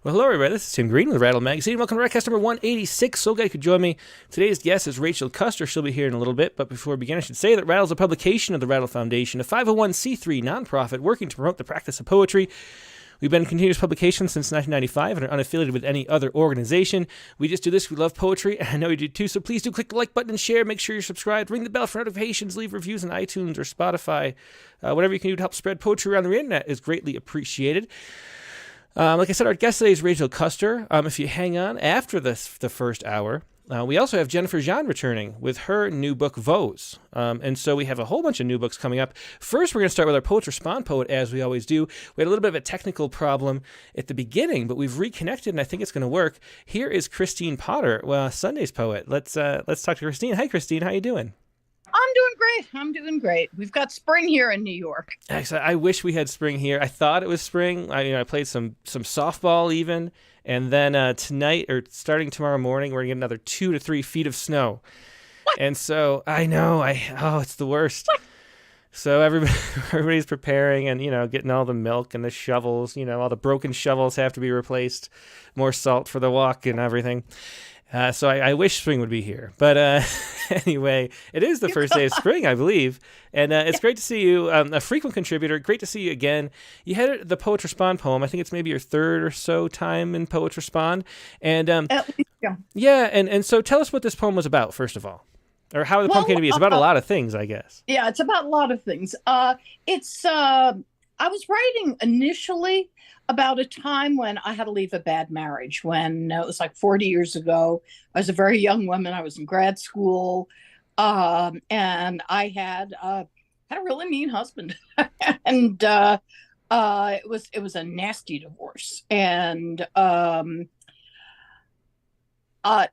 Well, hello, everybody. This is Tim Green with Rattle Magazine. Welcome to Rattlecast number 186. So glad you could join me. Today's guest is Rachel Custer. She'll be here in a little bit. But before we begin, I should say that Rattle is a publication of the Rattle Foundation, a 501c3 nonprofit working to promote the practice of poetry. We've been in continuous publication since 1995 and are unaffiliated with any other organization. We just do this. We love poetry, and I know you do too, so please do click the like button and share. Make sure you're subscribed. Ring the bell for notifications. Leave reviews on iTunes or Spotify. Whatever you can do to help spread poetry around the internet is greatly appreciated. Like I said, our guest today is Rachel Custer. If you hang on after the first hour, we also have Jennifer Jean returning with her new book, Vose. And so we have a whole bunch of new books coming up. First, we're going to start with our Poet Respond poet, as we always do. We had a little bit of a technical problem at the beginning, but we've reconnected, and I think it's going to work. Here is Christine Potter, Sunday's poet. Let's talk to Christine. Hi, Christine. How you doing? I'm doing great. We've got spring here in New York. Actually, I wish we had spring here. I thought it was spring. I played some softball even, and then tonight or starting tomorrow morning, we're gonna get another 2 to 3 feet of snow. What? And so I know it's the worst. What? So everybody's preparing and getting all the milk and the shovels. All the broken shovels have to be replaced. More salt for the walk and everything. So I wish spring would be here. But anyway, it is the first day of spring, I believe. And it's great to see you, a frequent contributor. Great to see you again. You had the Poet Respond poem. I think it's maybe your third or so time in Poet Respond. And At least, yeah. Yeah, and so tell us what this poem was about, first of all. Or how the poem came to be. It's about a lot of things, I guess. Yeah, it's about a lot of things. I was writing initially about a time when I had to leave a bad marriage, when it was like 40 years ago. I was a very young woman. I was in grad school, and I had a really mean husband, and it was a nasty divorce, and it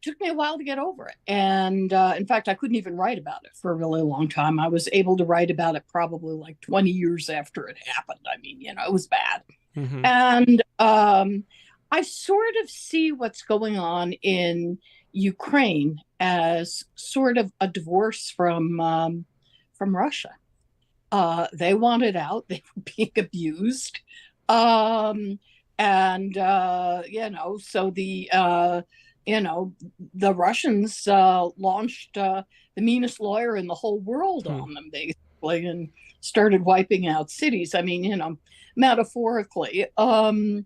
took me a while to get over it. And in fact, I couldn't even write about it for a really long time. I was able to write about it probably like 20 years after it happened. I mean, it was bad. Mm-hmm. And I sort of see what's going on in Ukraine as sort of a divorce from Russia. They wanted out. They were being abused. So the Russians launched the meanest lawyer in the whole world on them, basically, and started wiping out cities. I mean, metaphorically. I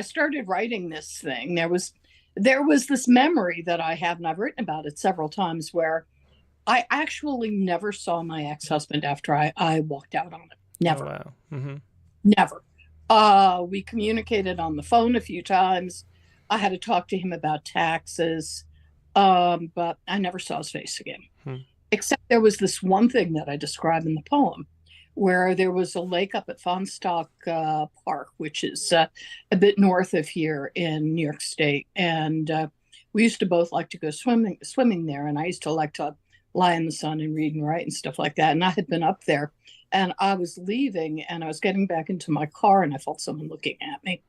started writing this thing. There was this memory that I have, and I've written about it several times, where I actually never saw my ex-husband after I walked out on him. Never. Oh, wow. Mm-hmm. Never. We communicated on the phone a few times. I had to talk to him about taxes, but I never saw his face again. Except there was this one thing that I describe in the poem, where there was a lake up at Fonstalk Park, which is a bit north of here in New York State. And we used to both like to go swimming there. And I used to like to lie in the sun and read and write and stuff like that. And I had been up there, and I was leaving, and I was getting back into my car, and I felt someone looking at me.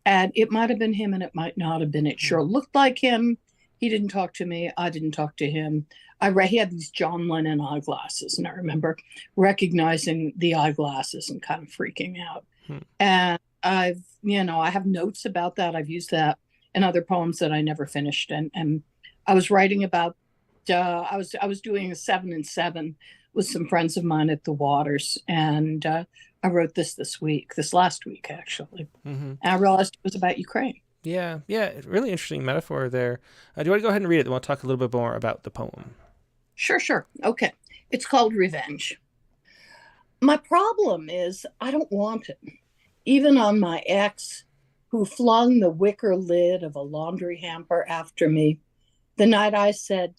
And it might have been him, and it might not have been. It sure looked like him. He didn't talk to me. I didn't talk to him. He had these John Lennon eyeglasses, and I remember recognizing the eyeglasses and kind of freaking out. And I have notes about that. I've used that in other poems that I never finished. And I was writing about, I was doing a 7 and 7 with some friends of mine at the Waters. And I wrote this last week, actually. Mm-hmm. And I realized it was about Ukraine. Yeah, really interesting metaphor there. Do you want to go ahead and read it? Then we'll talk a little bit more about the poem. Sure. Okay. It's called Revenge. My problem is I don't want it, even on my ex, who flung the wicker lid of a laundry hamper after me the night I said,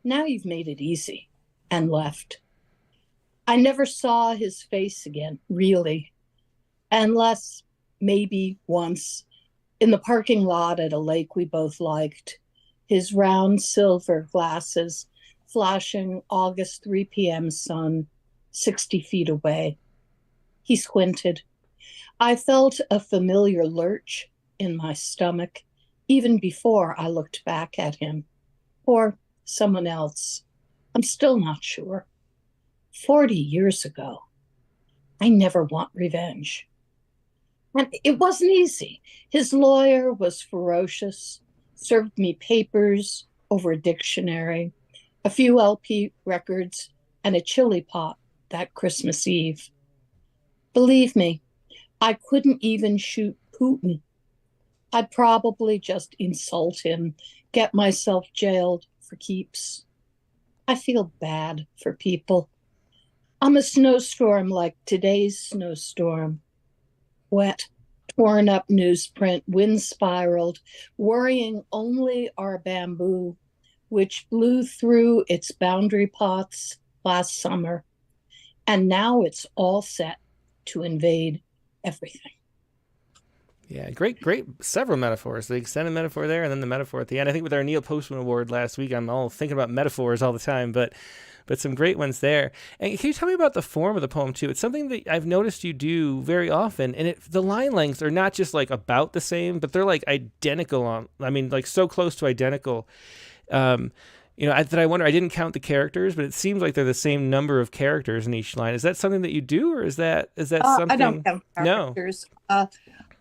"Now you've made it easy," and left. I never saw his face again, really, unless maybe once in the parking lot at a lake we both liked, his round silver glasses flashing August 3 p.m. sun 60 feet away. He squinted. I felt a familiar lurch in my stomach even before I looked back at him. Or someone else. I'm still not sure. 40 years ago. I never want revenge. And it wasn't easy. His lawyer was ferocious, served me papers over a dictionary, a few LP records, and a chili pot that Christmas Eve. Believe me, I couldn't even shoot Putin. I'd probably just insult him, get myself jailed for keeps. I feel bad for people. I'm a snowstorm like today's snowstorm. Wet, torn up newsprint, wind spiraled, worrying only our bamboo, which blew through its boundary pots last summer. And now it's all set to invade everything. Yeah, great, several metaphors. The extended metaphor there, and then the metaphor at the end. I think with our Neil Postman Award last week, I'm all thinking about metaphors all the time, but some great ones there. And can you tell me about the form of the poem too? It's something that I've noticed you do very often, and the line lengths are not just like about the same, but they're like identical. Like so close to identical. I wonder. I didn't count the characters, but it seems like they're the same number of characters in each line. Is that something that you do, or is that something? I don't count characters. No.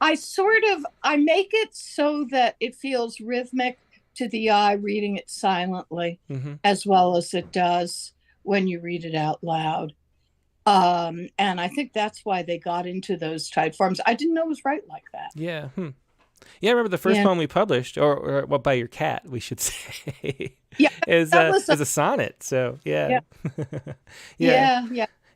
I make it so that it feels rhythmic to the eye reading it silently, as well as it does when you read it out loud. And I think that's why they got into those tight forms. I didn't know it was right like that. Yeah. Yeah, I remember the first poem we published, or well, by your cat, we should say, is a sonnet. So, yeah.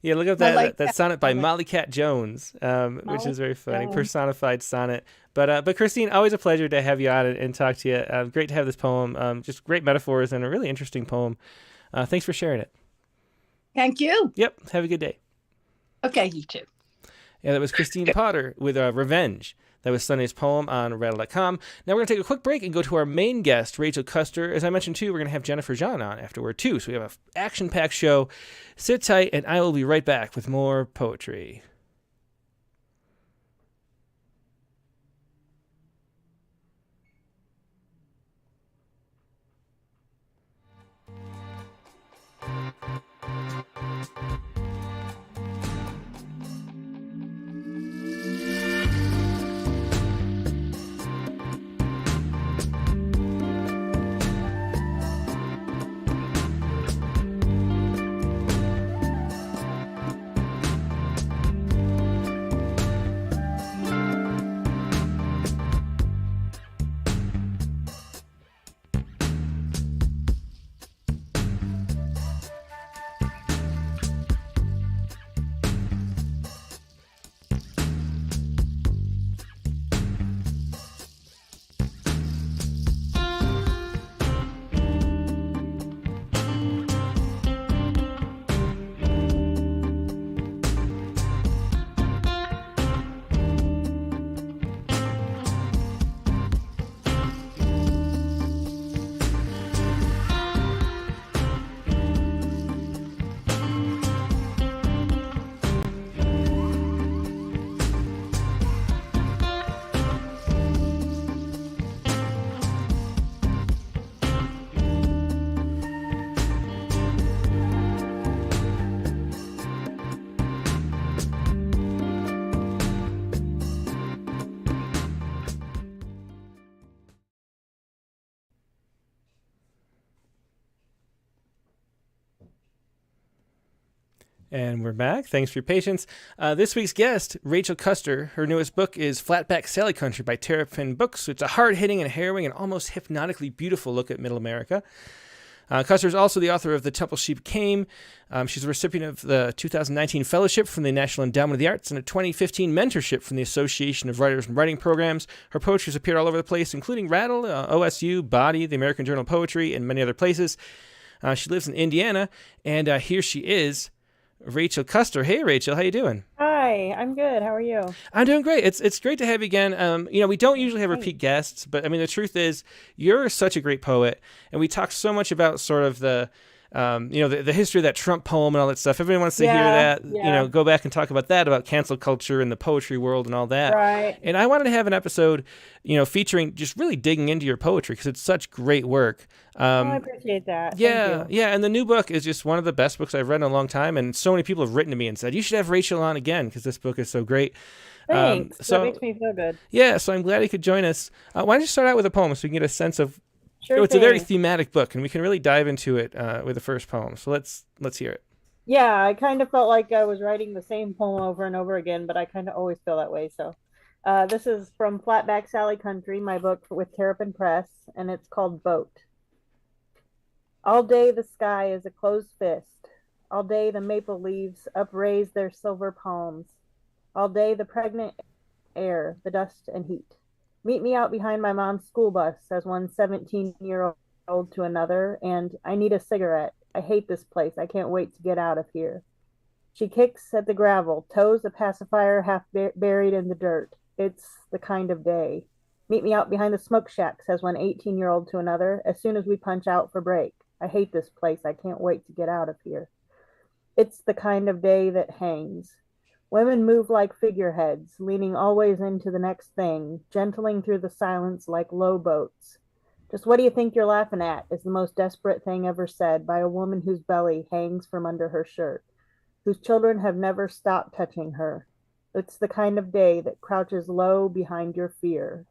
Yeah, look up that sonnet by Molly Cat Jones, which is very funny, personified sonnet. But Christine, always a pleasure to have you on and talk to you. Great to have this poem. Just great metaphors and a really interesting poem. Thanks for sharing it. Thank you. Yep. Have a good day. Okay, you too. Yeah, that was Christine Potter with Revenge. That was Sunday's poem on Rattle.com. Now we're going to take a quick break and go to our main guest, Rachel Custer. As I mentioned, too, we're going to have Jennifer Jean on afterward, too. So we have an action-packed show. Sit tight, and I will be right back with more poetry. And we're back. Thanks for your patience. This week's guest, Rachel Custer. Her newest book is Flatback Sally Country by Terrapin Books. It's a hard-hitting and harrowing and almost hypnotically beautiful look at Middle America. Custer is also the author of The Temple Sheep Came. She's a recipient of the 2019 Fellowship from the National Endowment of the Arts and a 2015 Mentorship from the Association of Writers and Writing Programs. Her poetry has appeared all over the place, including Rattle, OSU, Body, the American Journal of Poetry, and many other places. She lives in Indiana, and here she is, Rachel Custer. Hey, Rachel, how you doing? Hi, I'm good. How are you? I'm doing great. It's great to have you again. We don't usually have repeat guests, but I mean, the truth is you're such a great poet, and we talk so much about sort of the the history of that Trump poem and all that stuff. Everybody wants to hear that, go back and talk about that, about cancel culture and the poetry world and all that. Right. And I wanted to have an episode, featuring just really digging into your poetry because it's such great work. I appreciate that. Yeah, Thank you. yeah. And the new book is just one of the best books I've read in a long time. And so many people have written to me and said, you should have Rachel on again because this book is so great. Thanks. So that makes me feel good. Yeah, so I'm glad he could join us. Why don't you start out with a poem so we can get a sense of... Sure it's a very thing. thematic book, and we can really dive into it with the first poem. So let's hear it. Yeah, I kind of felt like I was writing the same poem over and over again, but I kind of always feel that way. So this is from Flatback Sally Country, my book with Terrapin Press, and it's called Boat. All day the sky is a closed fist. All day the maple leaves upraise their silver palms. All day the pregnant air, the dust and heat. Meet me out behind my mom's school bus, says one 17-year-old to another, and I need a cigarette. I hate this place. I can't wait to get out of here. She kicks at the gravel, toes a pacifier half buried in the dirt. It's the kind of day. Meet me out behind the smoke shack, says one 18-year-old to another, as soon as we punch out for break. I hate this place. I can't wait to get out of here. It's the kind of day that hangs. Women move like figureheads, leaning always into the next thing, gentling through the silence like low boats. Just what do you think you're laughing at is the most desperate thing ever said by a woman whose belly hangs from under her shirt, whose children have never stopped touching her. It's the kind of day that crouches low behind your fear.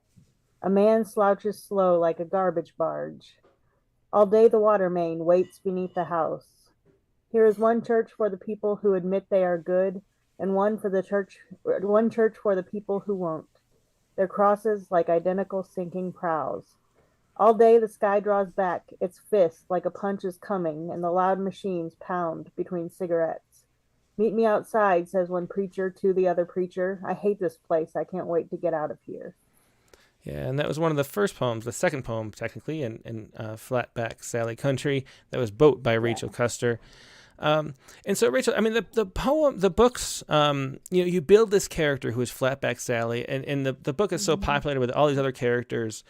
A man slouches slow like a garbage barge. All day the water main waits beneath the house. Here is one church for the people who admit they are good, and one church for the people who won't. Their crosses like identical sinking prows. All day the sky draws back, its fist like a punch is coming, and the loud machines pound between cigarettes. Meet me outside, says one preacher to the other preacher. I hate this place. I can't wait to get out of here. Yeah, and that was one of the first poems, the second poem, technically, in Flatback Sally Country. That was Boat by Rachel Custer. And so, Rachel, I mean, the books, you build this character who is Flatback Sally, and the book is so populated with all these other characters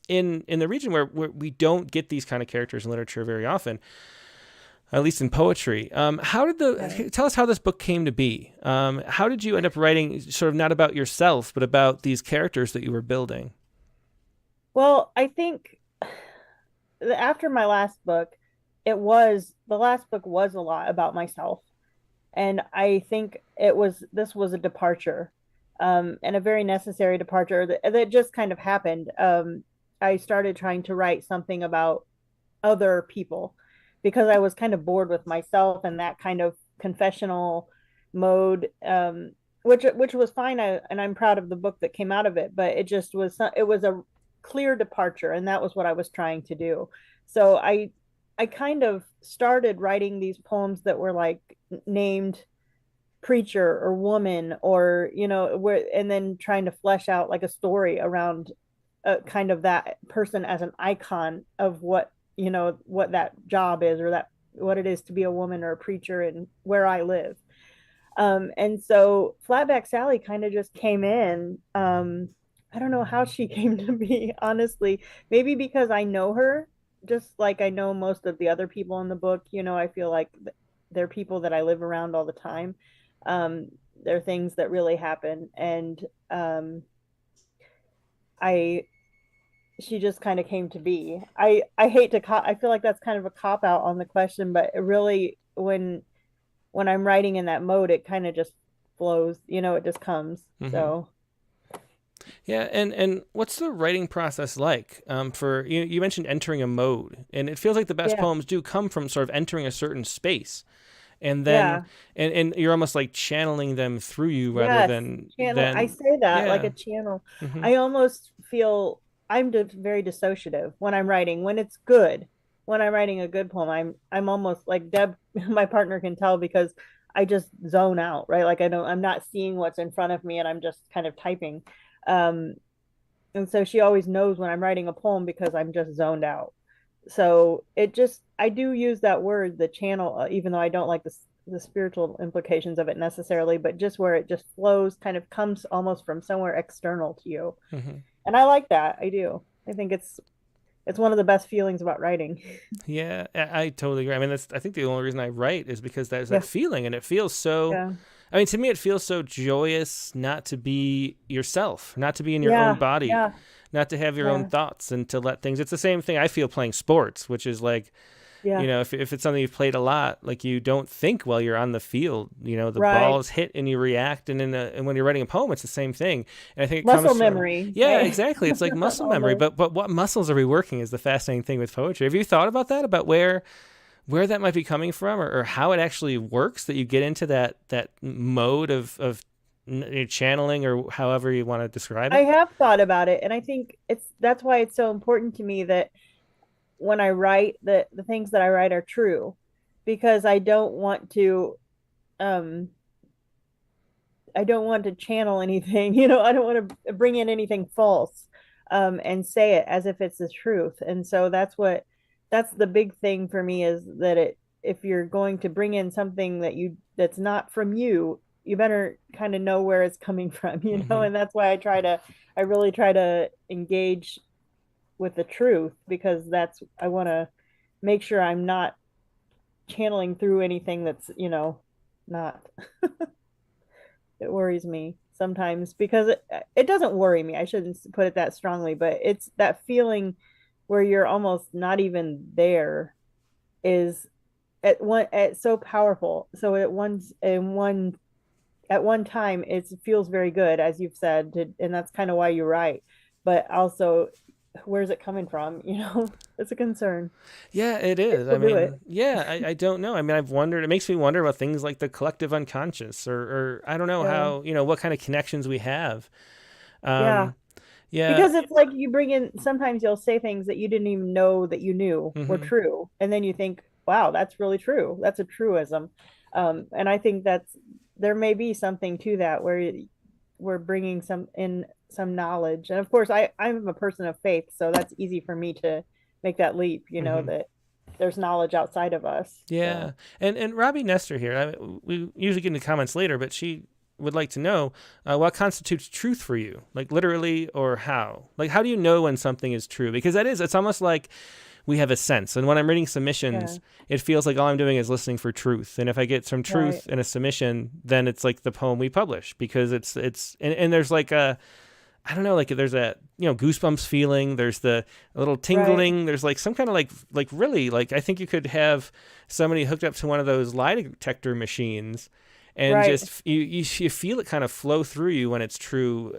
in the region where we don't get these kind of characters in literature very often, at least in poetry. Tell us how this book came to be? How did you end up writing sort of not about yourself, but about these characters that you were building? Well, I think after my last book, the last book was a lot about myself. And I think this was a departure, and a very necessary departure that just kind of happened. I started trying to write something about other people because I was kind of bored with myself and that kind of confessional mode, which was fine. And I'm proud of the book that came out of it, but it was a clear departure, and that was what I was trying to do. So I kind of started writing these poems that were like named preacher or woman, or and then trying to flesh out like a story around kind of that person as an icon of what that job is, or that what it is to be a woman or a preacher and where I live. And so Flatback Sally kind of just came in. I don't know how she came to be, honestly. Maybe because I know her, just like I know most of the other people in the book. I feel like they're people that I live around all the time. They're things that really happen, and she just kind of came to be. I hate to I feel like that's kind of a cop out on the question, but it really, when I'm writing in that mode, it kind of just flows. It just comes. So. Yeah, and what's the writing process like? For you mentioned entering a mode, and it feels like the best poems do come from sort of entering a certain space, and then and you're almost like channeling them through you rather than I say that like a channel. I almost feel I'm very dissociative when I'm writing. When it's good, when I'm writing a good poem, I'm almost like Deb, my partner, can tell, because I just zone out, right? Like I'm not seeing what's in front of me, and I'm just kind of typing. And so she always knows when I'm writing a poem because I'm just zoned out. So I do use that word, the channel, even though I don't like the spiritual implications of it necessarily, but just where it just flows, kind of comes almost from somewhere external to you. And I like that. I do. I think it's it's one of the best feelings about writing. Yeah, I totally agree. I mean, I think the only reason I write is because there's that Yeah. feeling, and it feels so. Yeah. I mean, to me, it feels so joyous not to be yourself, not to be in your own Yeah. body, Yeah. not to have your own Yeah. thoughts, and to let things. It's the same thing I feel playing sports, which is like, Yeah. if it's something you've played a lot, like you don't think while you're on the field. The ball Right. is hit and you react, and when you're writing a poem, it's the same thing. And I think it Muscle comes from, memory, yeah, right? exactly. It's like muscle memory, Almost. but what muscles are we working is the fascinating thing with poetry. Have you thought about that? About where that might be coming from, or how it actually works, that you get into that mode of channeling, or however you want to describe I it? have thought about it, and I think that's why it's so important to me that when I write, the things that I write are true, because um I don't want to channel anything, I don't want to bring in anything false, and say it as if it's the truth. And so that's the big thing for me, is that if you're going to bring in something that's not from you, you better kind of know where it's coming from, Hmm. and that's why I really try to engage with the truth, because I want to make sure I'm not channeling through anything that's, not. It worries me sometimes, because it doesn't worry me. I shouldn't put it that strongly, but it's that feeling where you're almost not even there, is it's so powerful. So at one time it feels very good, as you've said, and that's kind of why you write. But also, where's it coming from? It's a concern. Yeah, it I is. I still do it. mean, yeah, I don't know. I mean, I've wondered. It makes me wonder about things like the collective unconscious, or I don't know Yeah. how, what kind of connections we have. Yeah. Um, yeah. Because it's like you bring in, sometimes you'll say things that you didn't even know that you knew were Hmm. true. And then you think, wow, that's really true. That's a truism. And I think there may be something to that, where we're bringing some knowledge. And of course, I'm a person of faith, so that's easy for me to make that leap, Hmm. that there's knowledge outside of us. Yeah, So, and Robbie Nestor here. We usually get into comments later, but she would like to know what constitutes truth for you, like literally, or how. Like, how do you know when something is true? Because it's almost like we have a sense. And when I'm reading yeah, submissions, it feels like all I'm doing is listening for truth. And if I get some right, truth in a submission, then it's like the poem we publish, because and there's like a, I don't know, like there's a, goosebumps feeling. There's the a little right, tingling. There's like some kind of like really, like I think you could have somebody hooked up to one of those lie detector machines, and right. just you feel it kind of flow through you when it's true,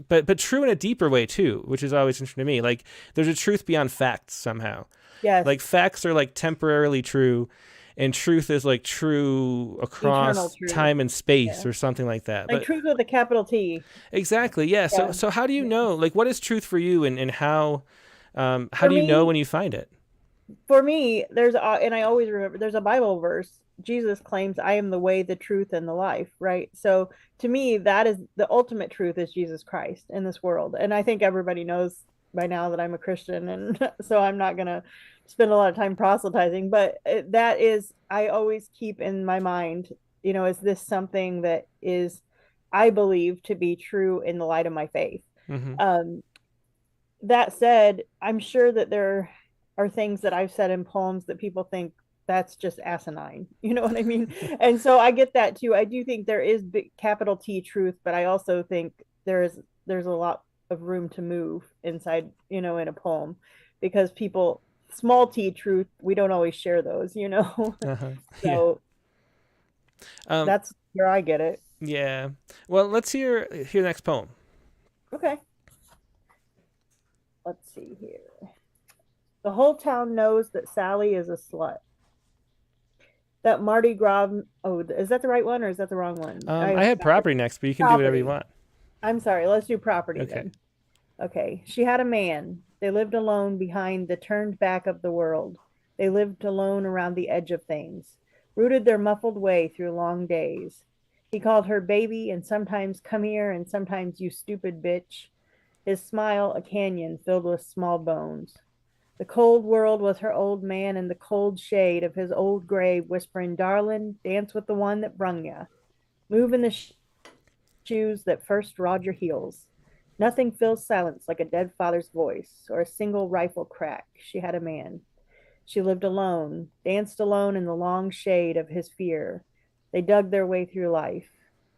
but true in a deeper way too, which is always interesting to me. Like there's a truth beyond facts somehow. Yes, Like facts are like temporarily true, and truth is like true eternal across truth. time and space, Yeah. or something like that. Like But truth with a capital T. exactly, yeah. So Yeah. so how do you Yeah. know? Like, what is truth for you, and how For do you know me, when you find it? and I always remember, there's a Bible verse. Jesus claims, I am the way, the truth, and the life, right? So to me, that is the ultimate truth, is Jesus Christ in this world. And I think everybody knows by now that I'm a Christian. And so I'm not going to spend a lot of time proselytizing, but that is, I always keep in my mind, is this something that is, I believe to be true in the light of my faith? Hmm. Um, that said, I'm sure that there are things that I've said in poems that people think that's just asinine. You know what I mean? And so I get that too. I do think there is big, capital T truth, but I also think there's a lot of room to move inside, in a poem, because people, small T truth, we don't always share those. Uh-huh. Yeah. So Um. that's where I get it. Yeah. Well, let's hear the next poem. Okay, let's see here. The whole town knows that Sally is a slut. That Mardi Gras. Oh, is that the right one or is that the wrong one? I I had property next, but you can do whatever you property. want. I'm sorry. Let's do property Okay. then. Okay. She had a man. They lived alone behind the turned back of the world. They lived alone around the edge of things, rooted their muffled way through long days. He called her baby, and sometimes come here, and sometimes you stupid bitch. His smile a canyon filled with small bones. The cold world was her old man in the cold shade of his old grave, whispering, Darlin', dance with the one that brung ya. Move in the shoes that first rod your heels. Nothing fills silence like a dead father's voice or a single rifle crack. She had a man. She lived alone, danced alone in the long shade of his fear. They dug their way through life.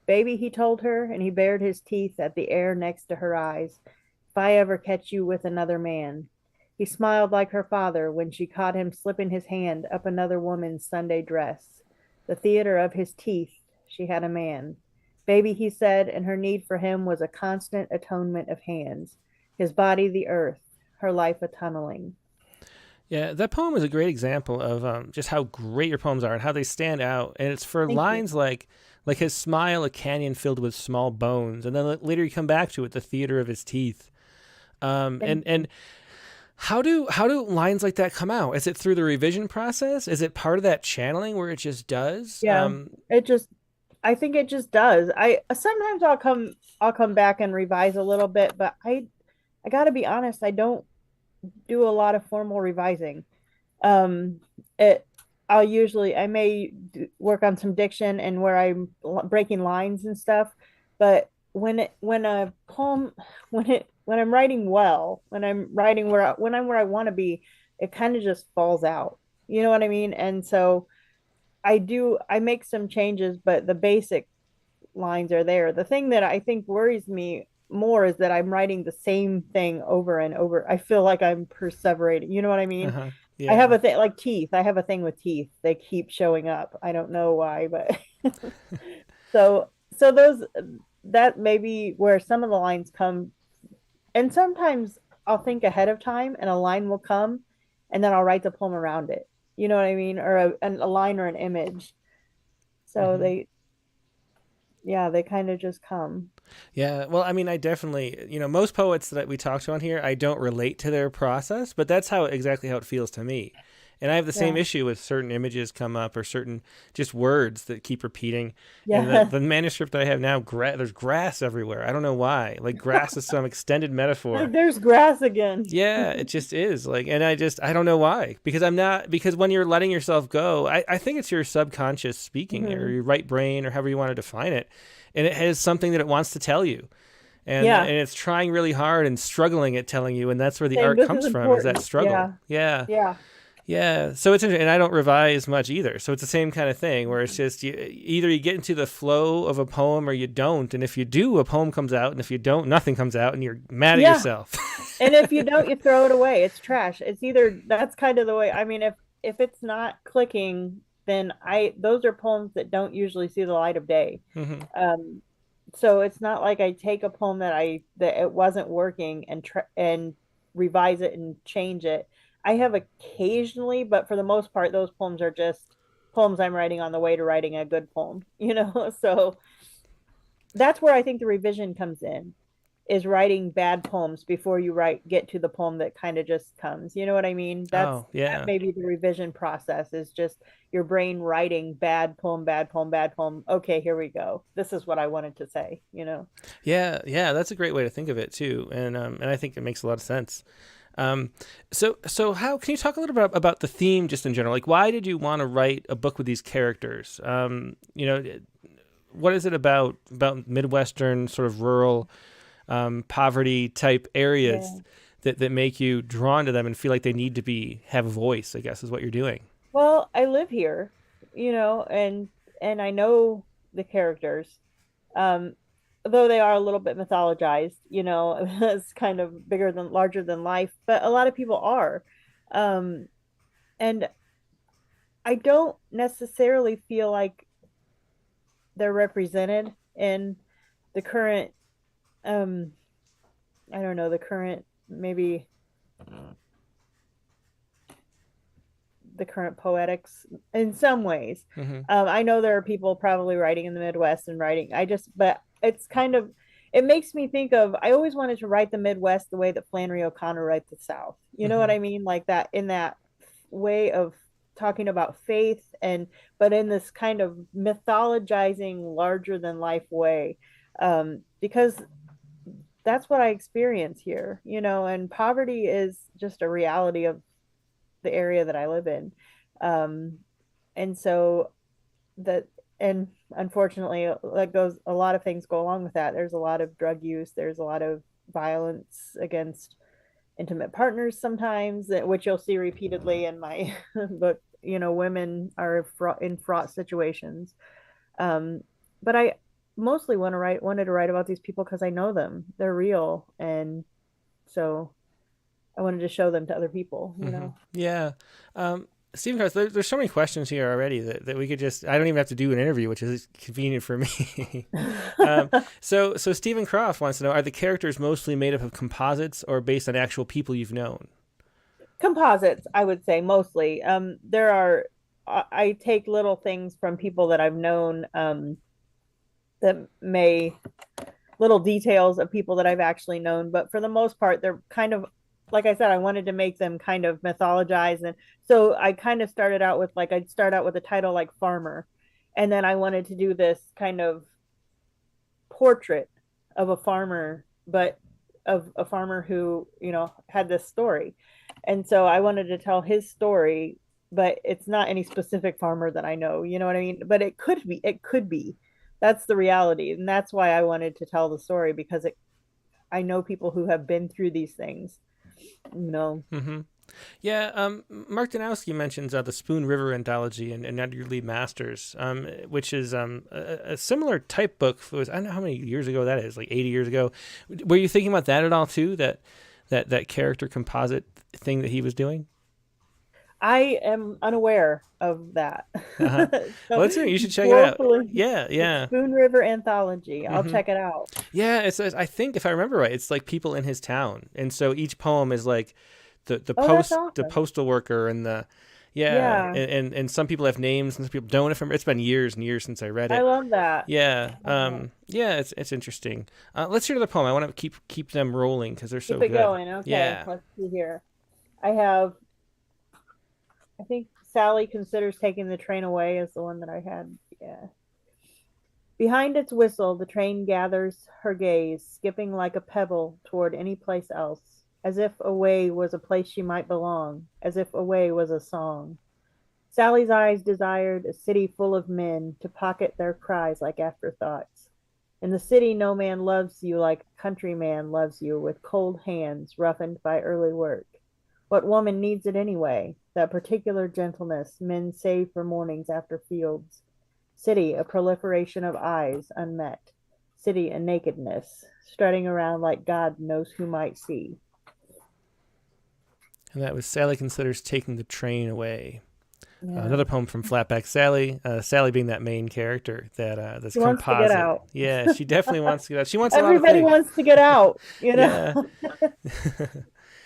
Baby, he told her, and he bared his teeth at the air next to her eyes. If I ever catch you with another man. He smiled like her father when she caught him slipping his hand up another woman's Sunday dress. The theater of his teeth, she had a man. Baby, he said, and her need for him was a constant atonement of hands. His body the earth, her life a tunneling. Yeah, that poem is a great example of just how great your poems are and how they stand out. And it's for Thank you. lines like his smile, a canyon filled with small bones, and then later you come back to it, the theater of his teeth. Thank And how do lines like that come out? Is it through the revision process? Is it part of that channeling where it just does? Yeah, it just I think it just does. I sometimes I'll come back and revise a little bit, but I got to be honest, I don't do a lot of formal revising. It I may work on some diction and where I'm breaking lines and stuff, but when a poem when I'm writing well, when I'm writing when I'm where I want to be, it kind of just falls out. You know what I mean? And so I make some changes, but the basic lines are there. The thing that I think worries me more is that I'm writing the same thing over and over. I feel like I'm perseverating. You know what I mean? Uh-huh. I have Yeah. a thing like teeth. I have a thing with teeth. They keep showing up. I don't know why, but so those that may be where some of the lines come. And sometimes I'll think ahead of time and a line will come and then I'll write the poem around it. You know what I mean? Or a line or an image. So Hmm. they kind of just come. Yeah, well, I mean, I definitely, most poets that we talk to on here, I don't relate to their process, but that's exactly how it feels to me. And I have the same Yeah. issue with certain images come up or certain just words that keep repeating. And the, Yeah. the manuscript that I have now, there's grass everywhere. I don't know why. Like grass is some extended metaphor. Like there's grass again. Yeah, it just is. And I don't know why. Because when you're letting yourself go, I think it's your subconscious speaking or Hmm. your right brain or however you want to define it. And it has something that it wants to tell you. And Yeah. it's trying really hard and struggling at telling you. And that's where the Saying art this is comes from is that important. struggle. Yeah. Yeah. Yeah. Yeah. So it's interesting. And I don't revise much either. So it's the same kind of thing where it's just either you get into the flow of a poem or you don't. And if you do, a poem comes out. And if you don't, nothing comes out and you're mad at Yeah. yourself. And if you don't, you throw it away. It's trash. It's either that's kind of the way. I mean, if it's not clicking, then I those are poems that don't usually see the light of day. Hmm. Um, so it's not like I take a poem that it wasn't working and revise it and change it. I have occasionally, but for the most part, those poems are just poems I'm writing on the way to writing a good poem. So that's where I think the revision comes in is writing bad poems before you get to the poem that kind of just comes. You know what I mean? Oh, That yeah. may be the revision process is just your brain writing bad poem, bad poem, bad poem. Okay, here we go. This is what I wanted to say. Yeah, yeah, that's a great way to think of it too, and I think it makes a lot of sense. Um, so how can you talk a little bit about the theme just in general? Like, why did you want to write a book with these characters? What is it about Midwestern sort of rural poverty type areas Yeah. that make you drawn to them and feel like they need to have a voice? I guess is what you're doing. Well, I live here, and I know the characters. Um, though they are a little bit mythologized, it's kind of larger than life, but a lot of people are. Um, and I don't necessarily feel like they're represented in the current, um, I don't know, the current, maybe the current poetics in some ways. Hmm. I know there are people probably writing in the Midwest and but it's kind of, it makes me think of, I always wanted to write the Midwest the way that Flannery O'Connor writes the South. You know what Hmm. I mean? Like that, in that way of talking about faith but in this kind of mythologizing larger than life way. Because that's what I experience here, and poverty is just a reality of the area that I live in. Um, and so that, and unfortunately, a lot of things go along with that. There's a lot of drug use, there's a lot of violence against intimate partners sometimes, which you'll see repeatedly in my book. Women are in fraught situations. But I mostly wanted to write about these people because I know them. They're real, and so I wanted to show them to other people. Yeah. Stephen Cross, there's so many questions here already that we could just, I don't even have to do an interview, which is convenient for me. So Stephen Croft wants to know, are the characters mostly made up of composites or based on actual people you've known? Composites, I would say, mostly. I take little things from people that I've known, that may little details of people that I've actually known, but for the most part, they're kind of, like I said, I wanted to make them kind of mythologized. And so I kind of started out with, like, I'd start out with a title like Farmer. And then I wanted to do this kind of portrait of a farmer, but of a farmer who, had this story. And so I wanted to tell his story, but it's not any specific farmer that I know, you know what I mean? But it could be. That's the reality. And that's why I wanted to tell the story, because I know people who have been through these things. Mm-hmm. Yeah, Mark Danowski mentions the Spoon River anthology and Edgar Lee Masters, which is a similar type book. I don't know how many years ago that is, like 80 years ago. Were you thinking about that at all too? That character composite thing that he was doing? I am unaware of that. Uh-huh. So, well, you should check it out. Yeah. Spoon River Anthology. I'll Mm-hmm. check it out. Yeah, I think if I remember right, it's like people in his town, and so each poem is like the Awesome. postal worker and the Yeah. and some people have names and some people don't. It's been years and years since I read it. I love that. Yeah, yeah, it's interesting. Let's hear the poem. I want to keep them rolling because they're so Keep it good. going. Okay. Yeah. Let's see here. I think Sally considers taking the train away is the one that I had. Yeah. Behind its whistle, the train gathers her gaze, skipping like a pebble toward any place else, as if away was a place she might belong, as if away was a song. Sally's eyes desired a city full of men to pocket their cries like afterthoughts. In the city, no man loves you like a countryman loves you, with cold hands roughened by early work. What woman needs it anyway? That particular gentleness men save for mornings after fields. City, a proliferation of eyes unmet. City, a nakedness, strutting around like God knows who might see. And that was Sally considers taking the train away. Yeah. Another poem from Flatback Sally. Sally being that main character that's She wants composite. to get out. Yeah, she definitely wants to get out. She wants Everybody a lot of things. wants to get out, Yeah.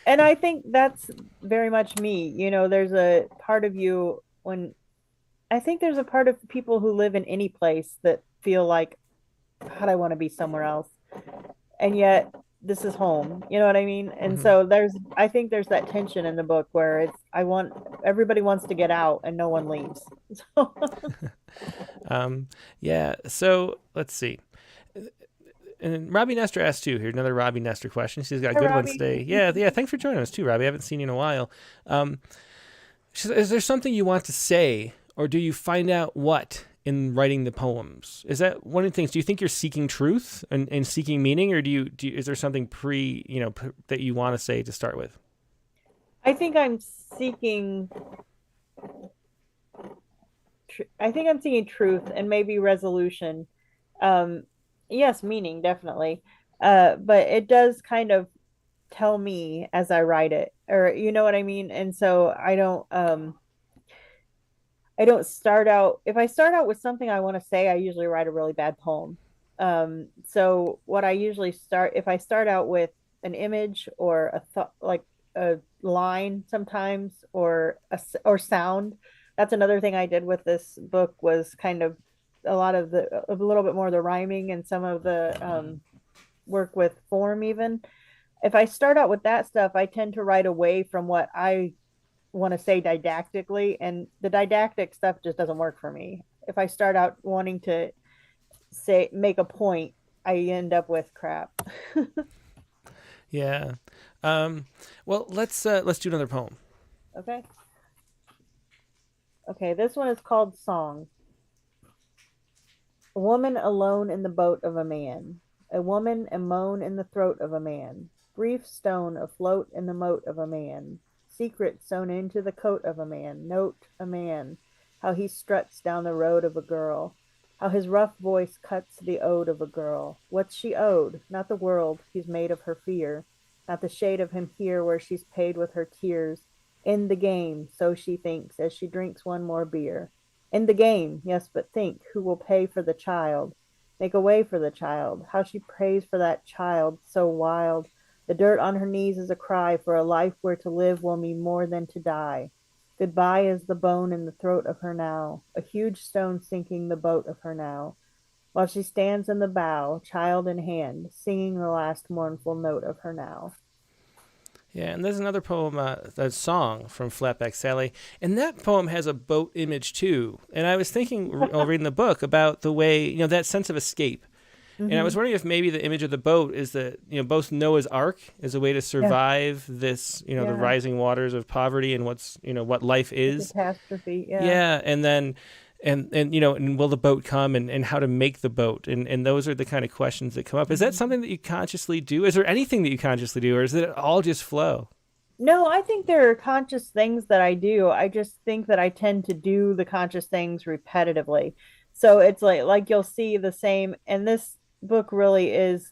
And I think that's very much me. There's a part of you I think there's a part of people who live in any place that feel like, God, I want to be somewhere else. And yet this is home. You know what I mean? And so I think there's that tension in the book where everybody wants to get out and no one leaves. Yeah. So let's see. And Robbie Nestor asked too. Here's another Robbie Nestor question. She's got good ones today. Yeah. Thanks for joining us too, Robbie. I haven't seen you in a while. Is there something you want to say, or do you find out what in writing the poems? Is that one of the things? Do you think you're seeking truth and seeking meaning, or is there something that you want to say to start with? I think I'm seeking. I think I'm seeking truth and maybe resolution. Yes, meaning definitely, but it does kind of tell me as I write it, or you know what I mean. And so I don't start out. If I start out with something I want to say, I usually write a really bad poem. So what I usually if I start out with an image or a thought, like a line sometimes, or sound. That's another thing I did with this book, was kind of a little bit more of the rhyming and some of the work with form. Even if I start out with that stuff, I tend to write away from what I want to say didactically, and the didactic stuff just doesn't work for me. If I start out wanting to make a point, I end up with crap. Yeah. Well, let's do another poem. Okay, this one is called Song. A woman alone in the boat of a man. A woman a moan in the throat of a man. Brief stone afloat in the moat of a man. Secret sewn into the coat of a man. Note a man. How he struts down the road of a girl. How his rough voice cuts the ode of a girl. What's she owed? Not the world, he's made of her fear. Not the shade of him here where she's paid with her tears. In the game, so she thinks as she drinks one more beer. In the game, yes, but think who will pay for the child? Make a way for the child. How she prays for that child, so wild. The dirt on her knees is a cry for a life where to live will mean more than to die. Goodbye is the bone in the throat of her now, a huge stone sinking the boat of her now, while she stands in the bow, child in hand, singing the last mournful note of her now. Yeah, and there's another poem, a song from Flatback Sally, and that poem has a boat image too. And I was thinking, while reading the book, about the way, that sense of escape. And I was wondering if maybe the image of the boat is that, both Noah's Ark is a way to survive this, the rising waters of poverty and what life is. Catastrophe, yeah. Yeah, and then, and will the boat come and how to make the boat? And those are the kind of questions that come up. Is that something that you consciously do? Is there anything that you consciously do, or is it all just flow? No, I think there are conscious things that I do. I just think that I tend to do the conscious things repetitively. So it's like you'll see the same, and this book really is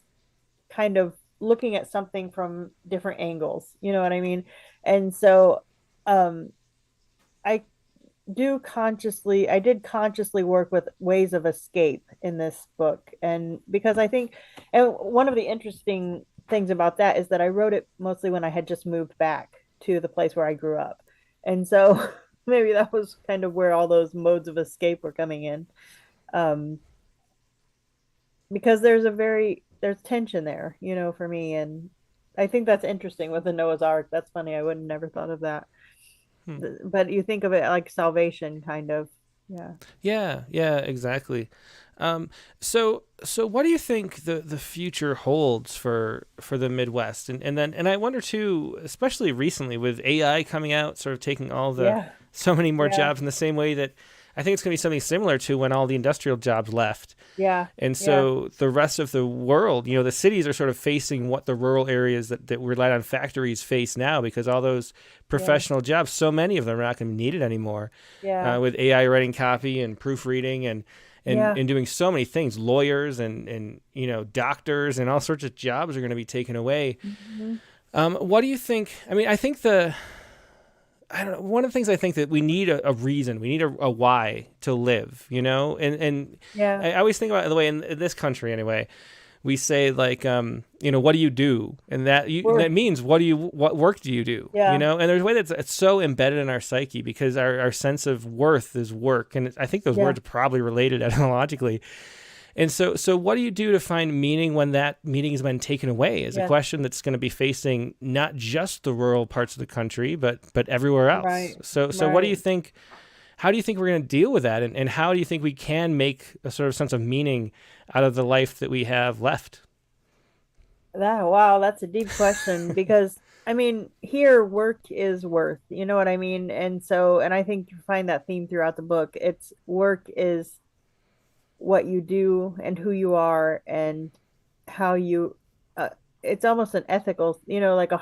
kind of looking at something from different angles. You know what I mean? And so um I I did consciously work with ways of escape in this book. And because I think, and one of the interesting things about that is that I wrote it mostly when I had just moved back to the place where I grew up. And so maybe that was kind of where all those modes of escape were coming in. Um, because there's tension there, for me. And I think that's interesting with the Noah's Ark. That's funny. I would have never thought of that. But you think of it like salvation, kind of. Yeah. Yeah, exactly. So what do you think the future holds for the Midwest? And I wonder too, especially recently with AI coming out, sort of taking all the so many more jobs in the same way that I think it's going to be something similar to when all the industrial jobs left. Yeah. And so the rest of the world, the cities are sort of facing what the rural areas that relied on factories face now, because all those professional jobs, so many of them are not going to be needed anymore. Yeah. With AI writing copy and proofreading and doing so many things, lawyers and doctors and all sorts of jobs are going to be taken away. What do you think? I mean, I don't know. One of the things I think that we need a reason, we need a why to live, and I always think about it the way in this country anyway, we say like, what do you do? And that means what work do you do? And there's a way that's it's so embedded in our psyche because our sense of worth is work. And I think those words are probably related etymologically. And so what do you do to find meaning when that meaning has been taken away is a question that's going to be facing not just the rural parts of the country, but everywhere else. Right. So what do you think, how do you think we're going to deal with that? And how do you think we can make a sort of sense of meaning out of the life that we have left? Wow, that's a deep question because I mean, here work is worth, you know what I mean? And I think you find that theme throughout the book. It's work is what you do and who you are and how you it's almost an ethical, like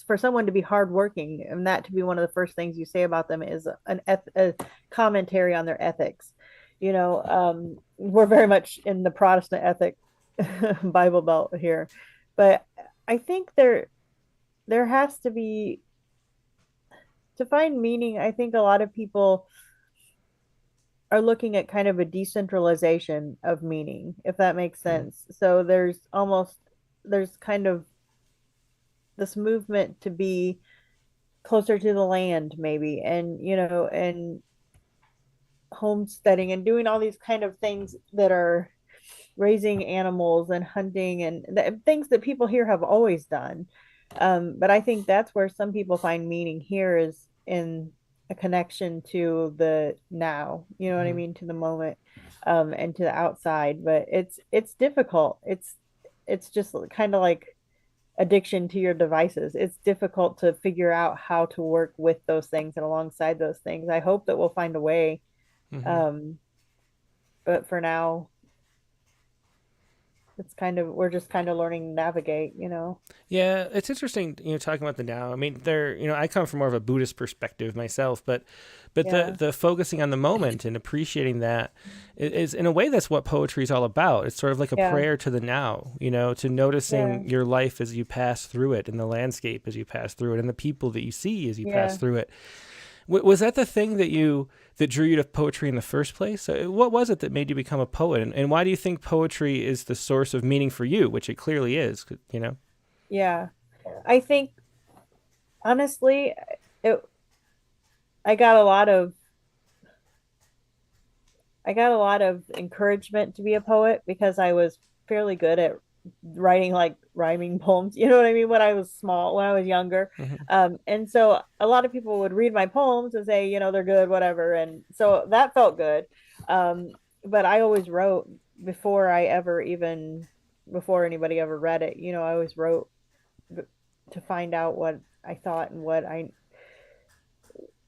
for someone to be hardworking and that to be one of the first things you say about them is a commentary on their ethics. We're very much in the Protestant ethic Bible Belt here, but I think there has to be, to find meaning. I think a lot of people are looking at kind of a decentralization of meaning, if that makes sense. So there's kind of this movement to be closer to the land, maybe, and homesteading and doing all these kind of things that are raising animals and hunting and things that people here have always done. But I think that's where some people find meaning here is in a connection to the now, you know what I mean, to the moment, and to the outside. But it's difficult. It's just kind of like addiction to your devices. It's difficult to figure out how to work with those things and alongside those things. I hope that we'll find a way. But for now, it's kind of, we're just kind of learning to navigate, you know. Yeah, it's interesting, talking about the now. I mean, I come from more of a Buddhist perspective myself, but Yeah. the focusing on the moment and appreciating that is in a way that's what poetry is all about. It's sort of like a Yeah. prayer to the now, to Yeah. noticing your life as you pass through it, and the landscape as you pass through it, and the people that you see as you pass Yeah. through it. Was that the thing that drew you to poetry in the first place? What was it that made you become a poet, and why do you think poetry is the source of meaning for you, which it clearly is? Yeah. I think honestly, it, I got a lot of I got a lot of encouragement to be a poet because I was fairly good at writing like rhyming poems. You know what I mean? When I was small, when I was younger. Hmm. And so a lot of people would read my poems and say, you know, they're good, whatever. And so that felt good. Um, but I always wrote before I ever even, before anybody ever read it, you know, I always wrote to find out what I thought and what I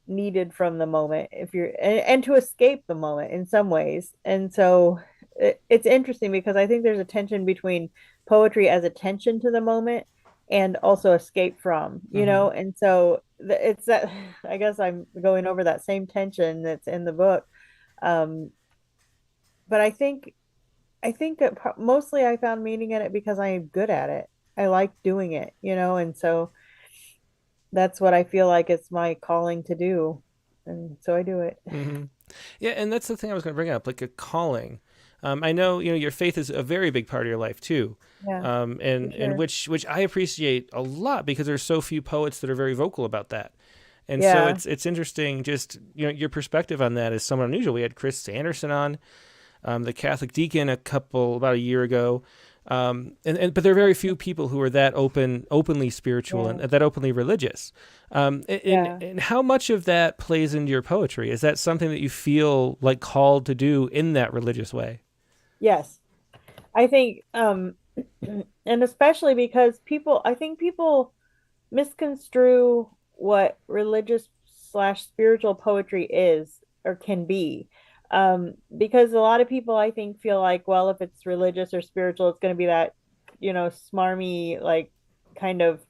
needed from the moment if you're and to escape the moment in some ways. And so it's interesting because I think there's a tension between poetry as attention to the moment and also escape from, you Hmm. know. And so it's that, I guess I'm going over that same tension that's in the book. um but I think that mostly I found meaning in it because I'm good at it. I like doing it, you know. And so that's what I feel like it's my calling to do, and so I do it. Hmm. Yeah, and that's the thing I was going to bring up, like a calling. I know your faith is a very big part of your life too, Yeah, for and sure. which I appreciate a lot because there's so few poets that are very vocal about that. And so Yeah, it's interesting, just your perspective on that is somewhat unusual. We had Chris Sanderson on, the Catholic deacon, about a year ago. But there are very few people who are that openly spiritual and yeah, that openly religious. yeah. And how much of that plays into your poetry? Is that something that you feel like called to do in that religious way? Yes. I think and especially because I think people misconstrue what religious slash spiritual poetry is or can be. Because a lot of people I think feel like, well, if it's religious or spiritual, it's going to be that, you know, smarmy, like kind of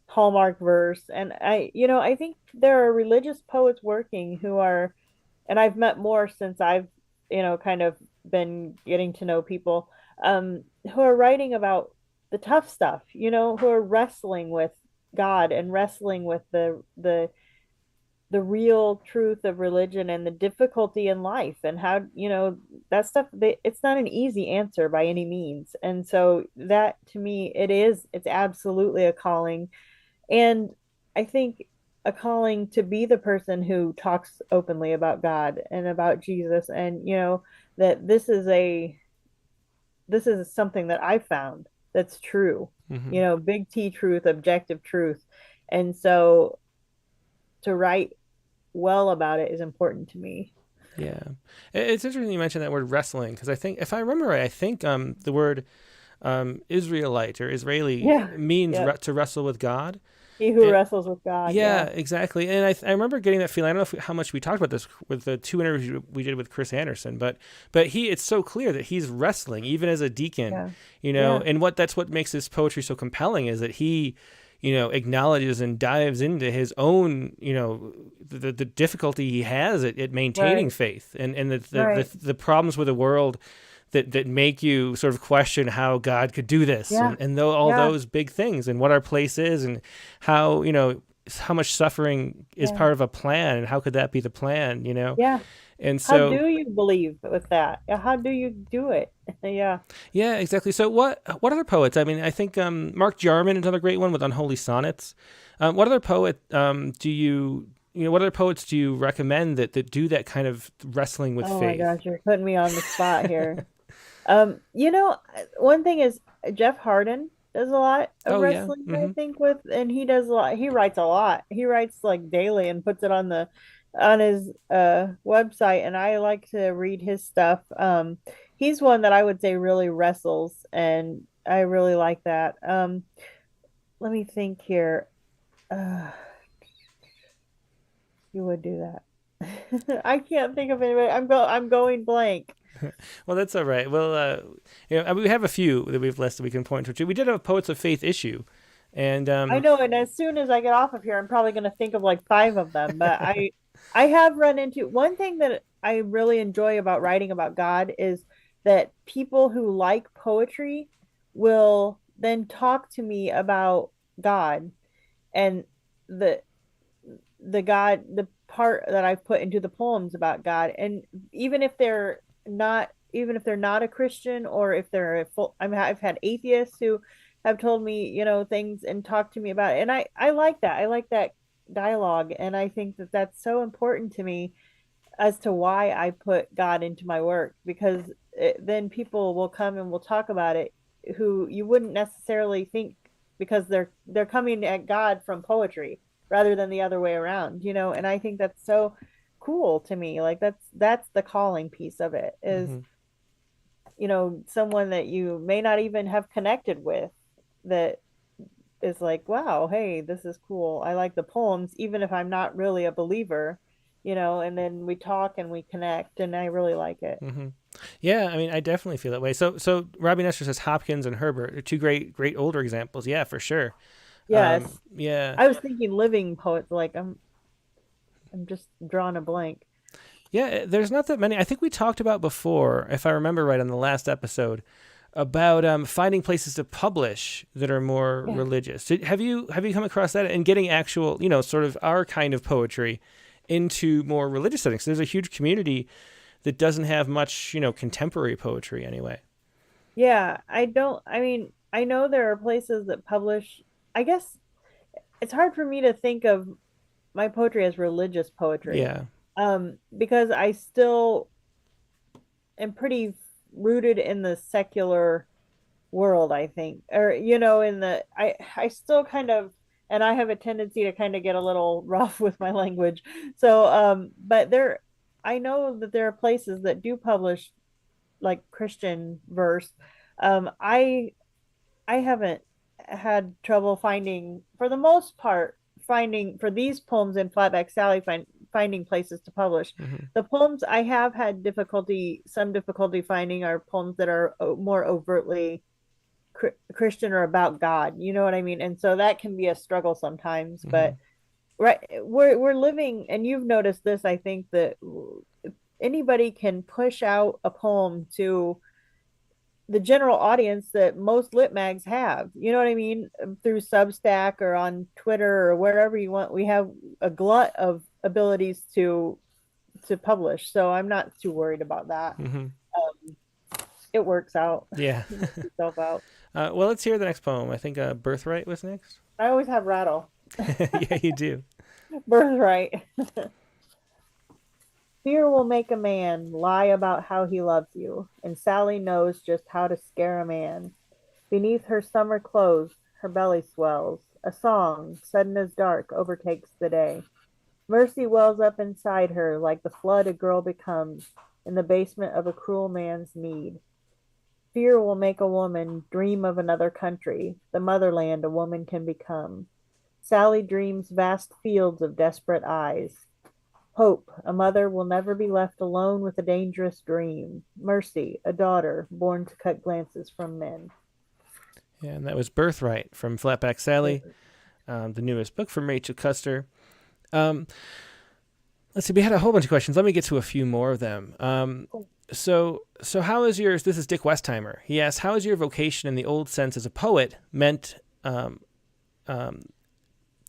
Hallmark verse. And I think there are religious poets working who are, and I've met more since I've, kind of been getting to know people, who are writing about the tough stuff, who are wrestling with God and wrestling with the real truth of religion and the difficulty in life and how, that stuff, it's not an easy answer by any means. And so that to me, it's absolutely a calling. And I think a calling to be the person who talks openly about God and about Jesus, and that this is something that I found that's true, Hmm. big T truth, objective truth. And so to write well about it is important to me. Yeah, it's interesting you mentioned that word wrestling because I think if I remember right, I think the word Israelite or Israeli Yeah. means Yeah. to wrestle with God. He who It, wrestles with God. Yeah, Yeah. exactly. And I remember getting that feeling. I don't know how much we talked about this with the two interviews we did with Chris Anderson, but it's so clear that he's wrestling even as a deacon, Yeah. Yeah. and that's what makes his poetry so compelling is that he, acknowledges and dives into his own, the difficulty he has at maintaining Right. faith and Right. the problems with the world that make you sort of question how God could do this Yeah. and all Yeah. those big things and what our place is and how how much suffering is Yeah. part of a plan and how could that be the plan. Yeah. And How so do you believe with that? How do you do it? Yeah. yeah, exactly. So what other poets? I mean, I think Mark Jarman is another great one with Unholy Sonnets. What other poet what other poets do you recommend that do that kind of wrestling with Oh my faith? gosh, you're putting me on the spot here. One thing is Jeff Harden does a lot of Oh yeah. wrestling, I Mm-hmm. think, and he does a lot. He writes a lot. He writes like daily and puts it on his website, and I like to read his stuff. He's one that I would say really wrestles, and I really like that. Let me think here. Uh, you would do that. I can't think of anybody. I'm going blank. Well, that's all right. Well, we have a few that we've listed we can point to. We did have a Poets of Faith issue, and I know, and as soon as I get off of here, I'm probably going to think of like five of them. But I have run into one thing that I really enjoy about writing about God is that people who like poetry will then talk to me about God and the the part that I've put into the poems about God. And even if they're not a Christian, or if they're I've had atheists who have told me, things and talked to me about it. And I like that. I like that dialogue. And I think that that's so important to me as to why I put God into my work, because then people will come and will talk about it who you wouldn't necessarily think, because they're coming at God from poetry rather than the other way around, and I think that's so cool to me. Like that's the calling piece of it is, someone that you may not even have connected with, that is like, wow, hey, this is cool. I like the poems, even if I'm not really a believer, and then we talk and we connect, and I really like it. Mm-hmm. Yeah, I mean, I definitely feel that way. So Robbie Nestor says Hopkins and Herbert are two great older examples. Yeah, for sure. Yes. Yeah. I was thinking living poets, like I'm just drawing a blank. Yeah, there's not that many. I think we talked about before, if I remember right, on the last episode, about finding places to publish that are more religious. Have you come across that and getting actual, sort of our kind of poetry into more religious settings? So there's a huge community that doesn't have much, contemporary poetry anyway. Yeah, I know there are places that publish. I guess it's hard for me to think of my poetry as religious poetry. Yeah. Because I still am pretty rooted in the secular world, I think. Or, I still kind of, and I have a tendency to kind of get a little rough with my language. So, but I know that there are places that do publish like Christian verse. I haven't had trouble finding, for the most part, finding for these poems in Flatback Sally, finding places to publish. Mm-hmm. The poems I have had some difficulty finding are poems that are more overtly Christian or about God. You know what I mean? And so that can be a struggle sometimes. Mm-hmm. But right, we're living, and you've noticed this, I think, that anybody can push out a poem to the general audience that most lit mags have, you know what I mean, through Substack or on Twitter or wherever you want. We have a glut of abilities to publish, so I'm not too worried about that. Mm-hmm. It works out. Yeah. Itself out. Well, let's hear the next poem. I think Birthright was next. I always have Rattle. Yeah, you do. Birthright. Fear will make a man lie about how he loves you, and Sally knows just how to scare a man. Beneath her summer clothes, her belly swells. A song, sudden as dark, overtakes the day. Mercy wells up inside her like the flood a girl becomes in the basement of a cruel man's need. Fear will make a woman dream of another country, the motherland a woman can become. Sally dreams vast fields of desperate eyes. Hope, a mother will never be left alone with a dangerous dream. Mercy, a daughter born to cut glances from men. Yeah, and that was Birthright from Flatback Sally, the newest book from Rachel Custer. Let's see, we had a whole bunch of questions. Let me get to a few more of them. So how is yours? This is Dick Westheimer. He asks, how is your vocation in the old sense as a poet meant to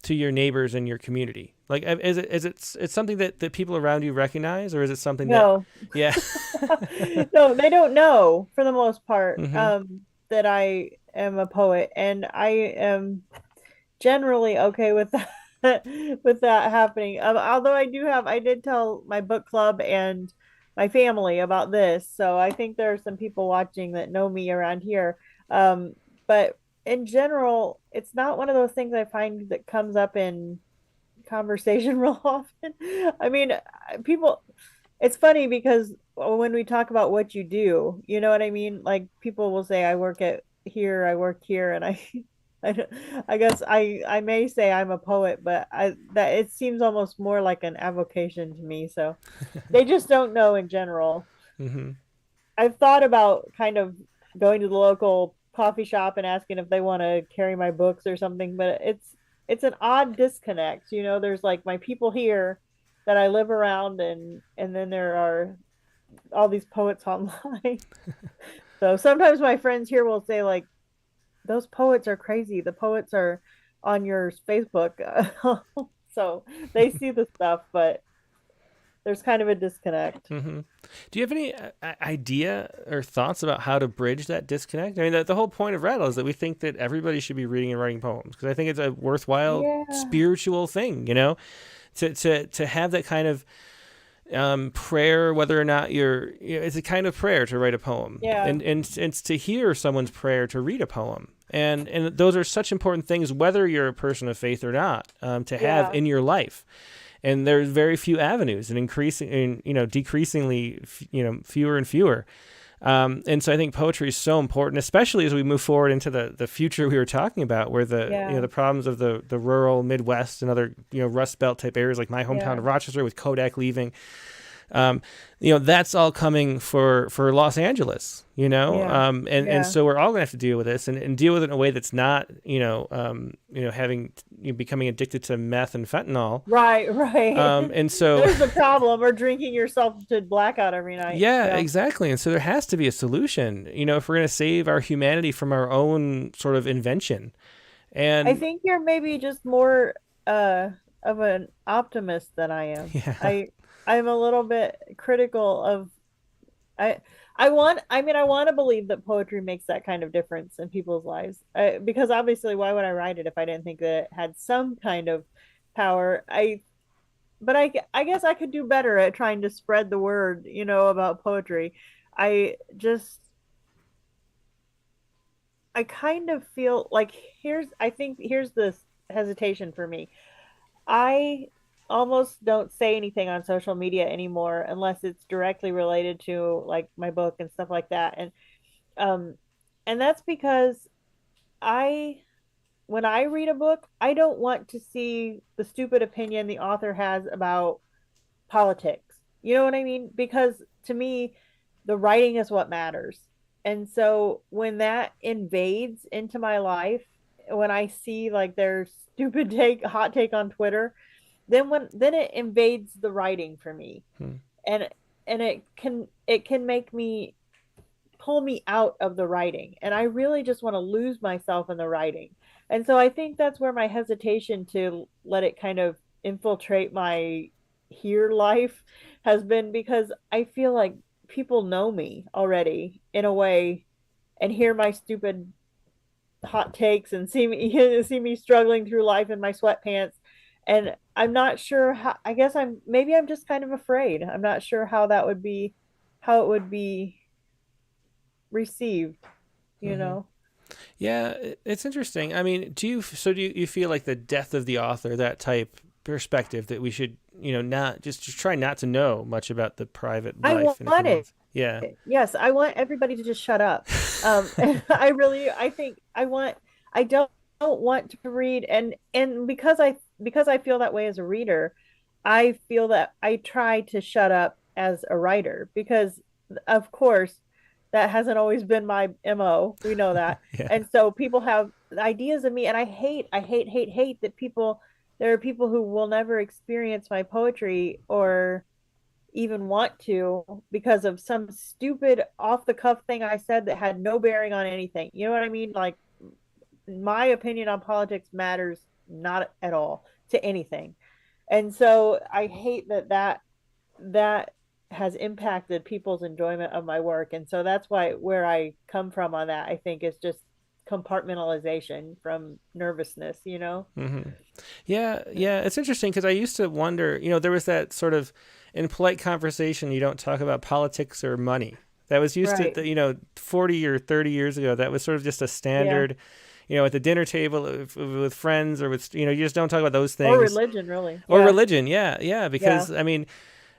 your neighbors and your community? Like, is it something that people around you recognize, or is it something no. that... Yeah. No, they don't know, for the most part, mm-hmm. That I am a poet, and I am generally okay with that, with that happening. Although I did tell my book club and my family about this, so I think there are some people watching that know me around here. But in general, it's not one of those things I find that comes up in conversation real often. I mean, it's funny because when we talk about what you do, you know what I mean? Like, people will say, I work here, and I guess I may say I'm a poet, but that it seems almost more like an avocation to me. So they just don't know in general. Mm-hmm. I've thought about kind of going to the local coffee shop and asking if they want to carry my books or something, but it's an odd disconnect. There's like my people here that I live around, and then there are all these poets online. So sometimes my friends here will say like, those poets are crazy. The poets are on your Facebook. So they see the stuff, but there's kind of a disconnect. Mm-hmm. Do you have any idea or thoughts about how to bridge that disconnect? I mean, the whole point of Rattle is that we think that everybody should be reading and writing poems, because I think it's a worthwhile spiritual thing, to have that kind of prayer, whether or not it's a kind of prayer to write a poem, and it's to hear someone's prayer to read a poem, and those are such important things, whether you're a person of faith or not, to have in your life. And there's very few avenues, and decreasingly, fewer and fewer. And so I think poetry is so important, especially as we move forward into the future we were talking about, where the problems of the rural Midwest and other Rust Belt type areas, like my hometown of Rochester, with Kodak leaving, that's all coming for Los Angeles, and so we're all gonna have to deal with this, and deal with it in a way that's not becoming addicted to meth and fentanyl. Right. And so there's a problem, or drinking yourself to blackout every night. Yeah, exactly. And so there has to be a solution, if we're gonna save our humanity from our own sort of invention. And I think you're maybe just more of an optimist than I am. I'm a little bit critical of I want to believe that poetry makes that kind of difference in people's lives. Because obviously, why would I write it if I didn't think that it had some kind of power? But I guess I could do better at trying to spread the word, about poetry. I kind of feel like here's this hesitation for me. I almost don't say anything on social media anymore unless it's directly related to like my book and stuff like that. And that's because when I read a book, I don't want to see the stupid opinion the author has about politics. You know what I mean? Because to me, the writing is what matters. And so when that invades into my life, when I see like their stupid hot take on Twitter, then it invades the writing for me. And it can make me pull me out of the writing, and I really just want to lose myself in the writing. And so I think that's where my hesitation to let it kind of infiltrate my here life has been, because I feel like people know me already in a way, and hear my stupid hot takes, and see me struggling through life in my sweatpants. And I'm not sure how, I guess I'm just kind of afraid. I'm not sure how it would be received, Yeah, it's interesting. I mean, do you feel like the death of the author, that type perspective, that we should, not just try not to know much about the private life? I want it. Yeah. Yes, I want everybody to just shut up. I don't want to read, and because I feel that way as a reader, I feel that I try to shut up as a writer, because of course that hasn't always been my MO. We know that. And so people have ideas of me, and I hate that there are people who will never experience my poetry or even want to, because of some stupid off the cuff thing I said that had no bearing on anything. You know what I mean? Like, my opinion on politics matters not at all to anything. And so I hate that has impacted people's enjoyment of my work. And so that's where I come from on that, I think, is just compartmentalization from nervousness. Mm-hmm. Yeah, it's interesting, because I used to wonder, there was that sort of, in polite conversation, you don't talk about politics or money. That was used to 40 or 30 years ago. That was sort of just a standard, at the dinner table with friends, or with, you just don't talk about those things. Or religion, really. Or religion, because I mean,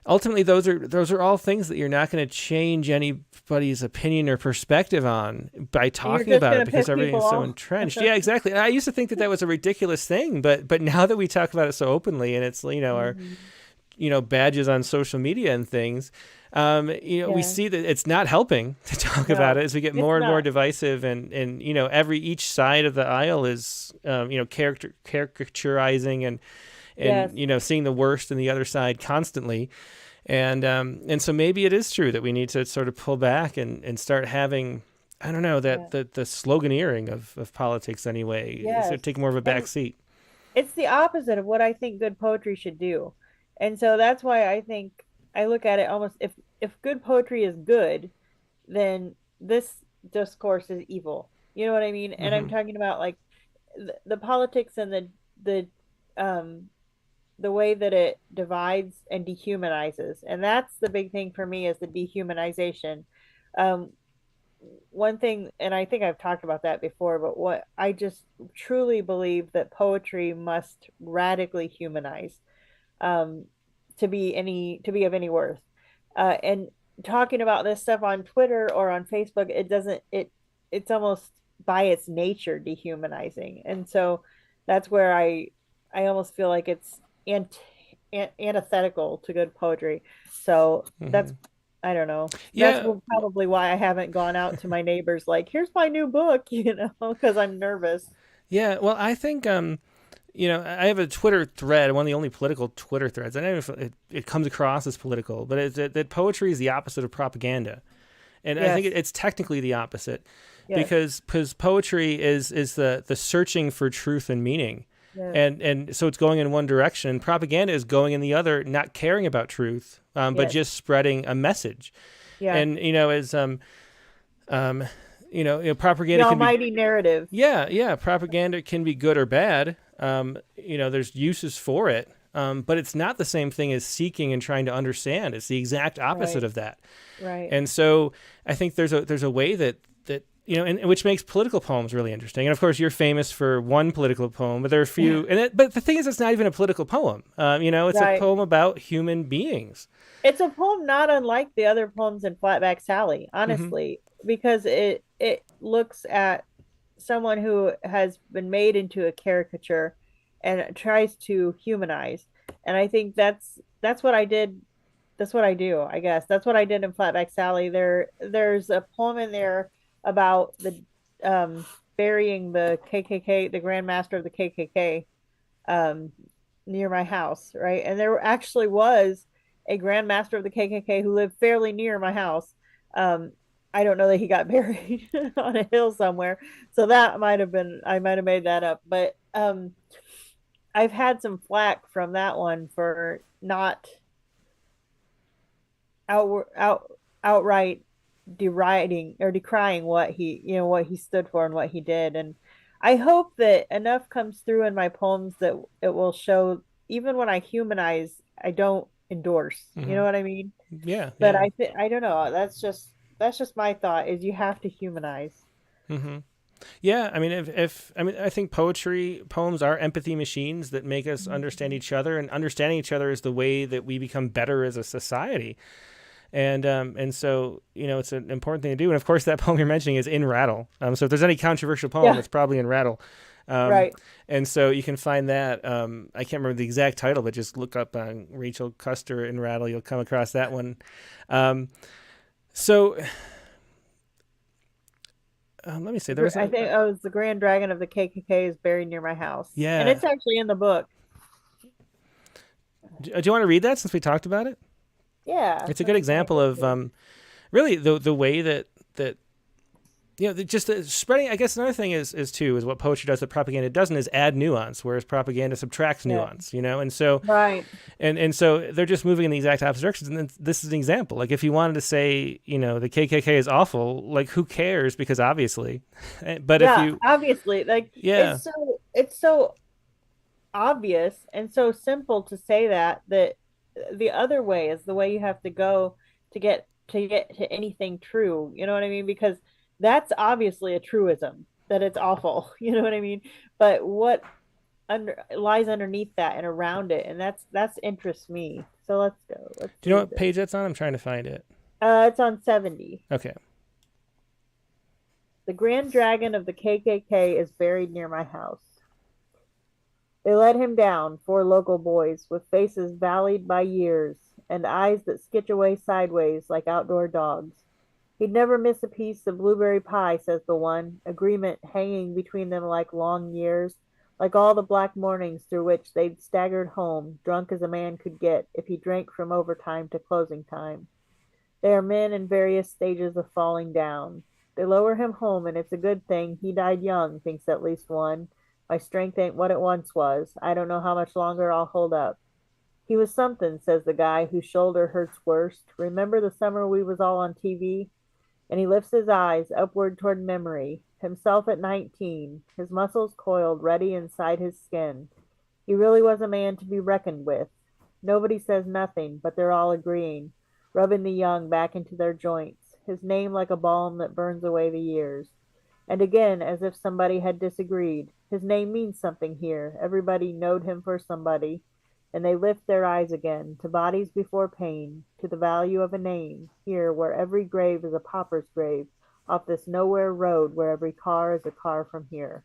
ultimately those are all things that you're not going to change anybody's opinion or perspective on by talking about it, because everything's so entrenched. Yeah, exactly. And I used to think that was a ridiculous thing, but now that we talk about it so openly, and it's our badges on social media and things, we see that it's not helping to talk about it as we get more and more divisive, and each side of the aisle is caricaturizing and seeing the worst in the other side constantly. And so maybe it is true that we need to sort of pull back and start having, I don't know, that the sloganeering of politics anyway. So take more of a back seat. It's the opposite of what I think good poetry should do. And so that's why I think I look at it almost, if good poetry is good, then this discourse is evil. You know what I mean? And I'm talking about like the politics and the way that it divides and dehumanizes. And that's the big thing for me, is the dehumanization. One thing, and I think I've talked about that before, but what I just truly believe that poetry must radically humanize, to be of any worth. And talking about this stuff on Twitter or on Facebook, it's almost by its nature dehumanizing. And so that's where I almost feel like it's antithetical to good poetry. So that's, I don't know. That's probably why I haven't gone out to my neighbors like, here's my new book, because I'm nervous. Yeah, well, I think I have a Twitter thread, one of the only political Twitter threads. I don't know if it comes across as political, but it's that poetry is the opposite of propaganda. And I think it's technically the opposite, because poetry is the searching for truth and meaning. And so it's going in one direction. Propaganda is going in the other, not caring about truth, but just spreading a message. And as propaganda, the almighty narrative. Propaganda can be good or bad. There's uses for it, but it's not the same thing as seeking and trying to understand. It's the exact opposite of that. Right. And so I think there's a way that and which makes political poems really interesting. And of course, you're famous for one political poem, but there are a few. But the thing is, it's not even a political poem. It's a poem about human beings. It's a poem not unlike the other poems in Flatback Sally, honestly, because it looks at someone who has been made into a caricature and tries to humanize. And I think that's what I did. That's what I do, I guess. That's what I did in Flatback Sally. There's a poem in there about the burying the KKK, the Grand Master of the KKK, near my house, right? And there actually was a Grand Master of the KKK who lived fairly near my house. I don't know that he got buried on a hill somewhere, so that I might have made that up. But I've had some flack from that one for not outright deriding or decrying what he stood for and what he did. And I hope that enough comes through in my poems that it will show, even when I humanize, I don't endorse. You know what I mean? But I don't know, that's just my thought, is you have to humanize. Yeah, I mean, I think poems are empathy machines that make us understand each other, and understanding each other is the way that we become better as a society. And so, it's an important thing to do. And of course, that poem you're mentioning is in Rattle. So if there's any controversial poem, it's probably in Rattle. Right. And so you can find that. I can't remember the exact title, but just look up Rachel Custer in Rattle. You'll come across that one. Let me see. I think it was the Grand Dragon of the KKK is buried near my house. Yeah. And it's actually in the book. Do you want to read that since we talked about it? Yeah, it's a good example of really the way that just the spreading. I guess another thing is what poetry does that propaganda doesn't, is add nuance, whereas propaganda subtracts nuance. And so and so they're just moving in the exact opposite directions. And then this is an example. Like if you wanted to say the KKK is awful, like who cares? Because obviously, but if you obviously it's so obvious and so simple to say that the other way is the way you have to go to get to anything true. You know what I mean? Because that's obviously a truism that it's awful. You know what I mean? But what lies underneath that and around it, and that's interests me. So let's go. Do you know what page that's on? I'm trying to find it. It's on 70. Okay. The Grand Dragon of the KKK is buried near my house. They led him down, four local boys, with faces valleyed by years, and eyes that skitch away sideways like outdoor dogs. He'd never miss a piece of blueberry pie, says the one, agreement hanging between them like long years, like all the black mornings through which they'd staggered home, drunk as a man could get if he drank from overtime to closing time. They are men in various stages of falling down. They lower him home, and it's a good thing he died young, thinks at least one. My strength ain't what it once was. I don't know how much longer I'll hold up. He was something, says the guy whose shoulder hurts worst. Remember the summer we was all on TV? And he lifts his eyes upward toward memory, himself at 19, his muscles coiled ready inside his skin. He really was a man to be reckoned with. Nobody says nothing, but they're all agreeing, rubbing the young back into their joints, his name like a balm that burns away the years. And again, as if somebody had disagreed, his name means something here. Everybody knowed him for somebody, and they lift their eyes again to bodies before pain, to the value of a name, here where every grave is a pauper's grave, off this nowhere road where every car is a car from here.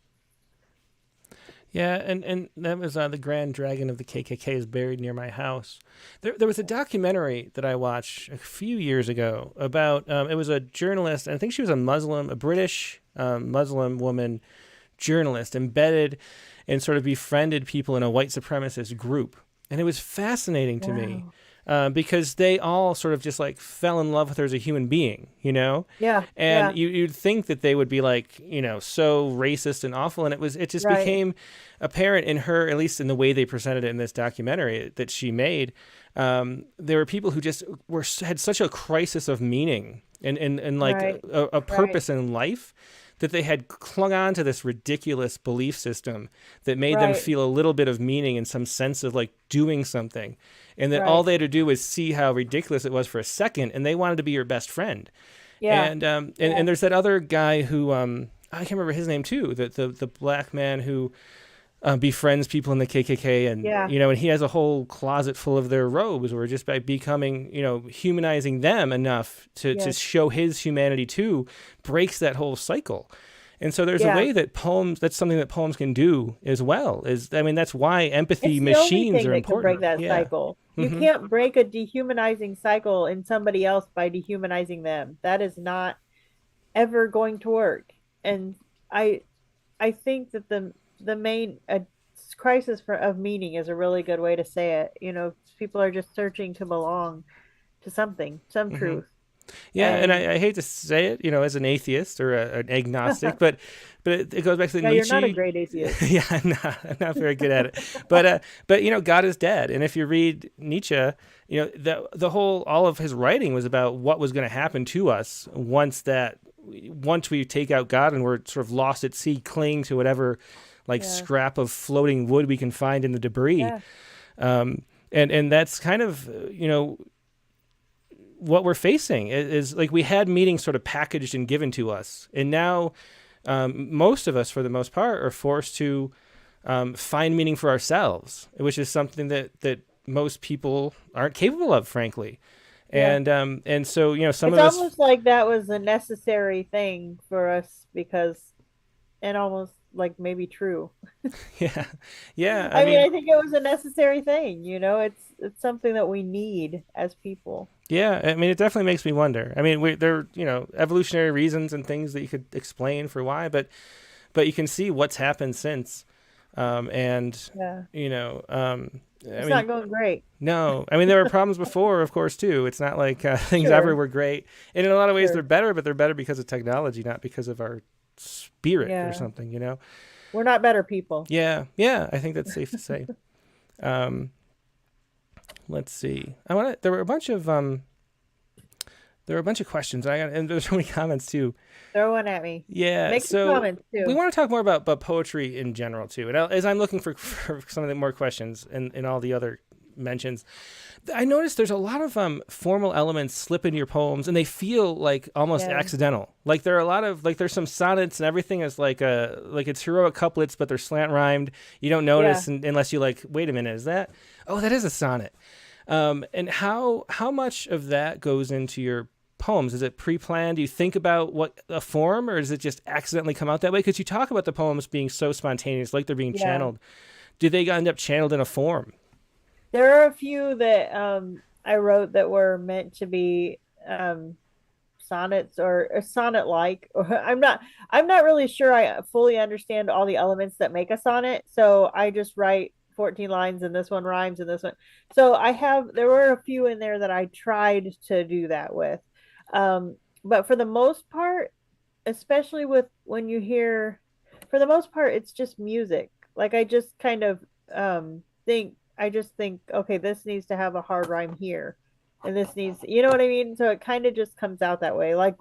Yeah, and that was the Grand Dragon of the KKK is buried near my house. There was a documentary that I watched a few years ago about, it was a journalist, and I think she was a British Muslim woman journalist, embedded and sort of befriended people in a white supremacist group. And it was fascinating to me because they all sort of just like fell in love with her as a human being, you know? Yeah. And you'd think that they would be like, you know, so racist and awful. And it just became apparent in her, at least in the way they presented it in this documentary that she made. There were people who just had such a crisis of meaning and like a purpose in life, that they had clung on to this ridiculous belief system that made them feel a little bit of meaning and some sense of like doing something. And that all they had to do was see how ridiculous it was for a second, and they wanted to be your best friend. Yeah. And there's that other guy who, I can't remember his name too, the black man who befriends people in the KKK, and you know, and he has a whole closet full of their robes, where just by becoming, you know, humanizing them enough to show his humanity too, breaks that whole cycle. And so there's a way that that's something that poems can do as well. That's why empathy machines are important. Can break that cycle. You can't break a dehumanizing cycle in somebody else by dehumanizing them. That is not ever going to work. And I think that the main crisis of meaning is a really good way to say it. You know, people are just searching to belong to something, some truth. Yeah, and I hate to say it, you know, as an atheist or an agnostic, but it goes back to the Nietzsche. You're not a great atheist. Yeah, I'm not very good at it. But you know, God is dead, and if you read Nietzsche, you know, all of his writing was about what was going to happen to us once we take out God and we're sort of lost at sea, clinging to whatever scrap of floating wood we can find in the debris. And that's kind of, you know, what we're facing is like, we had meaning sort of packaged and given to us. And now most of us, for the most part, are forced to find meaning for ourselves, which is something that most people aren't capable of, frankly. And so, you know, it's almost like that was a necessary thing for us, because it almost like maybe true. Yeah. I mean, I think it was a necessary thing, you know, it's something that we need as people. Yeah. I mean, it definitely makes me wonder. I mean, there are, you know, evolutionary reasons and things that you could explain for why, but you can see what's happened since. You know, it's not going great. No, I mean, there were problems before, of course, too. It's not like things ever were great. And in a lot of ways, they're better, but they're better because of technology, not because of our spirit or something, you know. We're not better people. Yeah, I think that's safe to say. Let's see. There were a bunch of questions. And there's so many comments too. Throw one at me. Yeah. Make some comments too. We want to talk more about poetry in general too. And as I'm looking for some of the more questions and all the other mentions, I noticed there's a lot of formal elements slip into your poems, and they feel like almost accidental. Like there are a lot of there's some sonnets, and everything is like it's heroic couplets, but they're slant rhymed. You don't notice unless you wait a minute, is that? Oh, that is a sonnet. And how much of that goes into your poems? Is it pre-planned? Do you think about what a form, or does it just accidentally come out that way? Because you talk about the poems being so spontaneous, like they're being channeled. do they end up channeled in a form? There are a few that I wrote that were meant to be sonnets or sonnet like. I'm not really sure I fully understand all the elements that make a sonnet, so I just write 14 lines and this one rhymes and this one. So there were a few in there that I tried to do that with. But for the most part, especially with when you hear, for the most part, it's just music. Like I just kind of think, okay, this needs to have a hard rhyme here, and this needs, you know what I mean? So it kind of just comes out that way. Like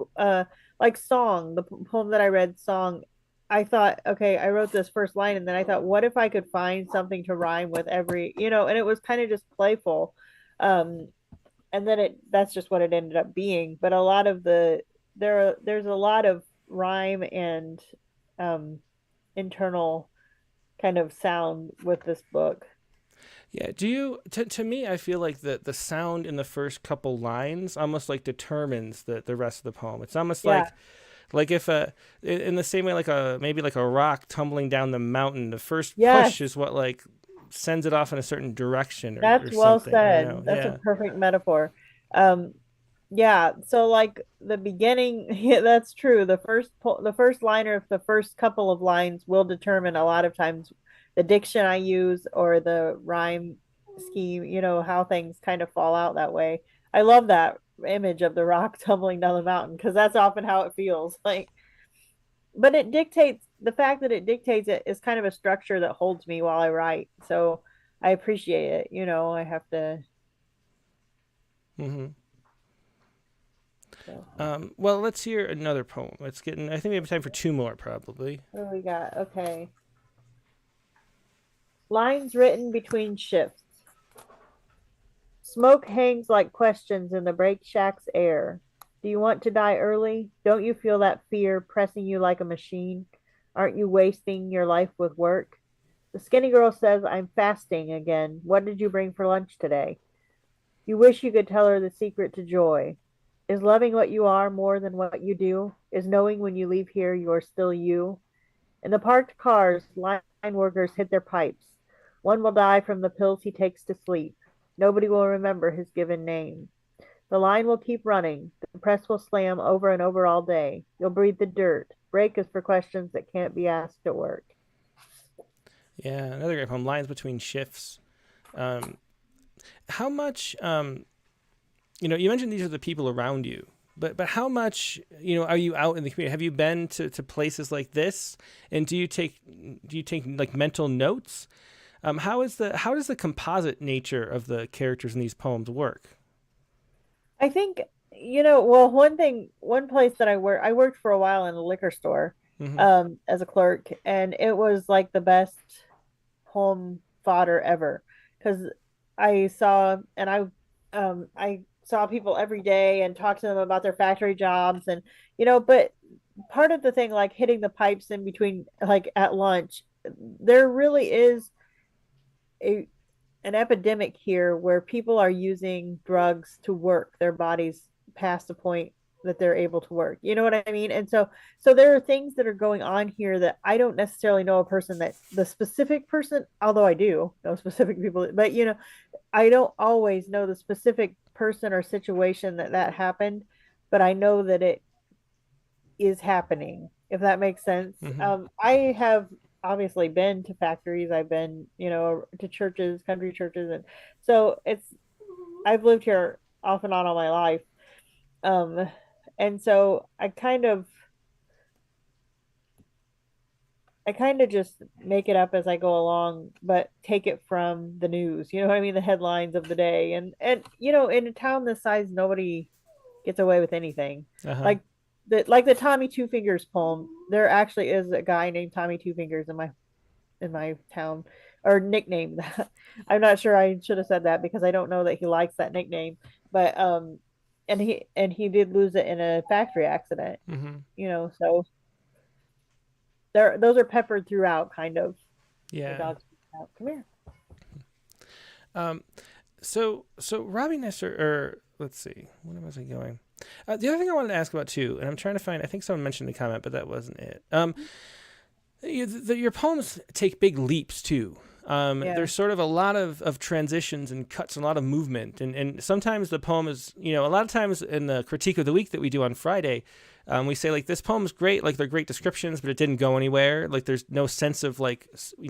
Song, the poem that I read, Song. I thought, okay, I wrote this first line, and then I thought, what if I could find something to rhyme with every, and it was kind of just playful. Um, and then that's just what it ended up being. But a lot of there's a lot of rhyme and um internal kind of sound with this book. Yeah. Do you? To me, I feel like the sound in the first couple lines almost like determines the rest of the poem. It's almost Yeah. like if in the same way like maybe like a rock tumbling down the mountain, the first Yes. push is what like sends it off in a certain direction That's or well something. I don't said. know. That's Yeah. a perfect metaphor. Um, yeah. So like the beginning, yeah, that's true. The first liner of the first couple of lines will determine a lot of times the diction I use or the rhyme scheme. How things kind of fall out that way. I love that image of the rock tumbling down the mountain because that's often how it feels. Like, but it dictates the fact that it dictates it is kind of a structure that holds me while I write. So I appreciate it. I have to. Mm-hmm. So. Well, let's hear another poem. I think we have time for two more, probably. What do we got? Okay. Lines written between shifts. Smoke hangs like questions in the brake shack's air. Do you want to die early? Don't you feel that fear pressing you like a machine? Aren't you wasting your life with work? The skinny girl says, I'm fasting again. What did you bring for lunch today? You wish you could tell her the secret to joy. Is loving what you are more than what you do? Is knowing when you leave here you are still you? In the parked cars, line workers hit their pipes. One will die from the pills he takes to sleep. Nobody will remember his given name. The line will keep running. The press will slam over and over all day. You'll breathe the dirt. Break is for questions that can't be asked at work. Yeah, another great poem. Lines between shifts. How much? You mentioned these are the people around you, but how much are you out in the community? Have you been to places like this? And do you take like mental notes? How does the composite nature of the characters in these poems work? I think, well, one place that I worked for a while in a liquor store, Mm-hmm. as a clerk, and it was like the best home fodder ever because I saw people every day and talked to them about their factory jobs and but part of the thing like hitting the pipes in between like at lunch, there really is a an epidemic here where people are using drugs to work their bodies past the point that they're able to work. You know what I mean? And so there are things that are going on here that I don't necessarily know the specific person, although I do know specific people, but I don't always know the specific person or situation that happened, but I know that it is happening, if that makes sense. Mm-hmm. I have obviously been to factories. I've been, to churches, country churches, and so I've lived here off and on all my life. Um, and so I kind of just make it up as I go along, but take it from the news. You know what I mean? The headlines of the day, and in a town this size, nobody gets away with anything. Uh-huh. Like the Tommy Two Fingers poem. There actually is a guy named Tommy Two Fingers in my town, or nickname that. I'm not sure I should have said that because I don't know that he likes that nickname. But and he did lose it in a factory accident. Mm-hmm. So those are peppered throughout, kind of. The Yeah. dogs out. Come here. So Robbie Nestor, or let's see, where was I going? The other thing I wanted to ask about too, and I'm trying to find, I think someone mentioned in the comment, but that wasn't it. Your poems take big leaps too. There's sort of a lot of transitions and cuts and a lot of movement. And sometimes the poem is, a lot of times in the critique of the week that we do on Friday, we say, like, this poem's great, like, they're great descriptions, but it didn't go anywhere. Like, there's no sense of, like,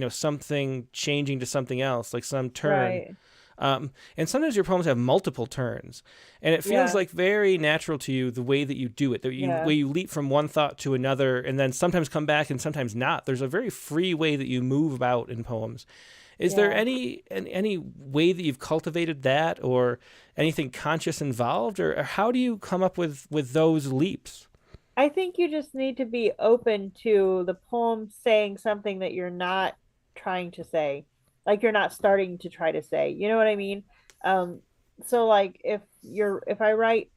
something changing to something else, like some turn. Right. And sometimes your poems have multiple turns, and it feels like very natural to you the way that you do it, the way you leap from one thought to another, and then sometimes come back and sometimes not. There's a very free way that you move about in poems. Is there any way that you've cultivated that, or anything conscious involved, or how do you come up with those leaps? I think you just need to be open to the poem saying something that you're not trying to say, like you're not starting to try to say. You know what I mean? Um, so like if I write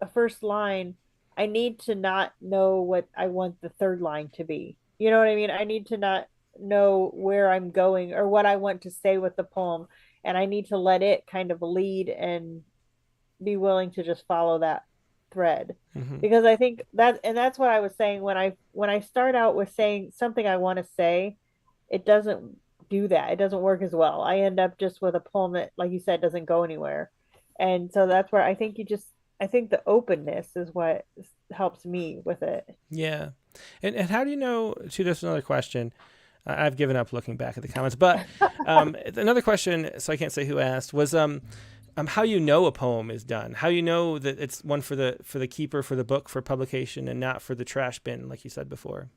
a first line, I need to not know what I want the third line to be. You know what I mean? I need to not know where I'm going or what I want to say with the poem, and I need to let it kind of lead and be willing to just follow that thread. Mm-hmm. Because I think that's what I was saying when I start out with saying something I want to say, it doesn't do that. It doesn't work as well. I end up just with a poem that, like you said, doesn't go anywhere. And so that's where I think the openness is what helps me with it. Yeah. And how do you know, too, there's another question. I've given up looking back at the comments, but another question, so I can't say who asked, was how you know a poem is done, how you know that it's one for the keeper, for the book, for publication, and not for the trash bin, like you said before.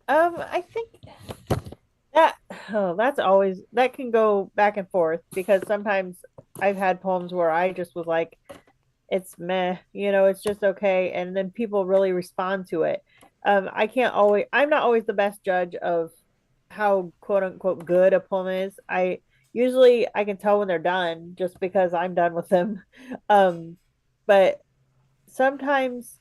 I think that's always, that can go back and forth, because sometimes I've had poems where I just was like, it's meh, it's just okay, and then people really respond to it. I'm not always the best judge of how quote unquote good a poem is. I can tell when they're done just because I'm done with them. But sometimes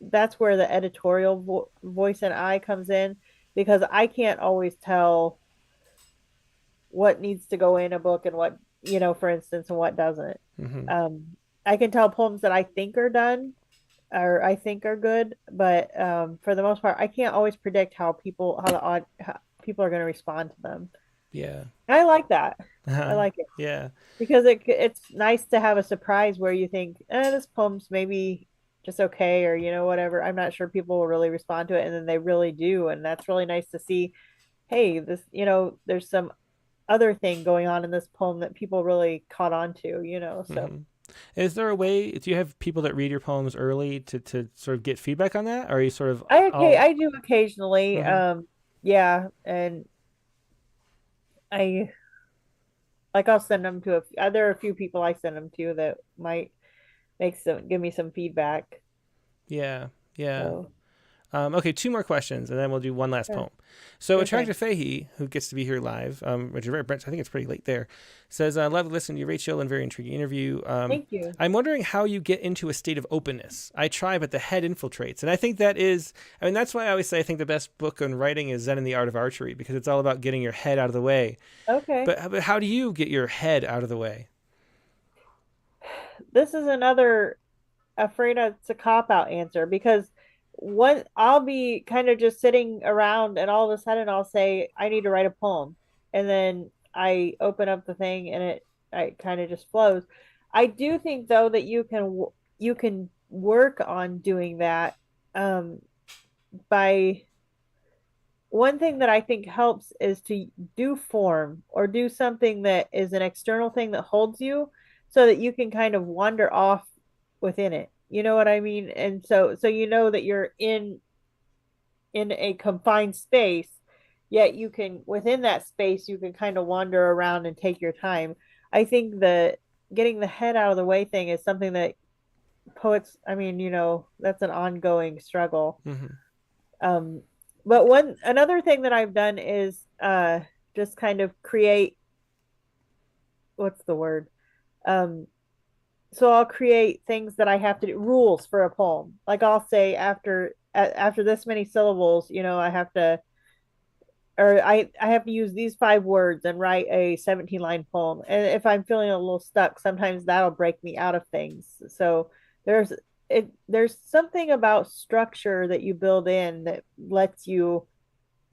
that's where the editorial voice and eye comes in, because I can't always tell what needs to go in a book and what, for instance, and what doesn't. Mm-hmm. I can tell poems that I think are done or I think are good, but for the most part, I can't always predict how people are going to respond to them. Yeah, I like that. uh-huh. I like it. Yeah, Because it's nice to have a surprise where you think, this poem's maybe just okay, or whatever. I'm not sure people will really respond to it, and then they really do, and that's really nice to see. Hey, this, there's some other thing going on in this poem that people really caught on to, So mm-hmm. Is there a way, do you have people that read your poems early to sort of get feedback on that, or are you sort of I do occasionally. Mm-hmm. Yeah, and I like, I'll send them to there are a few people I send them to that might give me some feedback. Yeah, yeah. So Okay, two more questions, and then we'll do one last sure. poem. So, Sure Attractive thing. Fahey, who gets to be here live, which is very, I think it's pretty late there, says, I love listening to you, Rachel, and very intriguing interview. Thank you. I'm wondering how you get into a state of openness. I try, but the head infiltrates. And I think that's why I always say I think the best book on writing is Zen and the Art of Archery, because it's all about getting your head out of the way. Okay. But how do you get your head out of the way? This is another, afraid it's a cop out answer, because I'll be kind of just sitting around, and all of a sudden I'll say I need to write a poem, and then I open up the thing and it kind of just flows. I do think though that you can work on doing that, by one thing that I think helps is to do form or do something that is an external thing that holds you, so that you can kind of wander off within it. You know what I mean? And so that you're in a confined space, yet you can, within that space, you can kind of wander around and take your time. I think that getting the head out of the way thing is something that poets, I mean, that's an ongoing struggle. Mm-hmm. But another thing that I've done is just kind of create, what's the word? So I'll create things that I have to do, rules for a poem. Like I'll say after this many syllables, I have to, or I have to use these 5 words and write a 17-line poem. And if I'm feeling a little stuck, sometimes that'll break me out of things. So there's something about structure that you build in that lets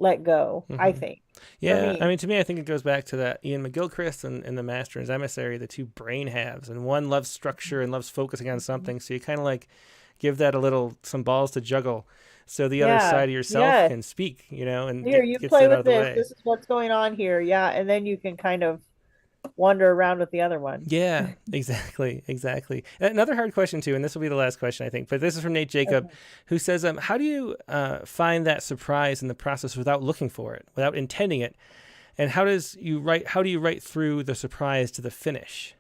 let go, I Mhm. think. Yeah, For I me. mean, to me, I think it goes back to that Ian McGilchrist and the Master and his emissary, the two brain halves, and one loves structure and loves focusing on something. So you kind of like give that some balls to juggle, so the other Yeah. side of yourself Yes. can speak, and Here, you gets play that out with of the this. way. This is what's going on here. Yeah. And then you can kind of wander around with the other one. Yeah, exactly, exactly. Another hard question too, and this will be the last question I think. But this is from Nate Jacob, Okay. who says, "How do you find that surprise in the process without looking for it, without intending it, and How do you write through the surprise to the finish?"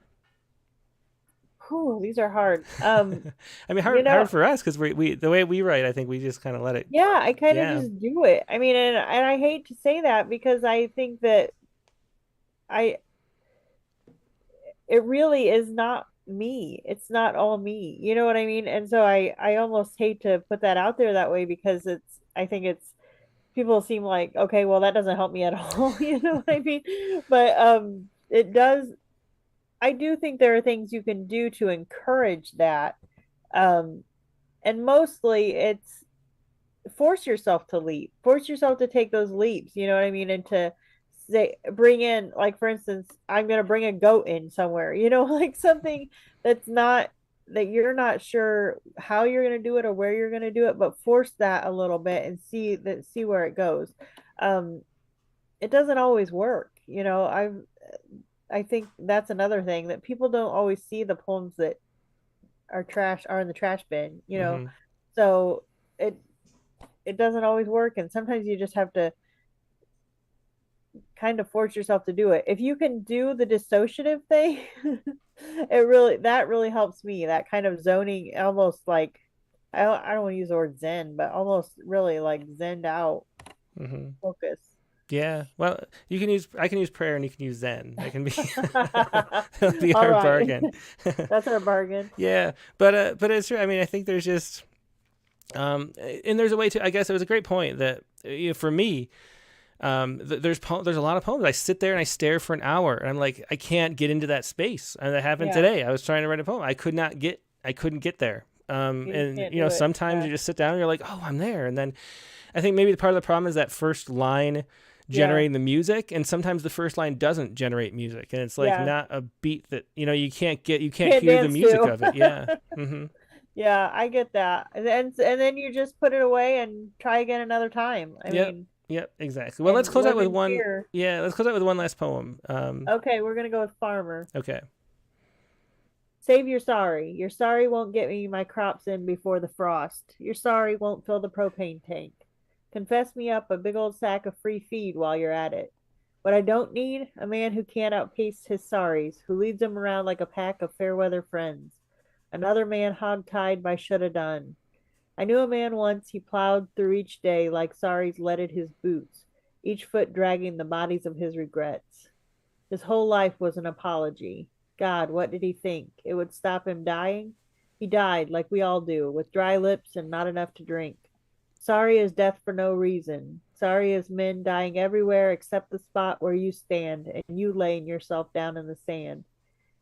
Whew, these are hard. I mean, You hard know, for us because we the way we write, I think we just kind of let it. yeah, I kind of Yeah. just do it. I mean, and I hate to say that because I think that I it really is not me. It's not all me. You know what I mean? And so I almost hate to put that out there that way because I think it's people seem like, okay, well that doesn't help me at all. You know what I mean? But it does. I do think there are things you can do to encourage that. Um and mostly it's force yourself to leap, force yourself to take those leaps, you know what I mean, and to say bring in, like, for instance, I'm going to bring a goat in somewhere, you know, like something that's not, that you're not sure how you're going to do it or where you're going to do it, but force that a little bit and see where it goes. um it doesn't always work, you know. I think that's another thing, that people don't always see the poems that are in the trash bin, you know. Hmm. So it it doesn't always work, and sometimes you just have to kind of force yourself to do it. If you can do the dissociative thing, that really helps me, that kind of zoning, almost like, I don't want to use the word zen, but almost really like zenned out Hmm. focus. Yeah. Well, I can use prayer and you can use Zen. That can be that'll be All our right. bargain. That's our bargain. Yeah, but it's true. I mean, I think there's just and there's a way to. I guess it was a great point that for me, there's a lot of poems. I sit there and I stare for an hour, and I'm like, I can't get into that space. And that happened Yeah, today. I was trying to write a poem. I couldn't get there. you just And can't do it. sometimes Yeah. you just sit down and you're like, oh, I'm there. And then I think maybe part of the problem is that first line Yeah. generating the music, and sometimes the first line doesn't generate music, and it's like Yeah. not a beat that you can't Can't hear the dance music to. of it. Yeah. Hmm. Yeah, I get that. And then you just put it away and try again another time. I Yep. mean, Yep. Exactly. Well, let's and close out live with in one. fear. Yeah, let's close out with one last poem. Okay, we're gonna go with farmer. Okay. Save your sorry. Your sorry won't get me my crops in before the frost. Your sorry won't fill the propane tank. Confess me up a big old sack of free feed while you're at it. What I don't need, a man who can't outpace his sorries, who leads them around like a pack of fair weather friends. Another man hog-tied by shoulda done. I knew a man once, he plowed through each day like sorries leaded his boots, each foot dragging the bodies of his regrets. His whole life was an apology. God, what did he think? It would stop him dying? He died, like we all do, with dry lips and not enough to drink. Sorry as death for no reason. Sorry as men dying everywhere except the spot where you stand and you laying yourself down in the sand.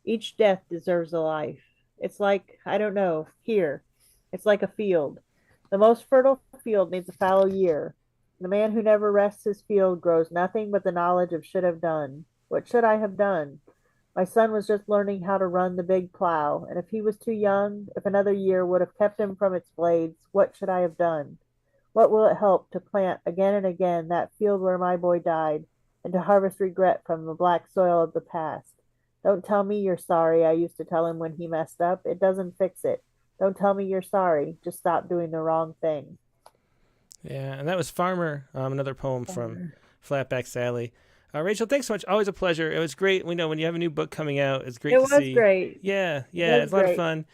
Each death deserves a life. It's like, I don't know, here. It's like a field. The most fertile field needs a fallow year. The man who never rests his field grows nothing but the knowledge of should have done. What should I have done? My son was just learning how to run the big plow, and if he was too young, if another year would have kept him from its blades, what should I have done? What will it help to plant again and again that field where my boy died, and to harvest regret from the black soil of the past? Don't tell me you're sorry, I used to tell him when he messed up. It doesn't fix it. Don't tell me you're sorry. Just stop doing the wrong thing. Yeah, and that was Farmer, another poem from It Flatback Sally. Rachel, thanks so much. Always a pleasure. It was great. We know when you have a new book coming out, it's great to was see. great. Yeah, It yeah, was it's a lot of great. fun.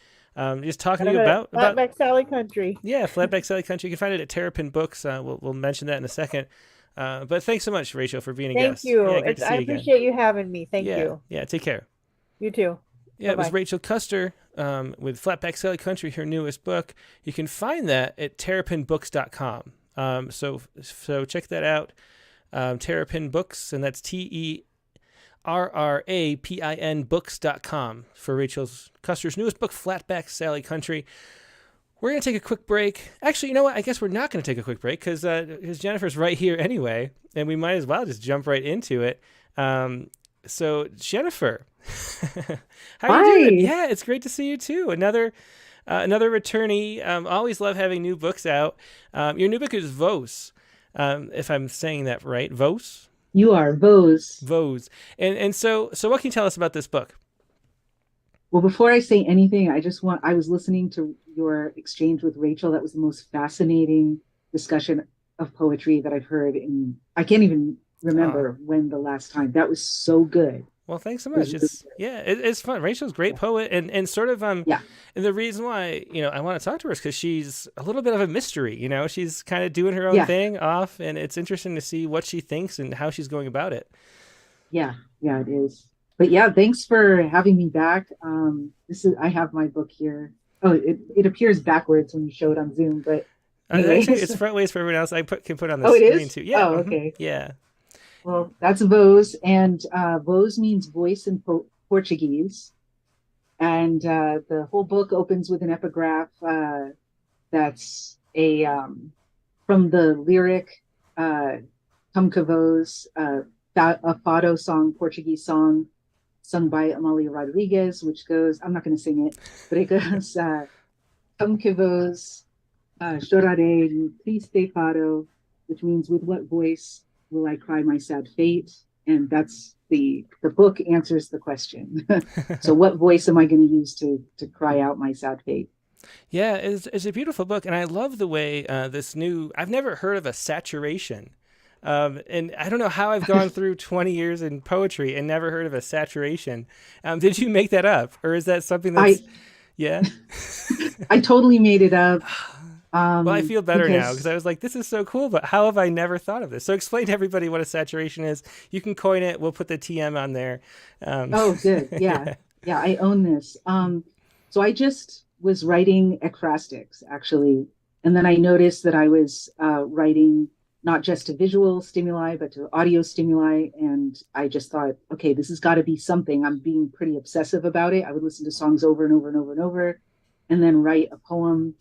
Just talking And to I you heard it. about Flatback Sally Country. yeah, Flatback Sally Country. You can find it at Terrapin Books. We'll mention that in a second. But thanks so much, Rachel, for being a Thank guest. you. Yeah, great to see I you again. appreciate you having me. Thank Yeah, you. yeah. Take care. You too. Yeah, Bye it was bye. Rachel Custer with Flatback Sally Country, her newest book. You can find that at terrapinbooks.com. So check that out. Terrapin Books, and that's TERRAPIN books.com for Rachel Custer's newest book, Flatback Sally Country. We're going to take a quick break. Actually, you know what? I guess we're not going to take a quick break because Jennifer's right here anyway, and we might as well just jump right into it. So, Jennifer, how are you doing? Yeah, it's great to see you too. Another returnee. Always love having new books out. Your new book is Vos, if I'm saying that right. Vos? You are Vos. Vos. And so what can you tell us about this book? Well, before I say anything, I was listening to your exchange with Rachel. That was the most fascinating discussion of poetry that I've heard I can't even remember when the last time. That was so good. Well, thanks so much. It's fun. Rachel's a great poet and sort of, and the reason why, I want to talk to her is because she's a little bit of a mystery, she's kind of doing her own thing off, and it's interesting to see what she thinks and how she's going about it. Yeah, it is. But yeah, thanks for having me back. I have my book here. Oh, it appears backwards when you show it on Zoom, but actually, it's front ways for everyone else. I can put on the screen too. Yeah. Oh, okay. Yeah. Well, that's Vos, and Vos means voice in Portuguese. And the whole book opens with an epigraph that's from the lyric Come Que Vos, a fado song, Portuguese song, sung by Amalia Rodriguez, which goes, I'm not going to sing it, but it goes, Come Que Vos, choraré no triste fado, which means with what voice will I cry my sad fate? And that's the book answers the question. So what voice am I going to use to cry out my sad fate? Yeah, it's a beautiful book. And I love the way I've never heard of a saturation. And I don't know how I've gone through 20 years in poetry and never heard of a saturation. Did you make that up? Or is that something that's... Yeah? I totally made it up. Well, I feel better now because I was like, this is so cool, but how have I never thought of this? So explain to everybody what a saturation is. You can coin it. We'll put the TM on there. Oh, good. Yeah. Yeah, I own this. So I just was writing acrostics, actually. And then I noticed that I was writing not just to visual stimuli, but to audio stimuli. And I just thought, okay, this has got to be something. I'm being pretty obsessive about it. I would listen to songs over and over and over and over, and then write a poem,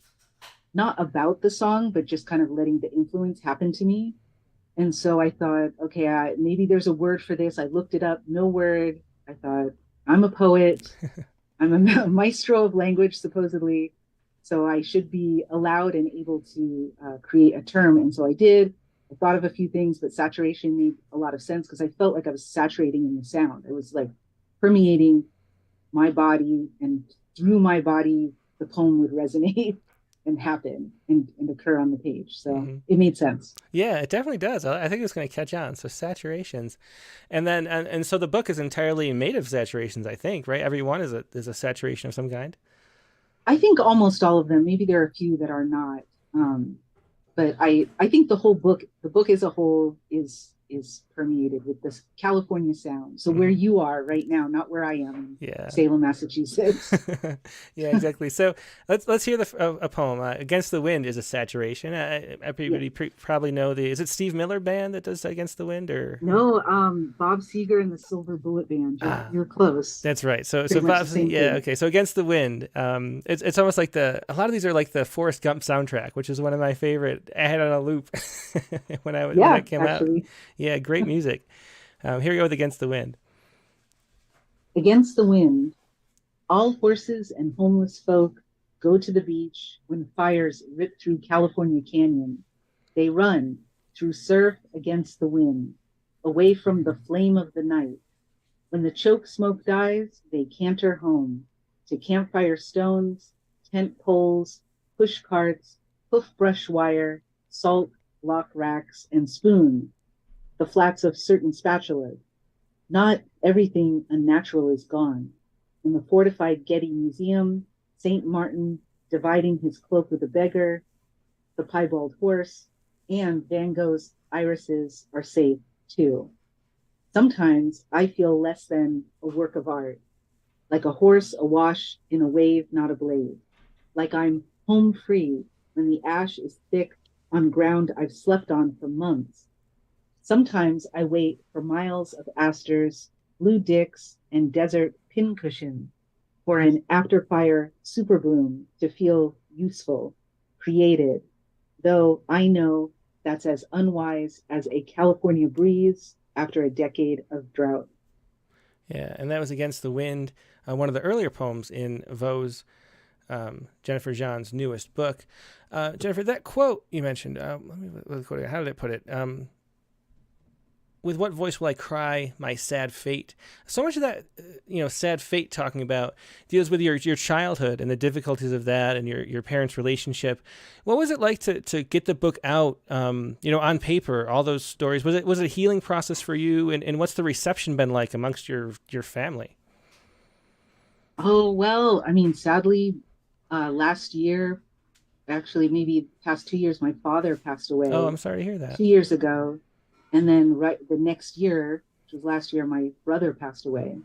not about the song, but just kind of letting the influence happen to me. And so I thought, okay, maybe there's a word for this. I looked it up, no word. I thought, I'm a poet. I'm a maestro of language, supposedly. So I should be allowed and able to create a term. And so I did. I thought of a few things, but saturation made a lot of sense because I felt like I was saturating in the sound. It was like permeating my body, and through my body, the poem would resonate and happen and occur on the page. So it made sense. Yeah, it definitely does. I think it's going to catch on. So saturations. And then, and so the book is entirely made of saturations, I think, right? Every one is a saturation of some kind. I think almost all of them. Maybe there are a few that are not. But I think the book as a whole is permeated with this California sound. So where you are right now, not where I am, Salem, Massachusetts. Yeah, exactly. So let's hear a poem. Against the Wind is a saturation. Everybody probably know is it Steve Miller Band that does Against the Wind, or no? Bob Seger and the Silver Bullet Band. You're close. That's right. So Bob, okay. So Against the Wind. It's almost like a lot of these are like the Forrest Gump soundtrack, which is one of my favorite. I had it on a loop when that came actually. out. Yeah, great music. Here we go with Against the Wind. Against the wind, all horses and homeless folk go to the beach when fires rip through California Canyon. They run through surf against the wind, away from the flame of the night. When the choke smoke dies, they canter home to campfire stones, tent poles, push carts, hoof brush wire, salt, block racks, and spoon, the flats of certain spatulas. Not everything unnatural is gone. In the fortified Getty Museum, St. Martin dividing his cloak with a beggar, the piebald horse, and Van Gogh's irises are safe too. Sometimes I feel less than a work of art, like a horse awash in a wave not ablaze, like I'm home free when the ash is thick on ground I've slept on for months. Sometimes I wait for miles of asters, blue dicks, and desert pincushion for an after-fire super bloom to feel useful, created, though I know that's as unwise as a California breeze after a decade of drought. Yeah, and that was Against the Wind, one of the earlier poems in Vaux's Jennifer Jean's newest book. Jennifer, that quote you mentioned, let me quote it. How did I put it? With what voice will I cry my sad fate? So much of that, sad fate talking about deals with your childhood and the difficulties of that and your parents' relationship. What was it like to get the book out, on paper, all those stories? Was it a healing process for you? And what's the reception been like amongst your family? Oh, well, I mean, sadly, last year, actually, maybe past 2 years, my father passed Oh, away I'm sorry to hear that. 2 years ago. And then right the next year, which was last year, my brother passed away.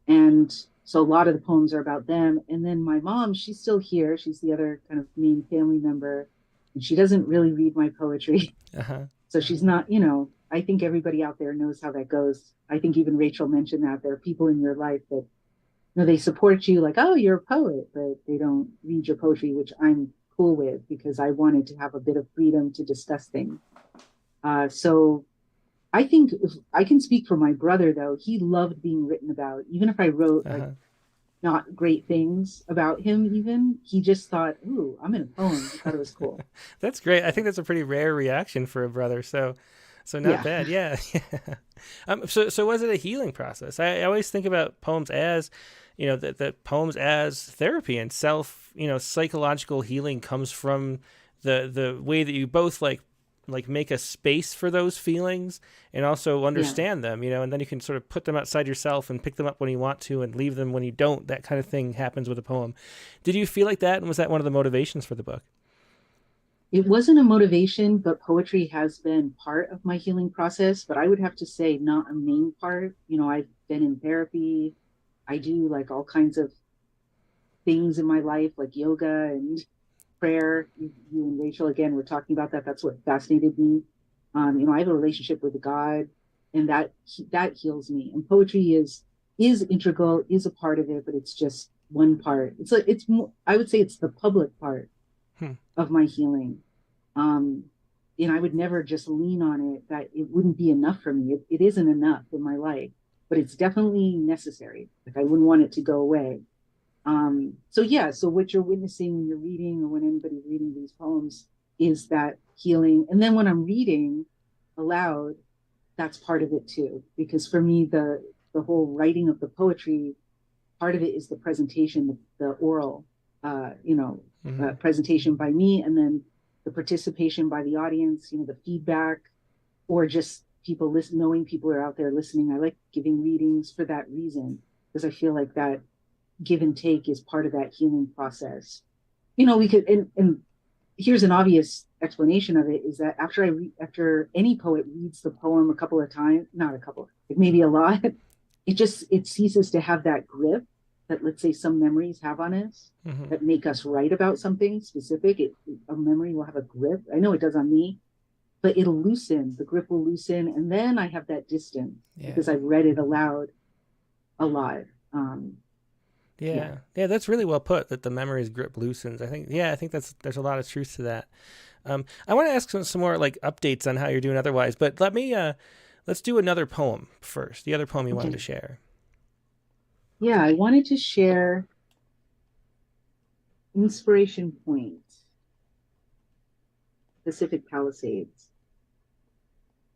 And so a lot of the poems are about them. And then my mom, she's still here. She's the other kind of main family member. And she doesn't really read my poetry. Uh-huh. So she's not, I think everybody out there knows how that goes. I think even Rachel mentioned that there are people in your life that, they support you like, oh, you're a poet, but they don't read your poetry, which I'm cool with because I wanted to have a bit of freedom to discuss things. So I think I can speak for my brother, though. He loved being written about. Even if I wrote not great things about him, even, he just thought, ooh, I'm in a poem. He thought it was cool. That's great. I think that's a pretty rare reaction for a brother. So not bad. Yeah. So was it a healing process? I always think about poems as, that poems as therapy and psychological healing comes from the way that you both like make a space for those feelings and also understand them, and then you can sort of put them outside yourself and pick them up when you want to and leave them when you don't. That kind of thing happens with a poem. Did you feel like that? And was that one of the motivations for the book? It wasn't a motivation, but poetry has been part of my healing process, but I would have to say not a main part. I've been in therapy. I do like all kinds of things in my life, like yoga and prayer. You and Rachel, again, were talking about that. That's what fascinated me. I have a relationship with God, and that heals me. And poetry is integral, is a part of it, but it's just one part. It's more, I would say it's the public part of my healing. And I would never just lean on it, that it wouldn't be enough for me. It isn't enough in my life, but it's definitely necessary. Like, I wouldn't want it to go away. So what you're witnessing when you're reading, or when anybody's reading these poems, is that healing. And then when I'm reading aloud, that's part of it too. Because for me, the whole writing of the poetry, part of it is the presentation, the oral, presentation by me, and then the participation by the audience, the feedback, or just people knowing people are out there listening. I like giving readings for that reason, because I feel like that give and take is part of that healing process. We could, and here's an obvious explanation of it, is that after any poet reads the poem a couple of times, not a couple, maybe a lot, it ceases to have that grip that, let's say, some memories have on us that make us write about something specific. A memory will have a grip. I know it does on me, but it'll loosen, the grip will loosen. And then I have that distance because I've read it aloud a lot. Yeah, that's really well put, that the memory's grip loosens. I think there's a lot of truth to that. I want to ask some more like updates on how you're doing otherwise, but let's do another poem first. The other poem you wanted to share. Yeah, I wanted to share Inspiration Point, Pacific Palisades.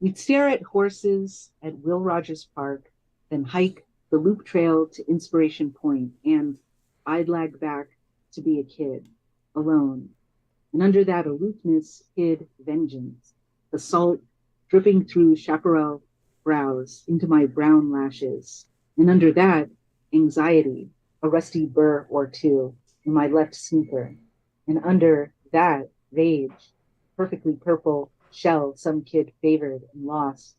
We'd stare at horses at Will Rogers Park, then hike the loop trail to Inspiration Point, and I'd lag back to be a kid, alone. And under that aloofness hid vengeance, the salt dripping through chaparral brows into my brown lashes. And under that, anxiety, a rusty burr or two in my left sneaker. And under that, rage, perfectly purple shell some kid favored and lost.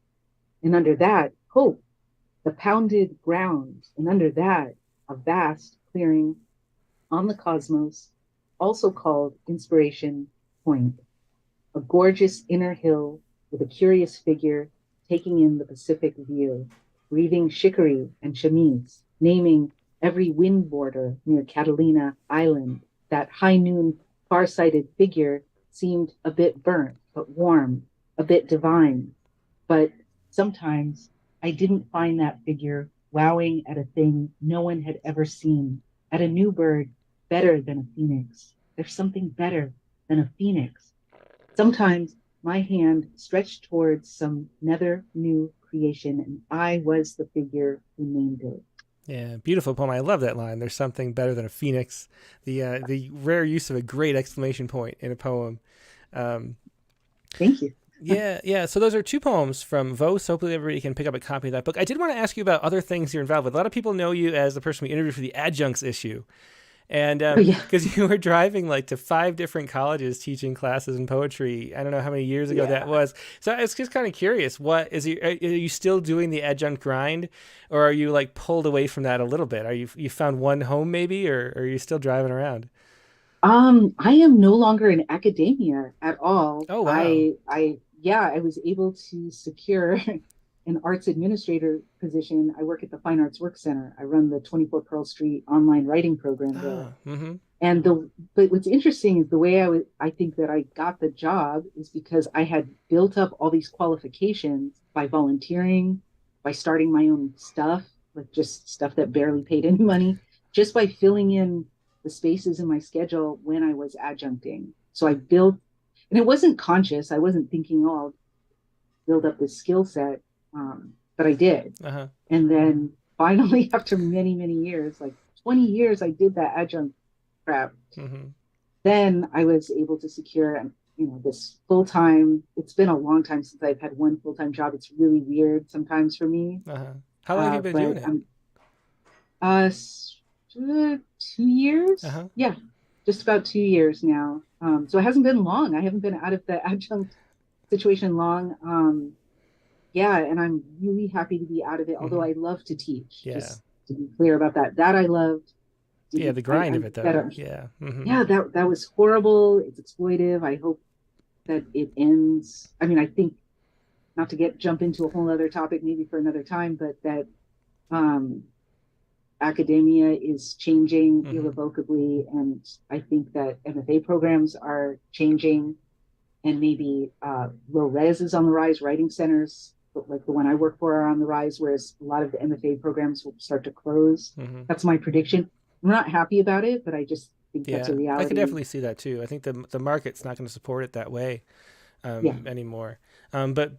And under that, hope, the pounded ground. And under that, a vast clearing on the cosmos, also called Inspiration Point, a gorgeous inner hill with a curious figure taking in the Pacific view, breathing chicory and chamise, naming every wind border near Catalina Island, that high noon far-sighted figure seemed a bit burnt, but warm, a bit divine. But sometimes I didn't find that figure wowing at a thing no one had ever seen, at a new bird better than a phoenix. There's something better than a phoenix. Sometimes my hand stretched towards some nether new creation, and I was the figure who named it. Yeah, beautiful poem. I love that line. There's something better than a phoenix. The rare use of a great exclamation point in a poem. Thank you. Yeah. So those are two poems from Vos. Hopefully everybody can pick up a copy of that book. I did want to ask you about other things you're involved with. A lot of people know you as the person we interviewed for the adjuncts issue. And because you were driving like to 5 different colleges teaching classes in poetry. I don't know how many years ago that was. So I was just kind of curious, are you still doing the adjunct grind, or are you like pulled away from that a little bit? Are you found one home maybe, or are you still driving around? I am no longer in academia at all. Oh, wow. I was able to secure an arts administrator position. I work at the Fine Arts Work Center. I run the 24 Pearl Street online writing program there. Mm-hmm. And but what's interesting is the way I think that I got the job is because I had built up all these qualifications by volunteering, by starting my own stuff, like just stuff that barely paid any money, just by filling in the spaces in my schedule when I was adjuncting. So I built, and it wasn't conscious. I wasn't thinking, oh, I'll build up this skill set. But I did. Uh-huh. And then finally, after many, many years, like 20 years, I did that adjunct crap. Mm-hmm. Then I was able to secure, this full-time. It's been a long time since I've had one full-time job. It's really weird sometimes for me. Uh-huh. How long have you been doing it? 2 years. Uh-huh. Yeah, just about 2 years now. So it hasn't been long. I haven't been out of the adjunct situation long. And I'm really happy to be out of it, although I love to teach. Yeah. Just to be clear about that. That I loved. Yeah, the grind of it, though. Yeah. Mm-hmm. Yeah, that was horrible. It's exploitive. I hope that it ends. I mean, I think, not to jump into a whole other topic, maybe for another time, but that academia is changing irrevocably. And I think that MFA programs are changing, and maybe low res is on the rise. Writing centers, like the one I work for, are on the rise, whereas a lot of the MFA programs will start to close. Mm-hmm. That's my prediction. I'm not happy about it, but I just think that's a reality. I could definitely see that too. I think the market's not going to support it that way anymore. But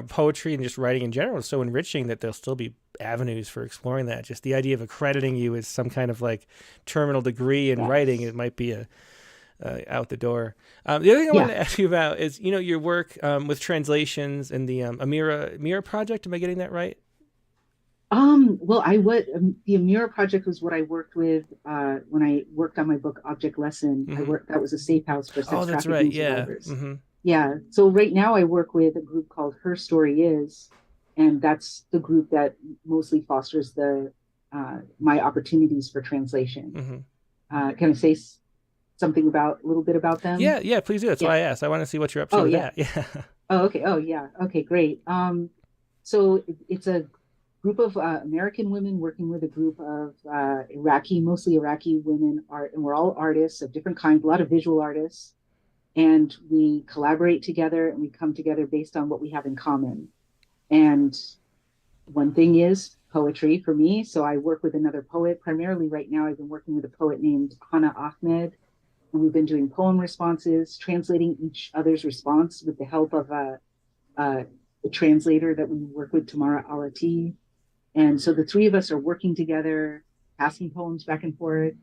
poetry and just writing in general is so enriching that there'll still be avenues for exploring that. Just the idea of accrediting you as some kind of like terminal degree in writing, it might be out the door. The other thing I wanted to ask you about is, your work with translations and the Amira project. Am I getting that right? The Amira project was what I worked with when I worked on my book Object Lesson. Mm-hmm. That was a safe house for sex trafficking survivors. Yeah. Mm-hmm. Yeah. So right now I work with a group called Her Story Is, and that's the group that mostly fosters my opportunities for translation. Mm-hmm. Can I say something a little bit about them? Yeah, please do. That's why I asked. I want to see what you're up to with that. Yeah. Oh, okay. Oh, yeah. Okay, great. So it's a group of American women working with a group of mostly Iraqi women, and we're all artists of different kinds, a lot of visual artists, and we collaborate together and we come together based on what we have in common. And one thing is poetry for me. So I work with another poet. Primarily right now, I've been working with a poet named Hannah Ahmed, and we've been doing poem responses, translating each other's response with the help of a translator that we work with, Tamara Alati. And so the three of us are working together, passing poems back and forth.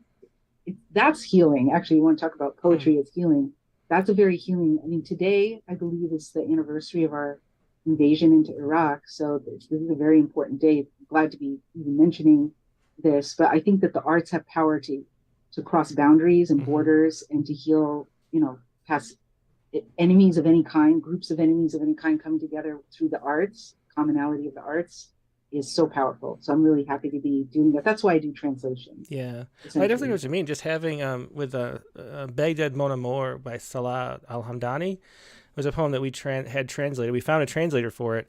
That's healing. Actually, you want to talk about poetry as healing. That's a very healing. I mean, today, I believe, is the anniversary of our invasion into Iraq. So this is a very important day. I'm glad to be even mentioning this. But I think that the arts have power to cross boundaries and borders and to heal, past enemies of any kind, groups of enemies of any kind coming together through the arts. Commonality of the arts is so powerful. So I'm really happy to be doing that. That's why I do translations. Yeah. I definitely know what you mean. Just having with Baghdad Mon Amour by Salah Al-Hamdani was a poem that we had translated. We found a translator for it.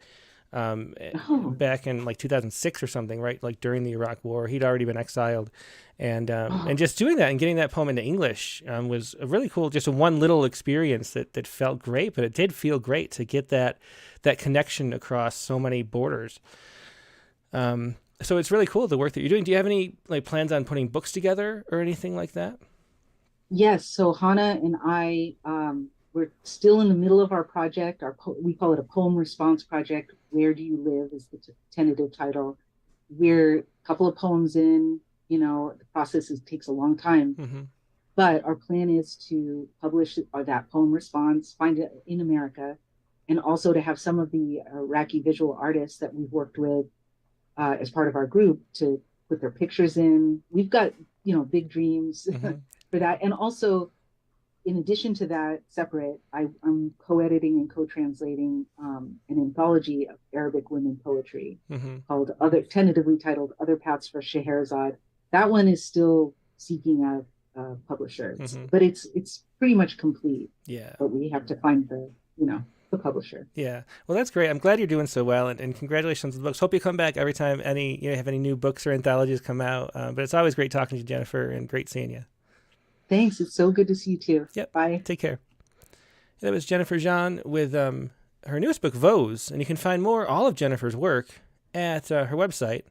Oh. back in like 2006 or something, right? Like during the Iraq War. He'd already been exiled. And just doing that and getting that poem into English was a really cool, just a one little experience that felt great, but it did feel great to get that connection across so many borders. So it's really cool, the work that you're doing. Do you have any like plans on putting books together or anything like that? Yes. So Hannah and I, we're still in the middle of our project. We call it a poem response project. Where Do You Live is the tentative title. We're a couple of poems in. The process takes a long time. Mm-hmm. But our plan is to publish that poem response, find it in America, and also to have some of the Iraqi visual artists that we've worked with as part of our group to put their pictures in. We've got, big dreams Mm-hmm. for that. And also, in addition to that, separate, I'm co-editing and co-translating an anthology of Arabic women poetry Mm-hmm. called tentatively titled Other Paths for Scheherazade. That one is still seeking a publisher, Mm-hmm. but it's pretty much complete. Yeah. But we have to find the publisher. Yeah. Well, that's great. I'm glad you're doing so well, and congratulations on the books. Hope you come back every time have any new books or anthologies come out. But it's always great talking to you, Jennifer, and great seeing you. Thanks. It's so good to see you too. Yep. Bye. Take care. That was Jennifer Jean with her newest book, Vose, and you can find all of Jennifer's work at her website,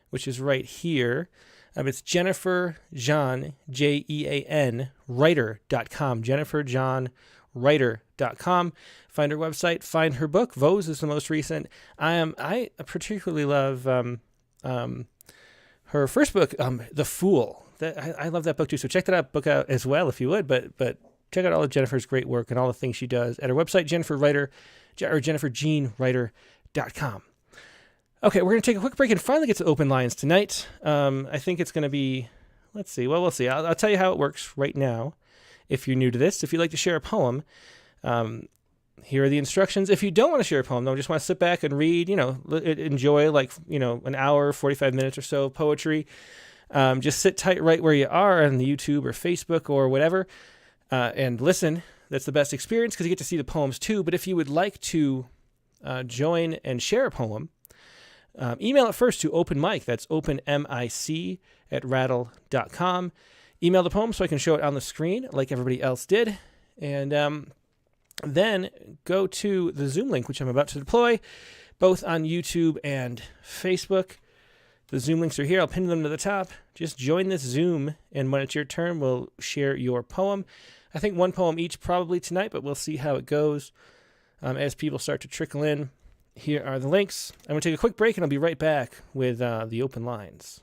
which is right here. It's Jennifer Jean, Jean, writer.com. JenniferJeanWriter.com. Find her website, find her book. Vose is the most recent. I particularly love her first book, The Fool. I love that book too. So check that book out as well if you would. But check out all of Jennifer's great work and all the things she does at her website, JenniferJeanWriter.com. Okay, we're going to take a quick break and finally get to open lines tonight. I think it's going to be, let's see. Well, we'll see. I'll tell you how it works right now. If you're new to this, if you'd like to share a poem, here are the instructions. If you don't want to share a poem, though, just want to sit back and read, enjoy an hour, 45 minutes or so of poetry, just sit tight right where you are on the YouTube or Facebook or whatever, and listen. That's the best experience because you get to see the poems too. But if you would like to join and share a poem, email it first to openmic. That's openmic @rattle.com. Email the poem so I can show it on the screen like everybody else did. And then go to the Zoom link, which I'm about to deploy, both on YouTube and Facebook. The Zoom links are here. I'll pin them to the top. Just join this Zoom, and when it's your turn, we'll share your poem. I think one poem each probably tonight, but we'll see how it goes as people start to trickle in. Here are the links. I'm going to take a quick break, and I'll be right back with the open lines.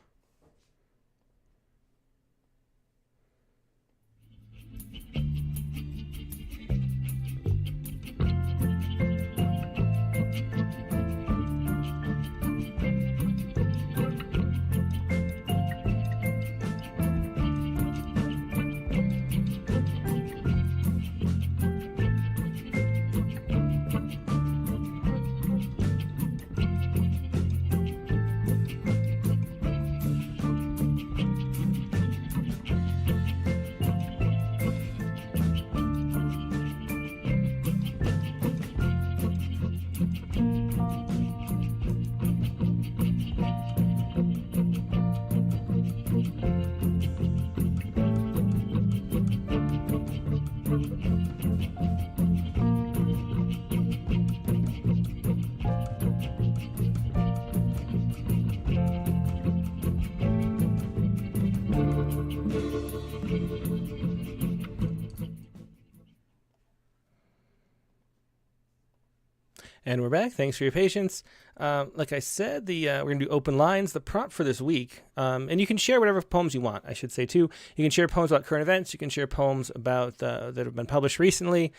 And we're back. Thanks for your patience. Like I said, we're going to do open lines. The prompt for this week, and you can share whatever poems you want, I should say, too. You can share poems about current events. You can share poems about that have been published recently.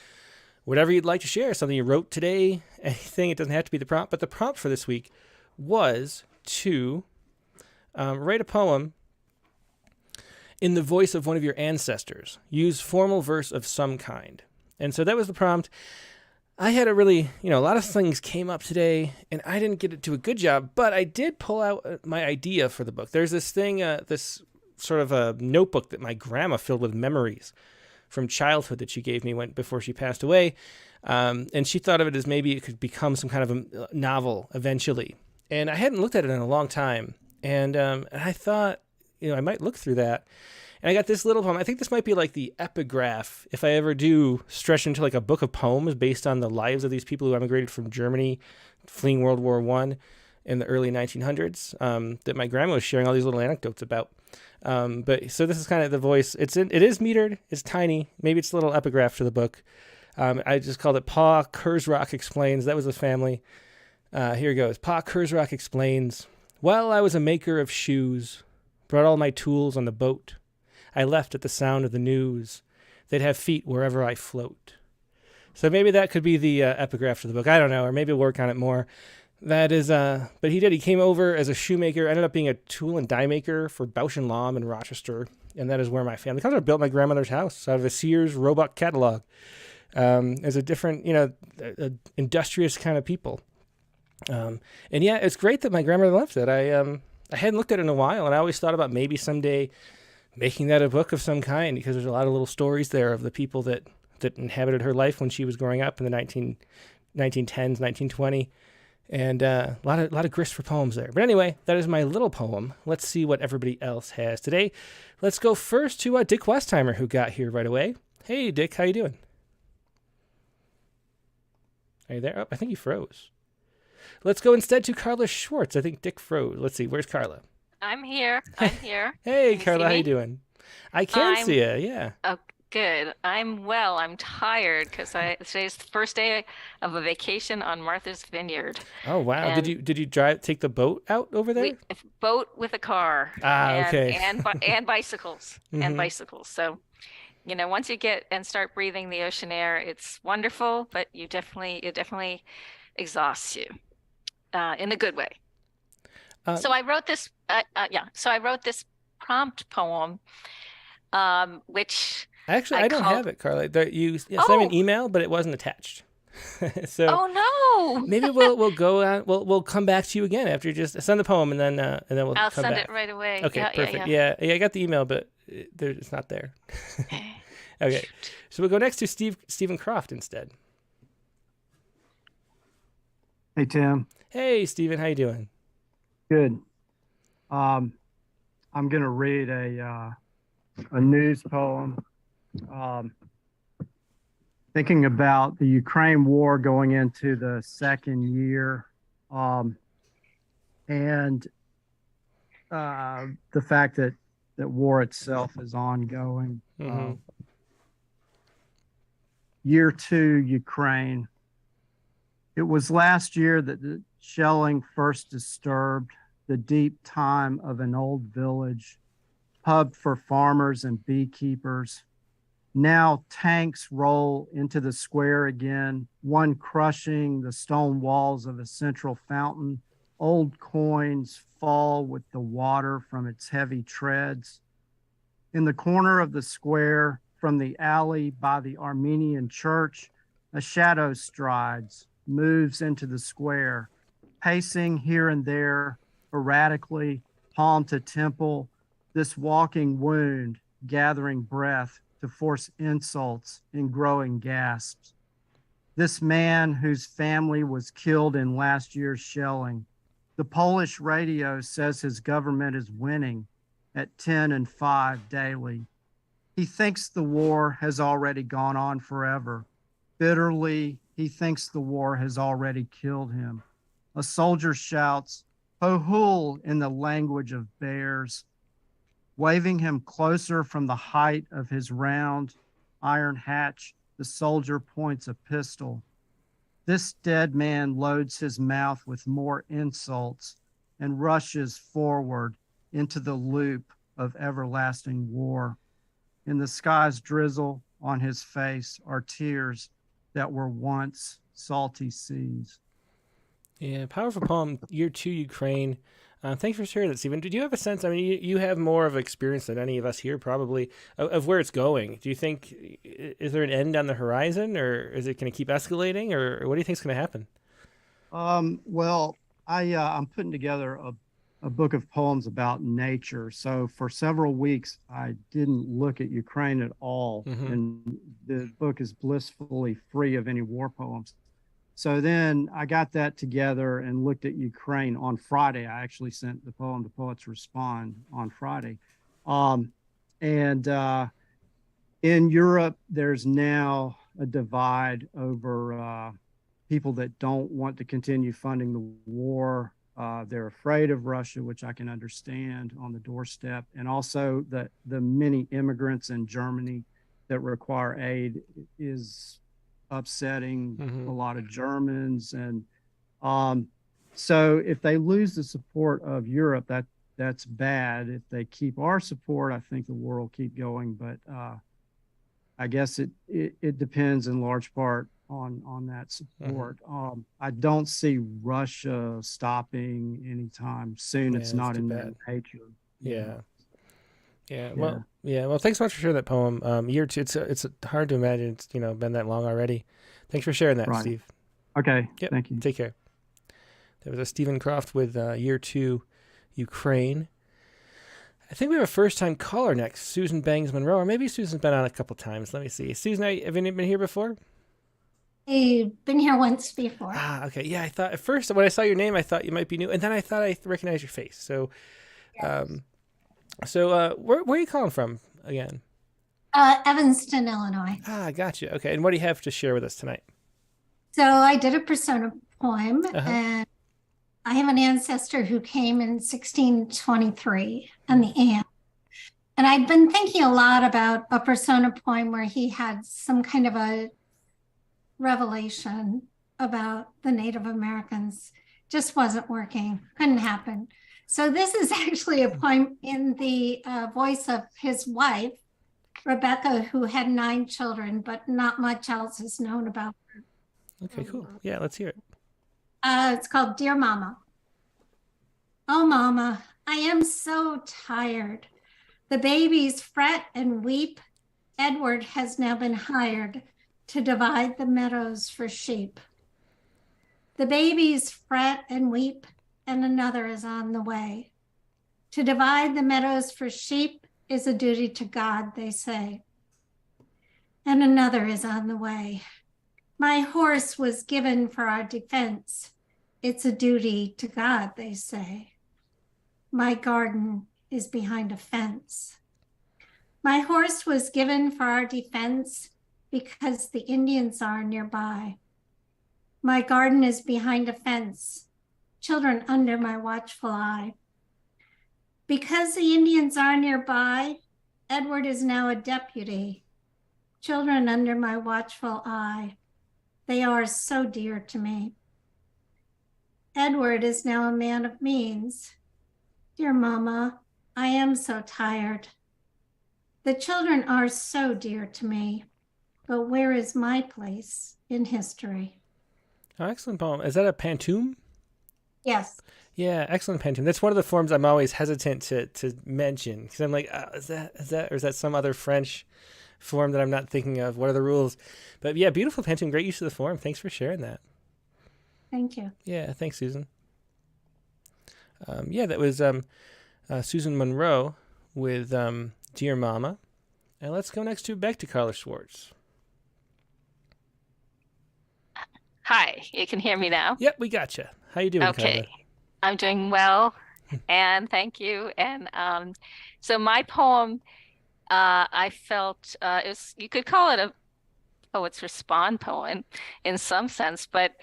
Whatever you'd like to share, something you wrote today, anything. It doesn't have to be the prompt. But the prompt for this week was to write a poem in the voice of one of your ancestors. Use formal verse of some kind. And so that was the prompt. I had a really, a lot of things came up today, and I didn't get to do a good job, but I did pull out my idea for the book. There's this thing, this sort of a notebook that my grandma filled with memories from childhood that she gave me before she passed away. And she thought of it as maybe it could become some kind of a novel eventually. And I hadn't looked at it in a long time. And I thought, I might look through that. And I got this little poem. I think this might be like the epigraph, if I ever do stretch into like a book of poems based on the lives of these people who emigrated from Germany, fleeing World War I in the early 1900s, that my grandma was sharing all these little anecdotes about. But so this is kind of the voice. It is metered. It's tiny. Maybe it's a little epigraph to the book. I just called it Pa Kurzrock Explains. That was the family. Here goes. Pa Kurzrock Explains. Well, I was a maker of shoes. Brought all my tools on the boat. I left at the sound of the news. They'd have feet wherever I float. So maybe that could be the epigraph to the book. I don't know, or maybe we'll work on it more. That is, but he did. He came over as a shoemaker, ended up being a tool and die maker for Bausch and Lomb in Rochester, and that is where my family comes from. I built my grandmother's house out of a Sears Roebuck catalog. As a different, industrious kind of people. And yeah, it's great that my grandmother left it. I hadn't looked at it in a while, and I always thought about maybe someday making that a book of some kind, because there's a lot of little stories there of the people that inhabited her life when she was growing up in the 1910s, 1920, and a lot of grist for poems there. But anyway, that is my little poem. Let's see what everybody else has today. Let's go first to Dick Westheimer, who got here right away. Hey, Dick, how you doing? Are you there? Oh, I think he froze. Let's go instead to Carla Schwartz. I think Dick froze. Let's see. Where's Carla? I'm here. Hey, Carla, how you doing? I can see you. Yeah. Oh, good. I'm well. I'm tired because today's the first day of a vacation on Martha's Vineyard. Oh wow! And Did you take the boat out over there? Boat with a car. Okay. And bicycles Mm-hmm. bicycles. So, once you get and start breathing the ocean air, it's wonderful, but it definitely exhausts you in a good way. So I wrote this. So I wrote this prompt poem, which Actually, I don't have it, Carla. You sent me an email, but it wasn't attached. So oh no! Maybe we'll go out. We'll come back to you again after you just send the poem, and then we'll. I'll come send back. it right away. Okay, perfect. Yeah. I got the email, but it's not there. Okay, so we'll go next to Stephen Croft instead. Hey, Tim. Hey, Stephen, how you doing? Good. I'm going to read a news poem. Thinking about the Ukraine war going into the second year, and the fact that war itself is ongoing. Mm-hmm. Year 2, Ukraine. It was last year that the shelling first disturbed the deep time of an old village, pub for farmers and beekeepers. Now tanks roll into the square again, one crushing the stone walls of a central fountain. Old coins fall with the water from its heavy treads. In the corner of the square, from the alley by the Armenian church, a shadow strides, moves into the square, pacing here and there, erratically, palm to temple, this walking wound, gathering breath to force insults in growing gasps. This man whose family was killed in last year's shelling. The Polish radio says his government is winning at 10 and 5 daily. He thinks the war has already gone on forever. Bitterly, he thinks the war has already killed him. A soldier shouts, "Hohul," in the language of bears. Waving him closer from the height of his round iron hatch, the soldier points a pistol. This dead man loads his mouth with more insults and rushes forward into the loop of everlasting war. In the sky's drizzle, on his face are tears that were once salty seas. Yeah, powerful poem, Year 2, Ukraine. Thanks for sharing that, Stephen. Did you have a sense, I mean, you have more of experience than any of us here probably, of where it's going. Do you think, is there an end on the horizon, or is it going to keep escalating, or what do you think is going to happen? Well, I'm putting together a a book of poems about nature. So for several weeks, I didn't look at Ukraine at all. And the book is blissfully free of any war poems. So then I got that together and looked at Ukraine on Friday. I actually sent the poem to Poets Respond on Friday. In Europe, there's now a divide over people that don't want to continue funding the war. They're afraid of Russia, which I can understand, on the doorstep, and also the many immigrants in Germany that require aid is upsetting a lot of Germans. And so if they lose the support of Europe, that's bad. If they keep our support, I think the war will keep going. But I guess it depends in large part on that support. I don't see Russia stopping anytime soon. It's not in their nature. Yeah. Well, thanks so much for sharing that poem. Year two, it's hard to imagine it's been that long already. Thanks for sharing that, Right. Steve. Okay. Yep. Thank you. Take care. There was a Stephen Croft with Year 2, Ukraine. I think we have a first-time caller next, Susan Bangs Monroe, or maybe Susan's been on a couple times. Let me see. Susan, have you been here before? I've been here once before. Ah, okay. Yeah, I thought at first when I saw your name, I thought you might be new, and then I thought I recognized your face. So, Yes. Where are you calling from again? Evanston, Illinois. Ah, gotcha. Okay, and what do you have to share with us tonight? So I did a persona poem, Uh-huh. and I have an ancestor who came in 1623 on the Anne. And I'd been thinking a lot about a persona poem where he had some kind of a revelation about the Native Americans. Just wasn't working, couldn't happen. So this is actually a poem in the voice of his wife, Rebecca, who had 9 children, but not much else is known about her. Okay, cool. Yeah, let's hear it. It's called Dear Mama. Oh, Mama, I am so tired. The babies fret and weep. Edward has now been hired to divide the meadows for sheep. The babies fret and weep, and another is on the way. To divide the meadows for sheep is a duty to God, they say. And another is on the way. My horse was given for our defense. It's a duty to God, they say. My garden is behind a fence. My horse was given for our defense because the Indians are nearby. My garden is behind a fence, children under my watchful eye. Because the Indians are nearby, Edward is now a deputy, children under my watchful eye. They are so dear to me. Edward is now a man of means. Dear Mama, I am so tired. The children are so dear to me, but where is my place in history? Oh, excellent poem. Is that a pantoum? Yes. Yeah, excellent pantoum. That's one of the forms I'm always hesitant to mention because I'm like, is that some other French form that I'm not thinking of? What are the rules? But yeah, beautiful pantoum. Great use of the form. Thanks for sharing that. Thank you. Yeah, thanks, Susan. That was Susan Monroe with Dear Mama. And let's go next back to Carla Schwartz. Hi, you can hear me now? Yep, we gotcha. How you doing, Okay, Carla? I'm doing well, and thank you. And so my poem, I felt you could call it a poet's respond poem in some sense, but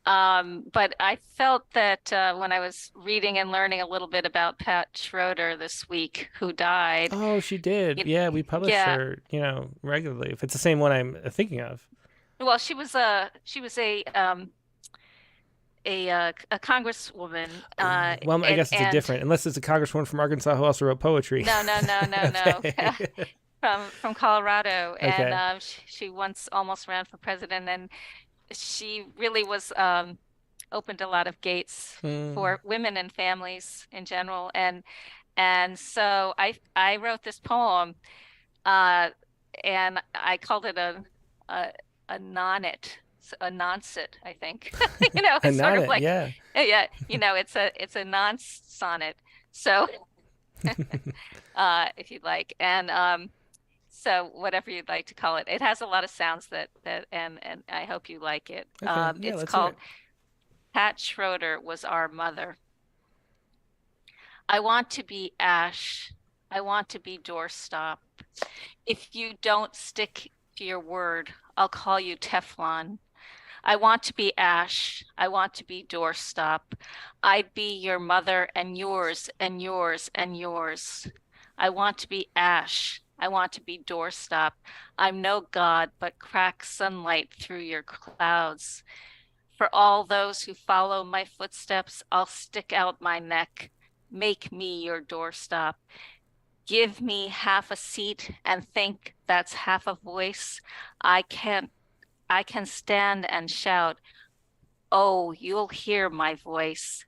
I felt that when I was reading and learning a little bit about Pat Schroeder this week, who died. Oh, she did. Yeah, we publish her, regularly. If it's the same one I'm thinking of. Well, she was a congresswoman. Well, I guess it's a different, unless it's a congresswoman from Arkansas who also wrote poetry. No. Okay. From Colorado, Okay. and she once almost ran for president, and she really was opened a lot of gates for women and families in general, and so I wrote this poem, and I called it a nonnet, a nonset, I think. A sort nonnet, of like yeah. yeah, it's a nonce sonnet. So, if you'd like, and so whatever you'd like to call it, it has a lot of sounds and I hope you like it. Okay, yeah, It's let's hear called it. Pat Schroeder Was Our Mother. I want to be ash. I want to be doorstop. If you don't stick to your word, I'll call you Teflon. I want to be ash. I want to be doorstop. I'd be your mother and yours and yours and yours. I want to be ash. I want to be doorstop. I'm no god, but crack sunlight through your clouds. For all those who follow my footsteps, I'll stick out my neck. Make me your doorstop. Give me half a seat and think that's half a voice. I can stand and shout, oh, you'll hear my voice.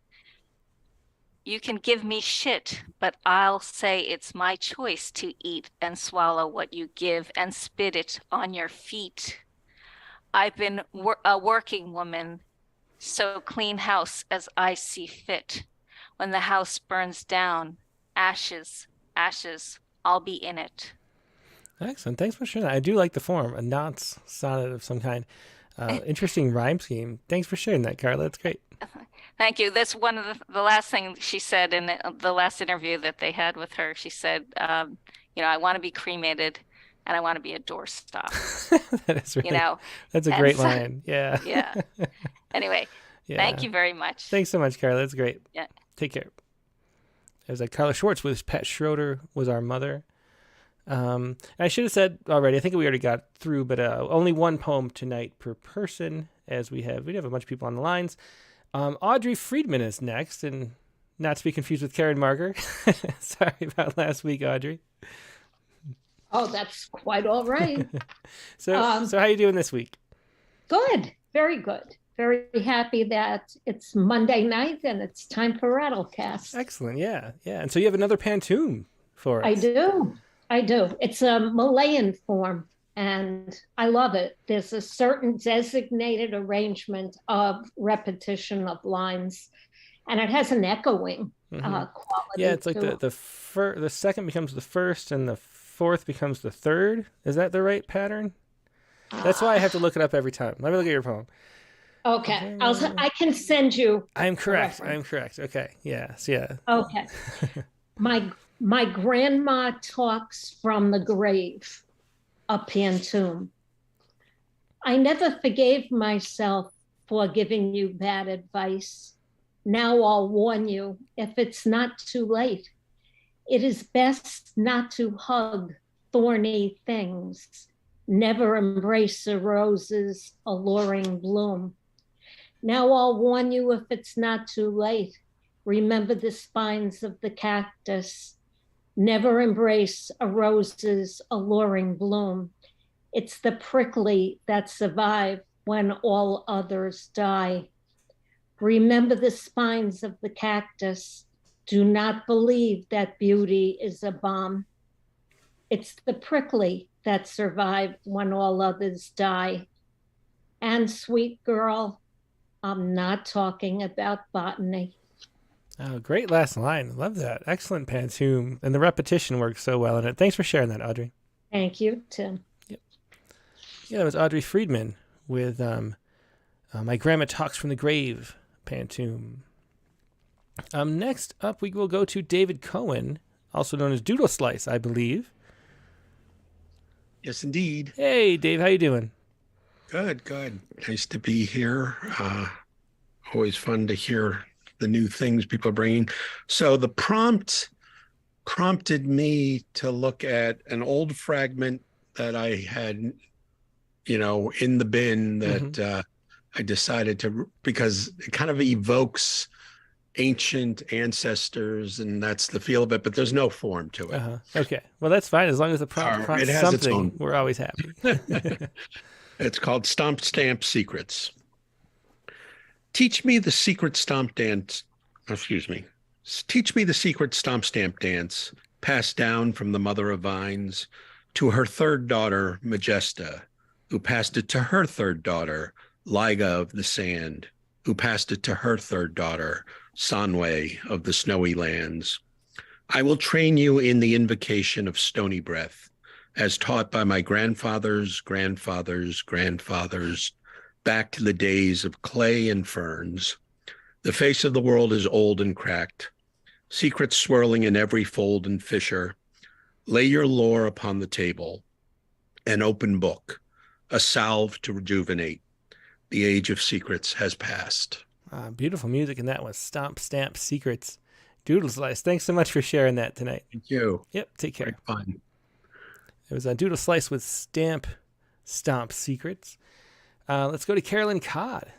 You can give me shit, but I'll say it's my choice to eat and swallow what you give and spit it on your feet. I've been a working woman, so clean house as I see fit. When the house burns down, ashes, ashes, I'll be in it. Excellent. Thanks for sharing that. I do like the form, a nonce sonnet of some kind. Interesting rhyme scheme. Thanks for sharing that, Carla. That's great. Thank you. That's one of the last things she said in the last interview that they had with her. She said, I want to be cremated and I want to be a doorstop. That is really, that's a great line. Yeah. Yeah. Anyway, thank you very much. Thanks so much, Carla. That's great. Yeah. Take care. It was like Carla Schwartz with Pat Schroeder Was Our Mother. I should have said already, I think we already got through, but only one poem tonight per person, as we have a bunch of people on the lines. Audrey Friedman is next, and not to be confused with Karen Marger. Sorry about last week, Audrey. Oh, that's quite all right. So how are you doing this week? Good, very good. Very happy that it's Monday night and it's time for Rattlecast. Excellent, yeah. And so you have another pantoum for us. I do. It's a Malayan form, and I love it. There's a certain designated arrangement of repetition of lines, and it has an echoing quality. Yeah, it's like the second becomes the first, and the fourth becomes the third. Is that the right pattern? That's why I have to look it up every time. Let me look at your poem. Okay, I can send you. I'm correct. Okay. Yes. Yeah. Okay. My grandma talks from the grave, a pantoum. I never forgave myself for giving you bad advice. Now I'll warn you, if it's not too late, it is best not to hug thorny things. Never embrace a rose's alluring bloom. Now I'll warn you, if it's not too late, remember the spines of the cactus. Never embrace a rose's alluring bloom. It's the prickly that survive when all others die. Remember the spines of the cactus. Do not believe that beauty is a bomb. It's the prickly that survive when all others die. And sweet girl, I'm not talking about botany. Oh, great last line. Love that. Excellent pantoum. And the repetition works so well in it. Thanks for sharing that, Audrey. Thank you, Tim. Yep. Yeah, that was Audrey Friedman with My Grandma Talks from the Grave pantoum. Next up, we will go to David Cohen, also known as Doodle Slice, I believe. Yes, indeed. Hey, Dave. How you doing? Good. Nice to be here. Always fun to hear the new things people are bringing. So the prompt prompted me to look at an old fragment that I had, in the bin that I decided to, because it kind of evokes ancient ancestors, and that's the feel of it, but there's no form to it. Okay. Well, that's fine. As long as the prompt it has something, its own. We're always happy. It's called Stomp Stamp Secrets. Teach me the secret stomp dance. Teach me the secret stomp stamp dance passed down from the mother of vines to her third daughter, Majesta, who passed it to her third daughter, Liga of the Sand, who passed it to her third daughter, Sanwe of the Snowy Lands. I will train you in the invocation of stony breath, as taught by my grandfathers, grandfathers, grandfathers, back to the days of clay and ferns. The face of the world is old and cracked, secrets swirling in every fold and fissure. Lay your lore upon the table, an open book, a salve to rejuvenate. The age of secrets has passed. Beautiful music, and that was Stomp Stamp Secrets. Doodle Slice, thanks so much for sharing that tonight. Thank you. Yep, take care. Very fun. It was a Doodle Slice with Stomp Secrets. Let's go to Carolyn Codd.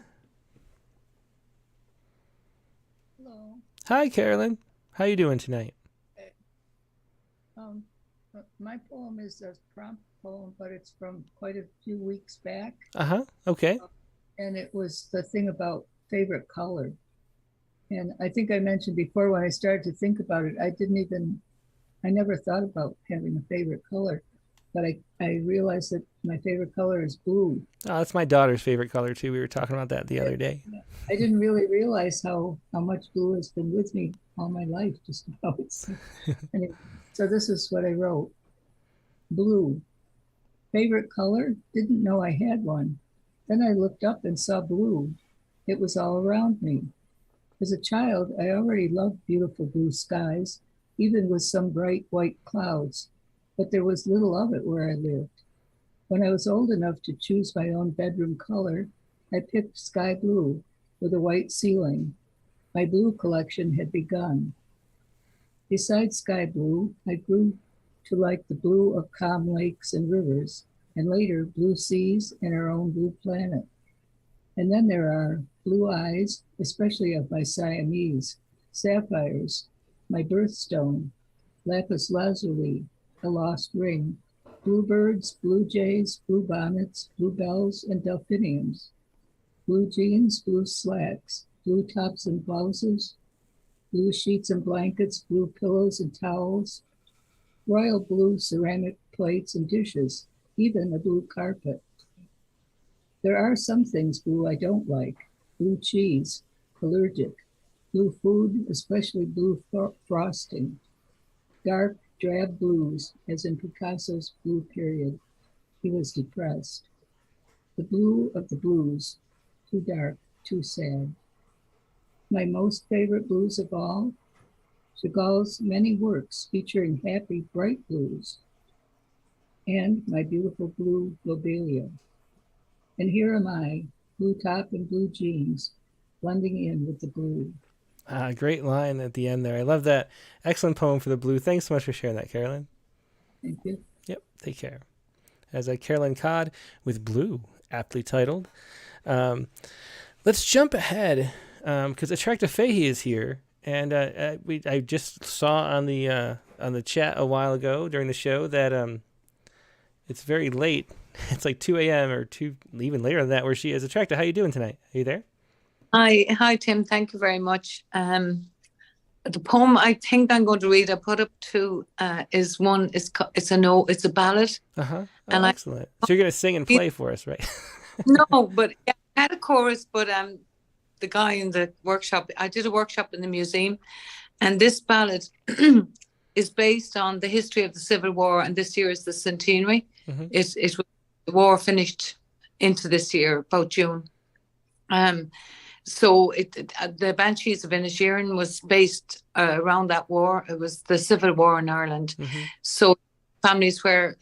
Hello. Hi, Carolyn. How you doing tonight? My poem is a prompt poem, but it's from quite a few weeks back. Okay. And it was the thing about favorite color. And I think I mentioned before, when I started to think about it, I never thought about having a favorite color, but I realized that my favorite color is blue. Oh, that's my daughter's favorite color too. We were talking about that the other day. I didn't really realize how much blue has been with me all my life, just about. Anyway, so this is what I wrote. Blue. Favorite color? Didn't know I had one. Then I looked up and saw blue. It was all around me. As a child, I already loved beautiful blue skies, even with some bright white clouds, but there was little of it where I lived. When I was old enough to choose my own bedroom color, I picked sky blue with a white ceiling. My blue collection had begun. Besides sky blue, I grew to like the blue of calm lakes and rivers, and later blue seas and our own blue planet. And then there are blue eyes, especially of my Siamese, sapphires, my birthstone, lapis lazuli, a lost ring, bluebirds, blue jays, blue bonnets, blue bells, and delphiniums, blue jeans, blue slacks, blue tops and blouses, blue sheets and blankets, blue pillows and towels, royal blue ceramic plates and dishes, even a blue carpet. There are some things blue I don't like. Blue cheese, allergic. Blue food, especially blue frosting. Dark, drab blues, as in Picasso's blue period. He was depressed. The blue of the blues, too dark, too sad. My most favorite blues of all, Chagall's many works featuring happy, bright blues, and my beautiful blue lobelia. And here am I, blue top and blue jeans, blending in with the blue. Great line at the end there. I love that. Excellent poem for the blue. Thanks so much for sharing that, Carolyn. Thank you. Yep, take care. As Carolyn Codd with Blue, aptly titled. Let's jump ahead because Attractive Fahey is here. And I just saw on the chat a while ago during the show that it's very late. It's like 2 a.m. or even later than that where she is. Attractive, how you doing tonight? Are you there? Hi, Tim. Thank you very much. The poem I think I'm going to read, I put up two, is one. It's a ballad. And excellent. So you're going to sing and play for us, right? No, but I had a chorus. But the guy in the workshop, I did a workshop in the museum, and this ballad is based on the history of the Civil War, and this year is the centenary. The war finished into this year, about June. So the Banshees of Inisherin was based around that war. It was the Civil War in Ireland. So families where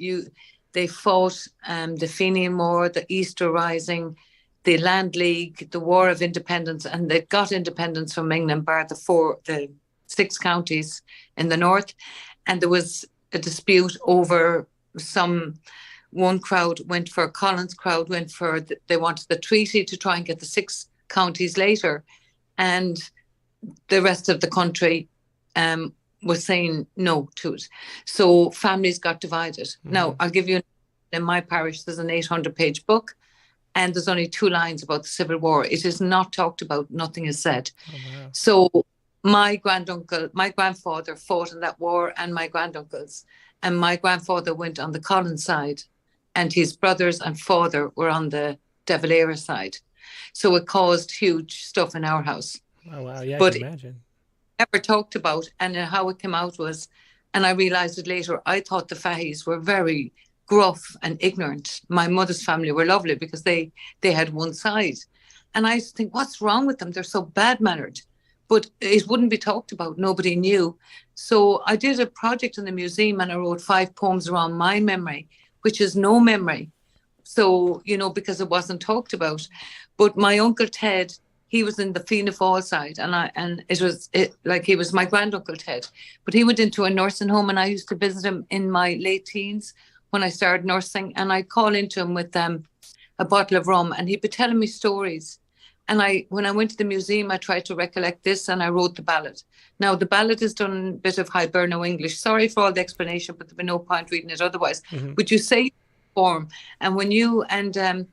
they fought the Fenian War, the Easter Rising, the Land League, the War of Independence, and they got independence from England, bar the 6 counties in the north. And there was a dispute over one crowd went for, Collins' crowd went for, they wanted the treaty to try and get the 6 counties later, and the rest of the country was saying no to it. So families got divided. Now, I'll give you, in my parish, there's an 800-page book, and there's only 2 lines about the Civil War. It is not talked about, nothing is said. Wow. So my grandfather fought in that war, and my granduncles, and my grandfather went on the Collins side, and his brothers and father were on the De Valera side. So it caused huge stuff in our house. Oh, wow. Yeah, but I can imagine. never talked about, and how it came out was, and I realized it later, I thought the Fahys were very gruff and ignorant. My mother's family were lovely because they had one side. And I used to think, what's wrong with them? They're so bad-mannered. But it wouldn't be talked about. Nobody knew. So I did a project in the museum and I wrote 5 poems around my memory, which is no memory. So, you know, because it wasn't talked about. But my Uncle Ted, he was in the Fianna Fáil side, and he was my granduncle Ted. But he went into a nursing home and I used to visit him in my late teens when I started nursing, and I'd call into him with a bottle of rum and he'd be telling me stories. And when I went to the museum, I tried to recollect this and I wrote the ballad. Now, the ballad is done a bit of Hiberno English. Sorry for all the explanation, but there'd be no point reading it otherwise. Mm-hmm. Would you say form? And when you and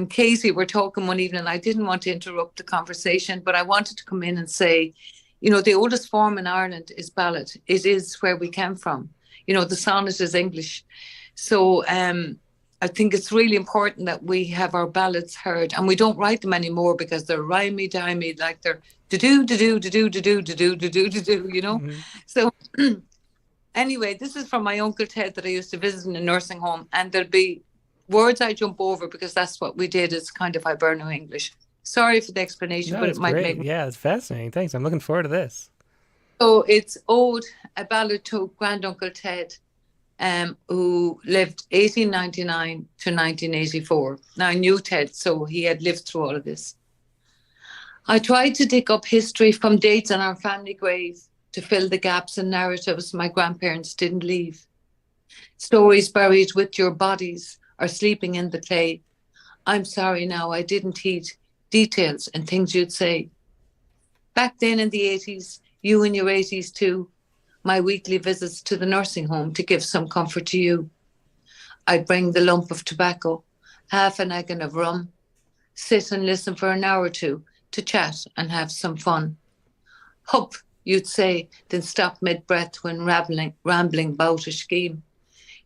Casey were talking one evening, I didn't want to interrupt the conversation, but I wanted to come in and say, you know, the oldest form in Ireland is ballad. It is where we came from. You know, the sonnet is English. So I think it's really important that we have our ballads heard, and we don't write them anymore because they're rhymey-dimey, like they're do-do-do-do-do-do-do-do-do-do-do, you know? Mm-hmm. So anyway, this is from my Uncle Ted that I used to visit in a nursing home, and there'll be words I jump over because that's what we did. It's kind of Hiberno English. Sorry for the explanation, No, but it's it might great. make... Yeah, it's fascinating. Thanks. I'm looking forward to this. So it's Ode, a ballad to Granduncle Ted, who lived 1899 to 1984. Now, I knew Ted, so he had lived through all of this. I tried to dig up history from dates on our family grave to fill the gaps in narratives my grandparents didn't leave. Stories buried with your bodies are sleeping in the clay. I'm sorry now I didn't heed details and things you'd say. Back then in the 80s, you in your 80s too, my weekly visits to the nursing home to give some comfort to you. I'd bring the lump of tobacco, half an egg of rum, sit and listen for an hour or two to chat and have some fun. Hup, you'd say, then stop mid-breath when rambling about a scheme.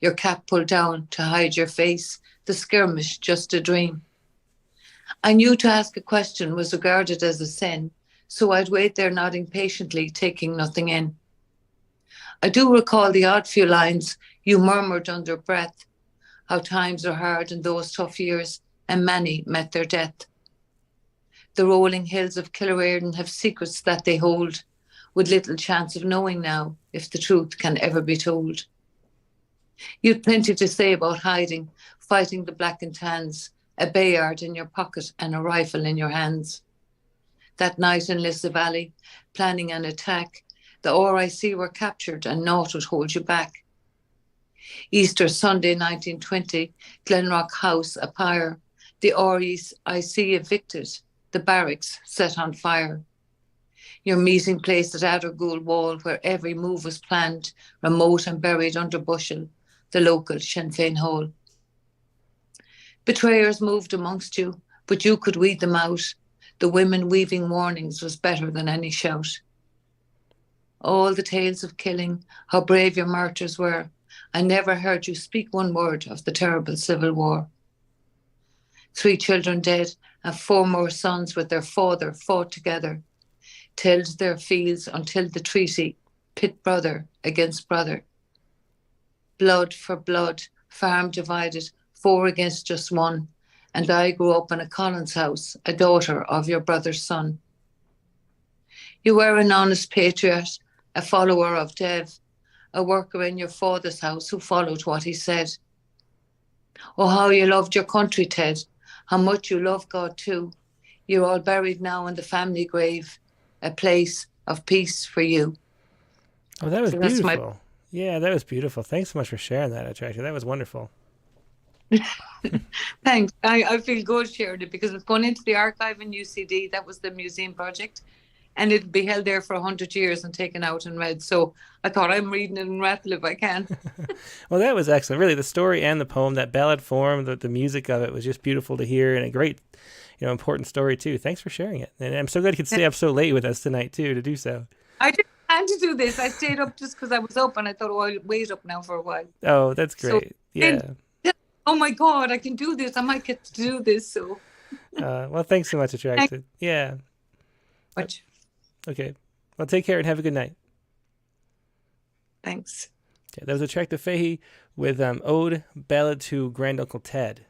Your cap pulled down to hide your face, the skirmish just a dream. I knew to ask a question was regarded as a sin, so I'd wait there nodding patiently, taking nothing in. I do recall the odd few lines you murmured under breath, how times are hard in those tough years, and many met their death. The rolling hills of Killearn have secrets that they hold, with little chance of knowing now if the truth can ever be told. You'd plenty to say about hiding, fighting the black and tans, a Bayard in your pocket and a rifle in your hands. That night in Lissa Valley, planning an attack, the RIC were captured and naught would hold you back. Easter Sunday 1920, Glenrock House a pyre, the RIC evicted, the barracks set on fire. Your meeting place at Addergool Wall, where every move was planned, remote and buried under bushel, the local Sinn Féin hole. Betrayers moved amongst you, but you could weed them out. The women weaving warnings was better than any shout. All the tales of killing, how brave your martyrs were, I never heard you speak one word of the terrible Civil War. 3 children dead and 4 more sons with their father fought together, tilled their fields until the treaty, pit brother against brother. Blood for blood, farm divided, 4 against just 1, and I grew up in a Collins house, a daughter of your brother's son. You were an honest patriot, a follower of Dev, a worker in your father's house who followed what he said. Oh, how you loved your country, Ted, how much you love God too. You're all buried now in the family grave, a place of peace for you. Oh, that was So beautiful. Yeah, that was beautiful. Thanks so much for sharing that, Attractor. That was wonderful. Thanks. I feel good sharing it because it's gone into the archive in UCD. That was the museum project. And it'll be held there for 100 years and taken out and read. So I thought I'm reading it in Rattle if I can. Well, that was excellent. Really, the story and the poem, that ballad form, the music of it was just beautiful to hear, and a great, important story too. Thanks for sharing it. And I'm so glad you could stay up so late with us tonight too to do so. I didn't plan to do this. I stayed up just because I was up, and I thought, I'll wait up now for a while. Oh, that's great. Yeah. Oh my God, I can do this. I might get to do this. So. Well, thanks so much, Attracted. Yeah. Much. Okay. Well, take care and have a good night. Thanks. Okay, that was Attractive Fahey with Ode, Ballad to Grand Uncle Ted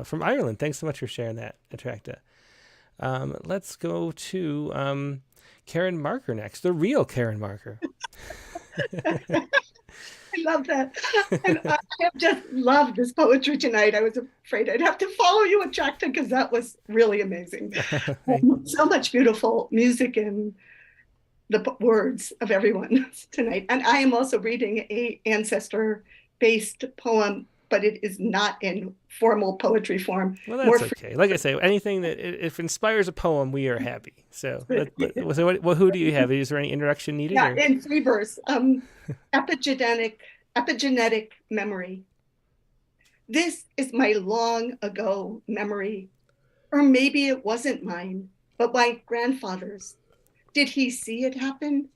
from Ireland. Thanks so much for sharing that, Attracta. Let's go to Karen Marker next, the real Karen Marker. I love that. And I have just loved this poetry tonight. I was afraid I'd have to follow you, Attracta, because that was really amazing. So much beautiful music and the words of everyone tonight. And I am also reading a ancestor-based poem, but it is not in formal poetry form. Well, that's okay. Like I say, anything that if inspires a poem, we are happy. So, who do you have? Is there any introduction needed? Yeah, in free verse. Epigenetic memory. This is my long ago memory, or maybe it wasn't mine, but my grandfather's. Did he see it happen?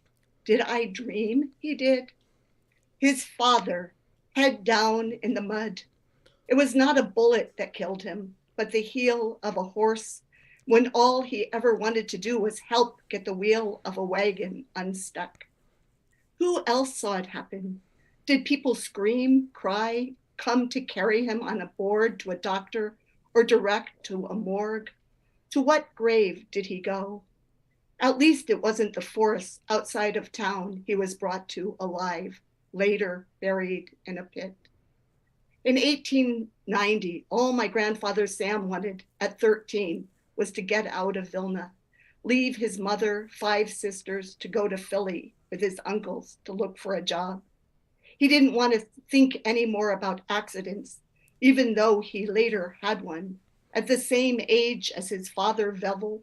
Did I dream he did? His father, head down in the mud. It was not a bullet that killed him, but the heel of a horse, when all he ever wanted to do was help get the wheel of a wagon unstuck. Who else saw it happen? Did people scream, cry, come to carry him on a board to a doctor or direct to a morgue? To what grave did he go? At least it wasn't the forest outside of town he was brought to alive, later buried in a pit. In 1890, all my grandfather Sam wanted at 13 was to get out of Vilna, leave his mother, 5 sisters, to go to Philly with his uncles to look for a job. He didn't want to think any more about accidents, even though he later had one, at the same age as his father Vevel.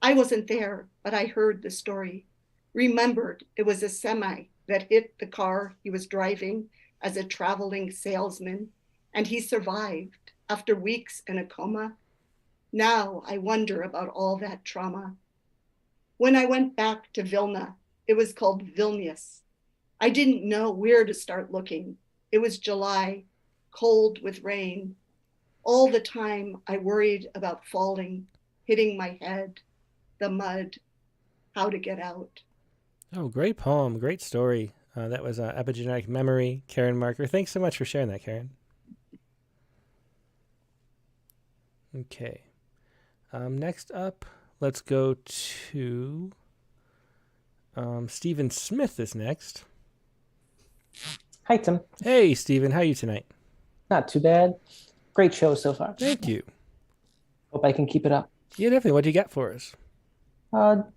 I wasn't there, but I heard the story. Remembered it was a semi that hit the car he was driving as a traveling salesman, and he survived after weeks in a coma. Now I wonder about all that trauma. When I went back to Vilna, it was called Vilnius. I didn't know where to start looking. It was July, cold with rain. All the time I worried about falling, hitting my head, the mud, how to get out. Oh, great poem, great story. That was Epigenetic Memory, Karen Marker. Thanks so much for sharing that, Karen. Okay. Next up, let's go to Stephen Smith is next. Hi, Tim. Hey, Stephen. How are you tonight? Not too bad. Great show so far. Thank you. Hope I can keep it up. Yeah, definitely. What do you got for us?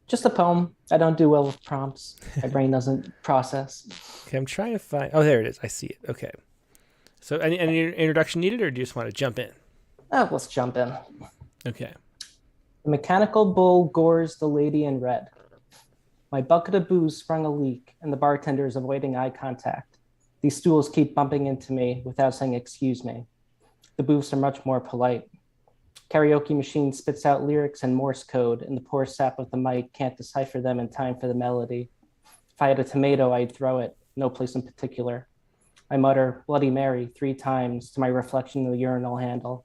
Just a poem. I don't do well with prompts. My brain doesn't process. Okay, I'm trying to find... Oh, there it is. I see it. Okay. So any introduction needed, or do you just want to jump in? Let's jump in. Okay. The mechanical bull gores the lady in red. My bucket of booze sprung a leak, and the bartender is avoiding eye contact. These stools keep bumping into me without saying excuse me. The booths are much more polite. Karaoke machine spits out lyrics in Morse code, and the poor sap of the mic can't decipher them in time for the melody. If I had a tomato, I'd throw it, no place in particular. I mutter Bloody Mary 3 times to my reflection in the urinal handle.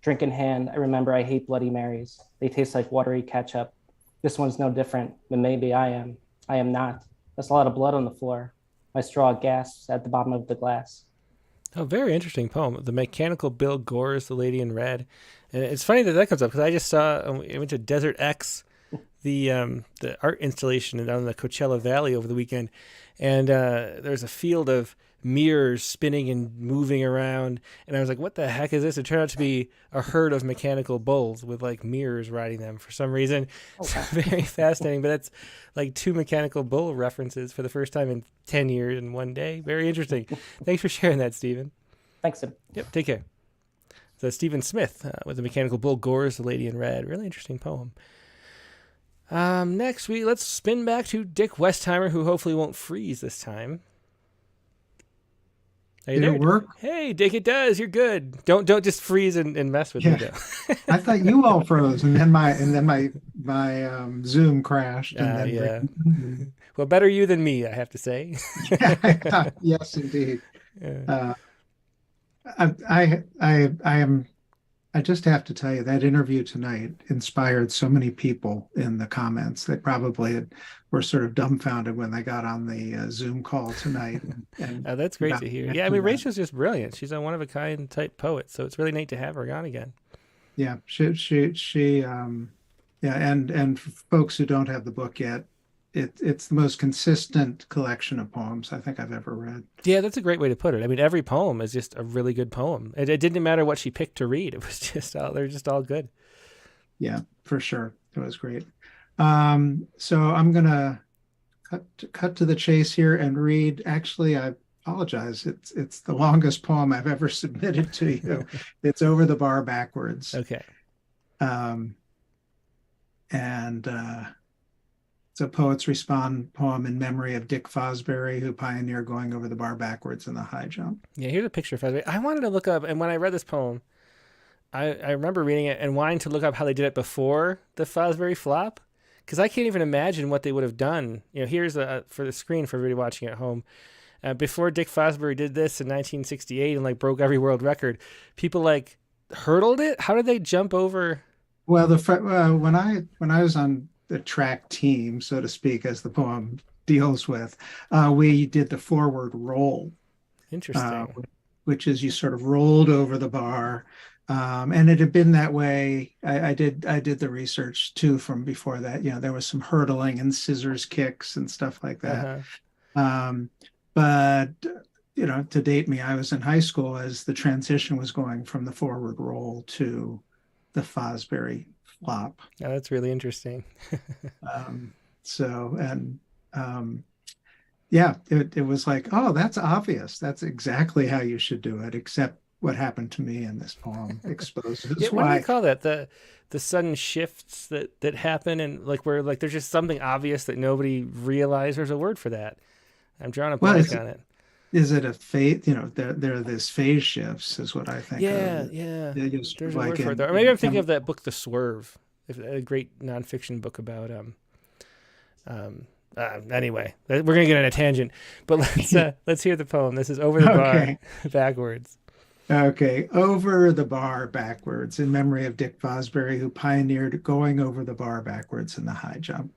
Drink in hand, I remember I hate Bloody Marys. They taste like watery ketchup. This one's no different, but maybe I am. I am not. There's a lot of blood on the floor. My straw gasps at the bottom of the glass. Oh, very interesting poem. The mechanical Bill gores the lady in red. And it's funny that comes up because I just saw, I went to Desert X, the art installation down in the Coachella Valley over the weekend. And there's a field of mirrors spinning and moving around. And I was like, what the heck is this? It turned out to be a herd of mechanical bulls with like mirrors riding them for some reason. Okay. So very fascinating. But that's like 2 mechanical bull references for the first time in 10 years in one day. Very interesting. Thanks for sharing that, Stephen. Thanks, Tim. Yep, take care. So Stephen Smith with the mechanical bull gores the lady in red. Really interesting poem. Next, let's spin back to Dick Westheimer, who hopefully won't freeze this time. Did it work? Hey, Dick, it does. You're good. Don't just freeze and mess with me though. I thought you all froze, and then my Zoom crashed. And then yeah. Well, better you than me, I have to say. Yes, indeed. Yeah. I am I just have to tell you that interview tonight inspired so many people in the comments. They probably were sort of dumbfounded when they got on the Zoom call tonight. And That's great to hear. Yeah, I mean, that. Rachel's just brilliant. She's a one of a kind type poet, so it's really neat to have her on again. Yeah, yeah, and for folks who don't have the book yet, it's the most consistent collection of poems I think I've ever read. Yeah, that's a great way to put it. I mean, every poem is just a really good poem. It didn't matter what she picked to read. It was just they're just all good. Yeah, for sure. It was great. So I'm gonna cut to the chase here and read. Actually, I apologize. It's the longest poem I've ever submitted to you. It's Over the Bar Backwards. Okay. And it's a Poets Respond poem in memory of Dick Fosbury, who pioneered going over the bar backwards in the high jump. Yeah, here's a picture of Fosbury. I wanted to look up, and when I read this poem, I remember reading it and wanting to look up how they did it before the Fosbury flop, because I can't even imagine what they would have done. You know, here's for the screen for everybody watching at home. Before Dick Fosbury did this in 1968 and like broke every world record, people like hurdled it. How did they jump over? Well, when I was on the track team, so to speak, as the poem deals with, we did the forward roll. Interesting. Which is you sort of rolled over the bar. And it had been that way. I did the research too from before that. You know, there was some hurdling and scissors kicks and stuff like that. But you know, to date me, I was in high school as the transition was going from the forward roll to the Fosbury flop. Yeah, that's really interesting. Yeah, it was like, oh, that's obvious. That's exactly how you should do it, except what happened to me in this poem exposes yeah, why. What do you call that? The sudden shifts that happen, and like where like there's just something obvious that nobody realized. There's a word for that. I'm drawing a blank on it. Is it a phase? You know, there are these phase shifts, is what I think. Yeah. There's a word for it. Or maybe I'm thinking of that book, The Swerve, a great nonfiction book about anyway, we're gonna get on a tangent, but let's hear the poem. This is Over the Bar Backwards. Okay, Over the Bar Backwards in memory of Dick Fosbury, who pioneered going over the bar backwards in the high jump.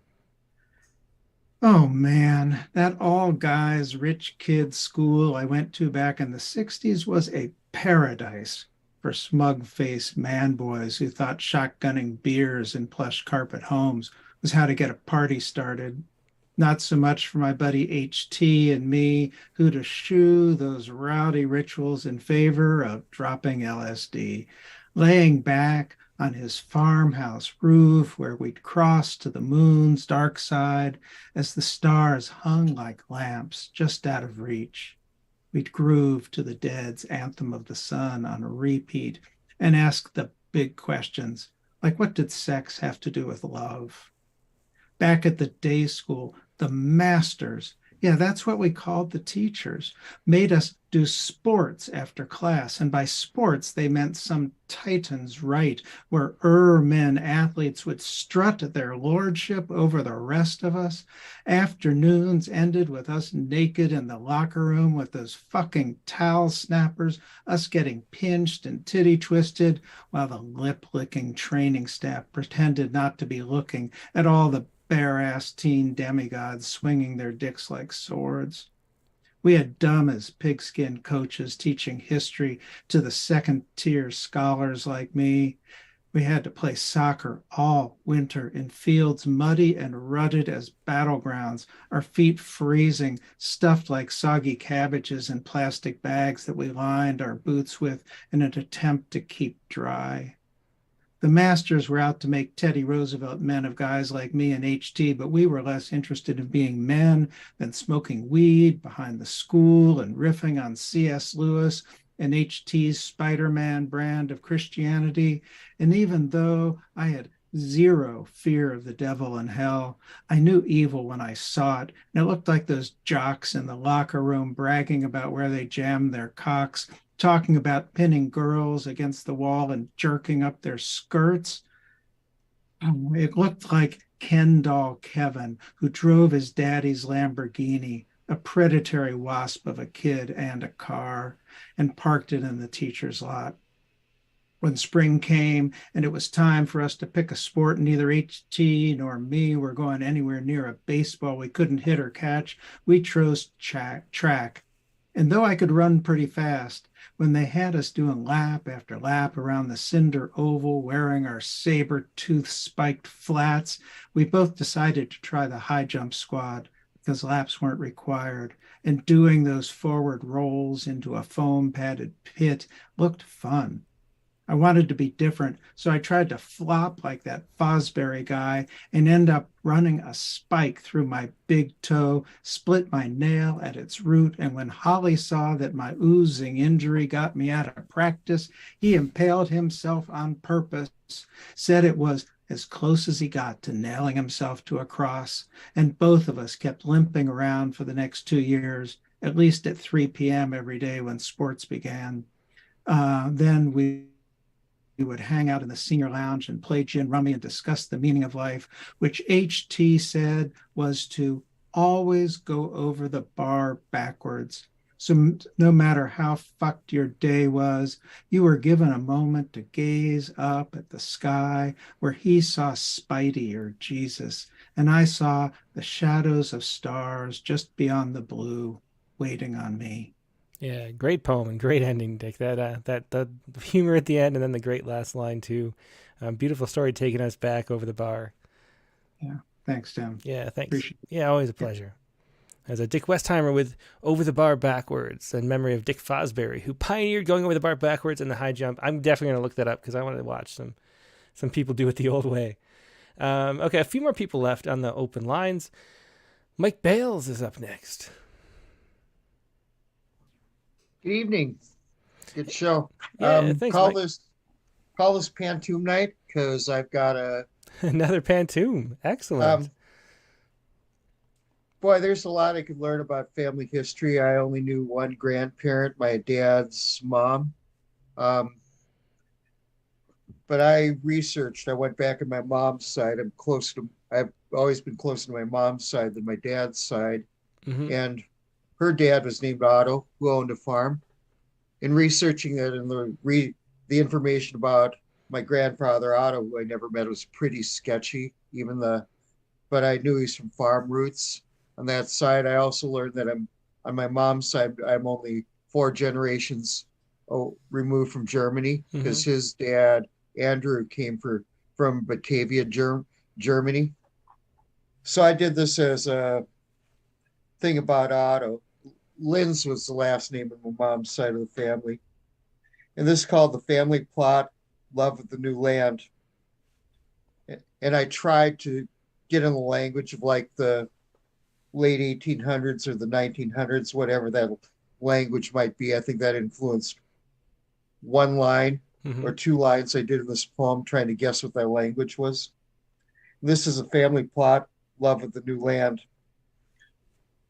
Oh man, that all guys, rich kids school I went to back in the 60s was a paradise for smug-faced man boys who thought shotgunning beers in plush carpet homes was how to get a party started. Not so much for my buddy HT and me, who'd eschew those rowdy rituals in favor of dropping LSD, laying back on his farmhouse roof where we'd cross to the moon's dark side as the stars hung like lamps just out of reach. We'd groove to the Dead's Anthem of the Sun on a repeat and ask the big questions, like what did sex have to do with love? Back at the day school, the masters, yeah, that's what we called the teachers, made us do sports after class. And by sports, they meant some Titan's right, where men athletes would strut their lordship over the rest of us. Afternoons ended with us naked in the locker room with those fucking towel snappers, us getting pinched and titty twisted, while the lip-licking training staff pretended not to be looking at all the bare-ass teen demigods swinging their dicks like swords. We had dumb as pigskin coaches teaching history to the second-tier scholars like me. We had to play soccer all winter in fields muddy and rutted as battlegrounds, our feet freezing, stuffed like soggy cabbages in plastic bags that we lined our boots with in an attempt to keep dry. The masters were out to make Teddy Roosevelt men of guys like me and HT, but we were less interested in being men than smoking weed behind the school and riffing on C.S. Lewis and HT's Spider-Man brand of Christianity. And even though I had zero fear of the devil and hell, I knew evil when I saw it, and it looked like those jocks in the locker room bragging about where they jammed their cocks, talking about pinning girls against the wall and jerking up their skirts. It looked like Ken doll Kevin, who drove his daddy's Lamborghini, a predatory wasp of a kid and a car, and parked it in the teacher's lot. when spring came and it was time for us to pick a sport, neither HT nor me were going anywhere near a baseball we couldn't hit or catch, we chose track. And though I could run pretty fast, when they had us doing lap after lap around the cinder oval wearing our saber-tooth spiked flats, we both decided to try the high jump squad because laps weren't required. And doing those forward rolls into a foam padded pit looked fun. I wanted to be different, so I tried to flop like that Fosbury guy and end up running a spike through my big toe, split my nail at its root, and when Holly saw that my oozing injury got me out of practice, he impaled himself on purpose, said it was as close as he got to nailing himself to a cross, and both of us kept limping around for the next 2 years, at least at 3 p.m. every day when sports began. Then we would hang out in the senior lounge and play gin rummy and discuss the meaning of life, which HT said was to always go over the bar backwards. So no matter how fucked your day was, you were given a moment to gaze up at the sky where he saw Spidey or Jesus, and I saw the shadows of stars just beyond the blue waiting on me. Yeah, great poem and great ending, Dick. That the humor at the end and then the great last line too. Beautiful story taking us back over the bar. Yeah, thanks, Tim. Yeah, thanks. Appreciate it. Yeah, always a pleasure. As a Dick Westheimer with Over the Bar Backwards, in memory of Dick Fosbury, who pioneered going over the bar backwards in the high jump. I'm definitely going to look that up because I want to watch some people do it the old way. Okay, a few more people left on the open lines. Mike Bales is up next. Good evening. Good show. Yeah, thanks, call Mike. this Pantoum night because I've got another Pantoum. Excellent. Boy, there's a lot I could learn about family history. I only knew one grandparent, my dad's mom. But I researched. I went back on my mom's side. I've always been closer to my mom's side than my dad's side. Mm-hmm. And her dad was named Otto, who owned a farm. In researching it and the information about my grandfather Otto, who I never met, was pretty sketchy. But I knew he's from farm roots. On that side, I also learned that on my mom's side, I'm only 4 generations removed from Germany because his dad Andrew came from Batavia, Germany. So I did this as a thing about Otto. Linz was the last name of my mom's side of the family. And this is called The Family Plot, Love of the New Land. And I tried to get in the language of like the late 1800s or the 1900s, whatever that language might be. I think that influenced one line or 2 lines I did in this poem, trying to guess what that language was. This is a family plot, Love of the New Land.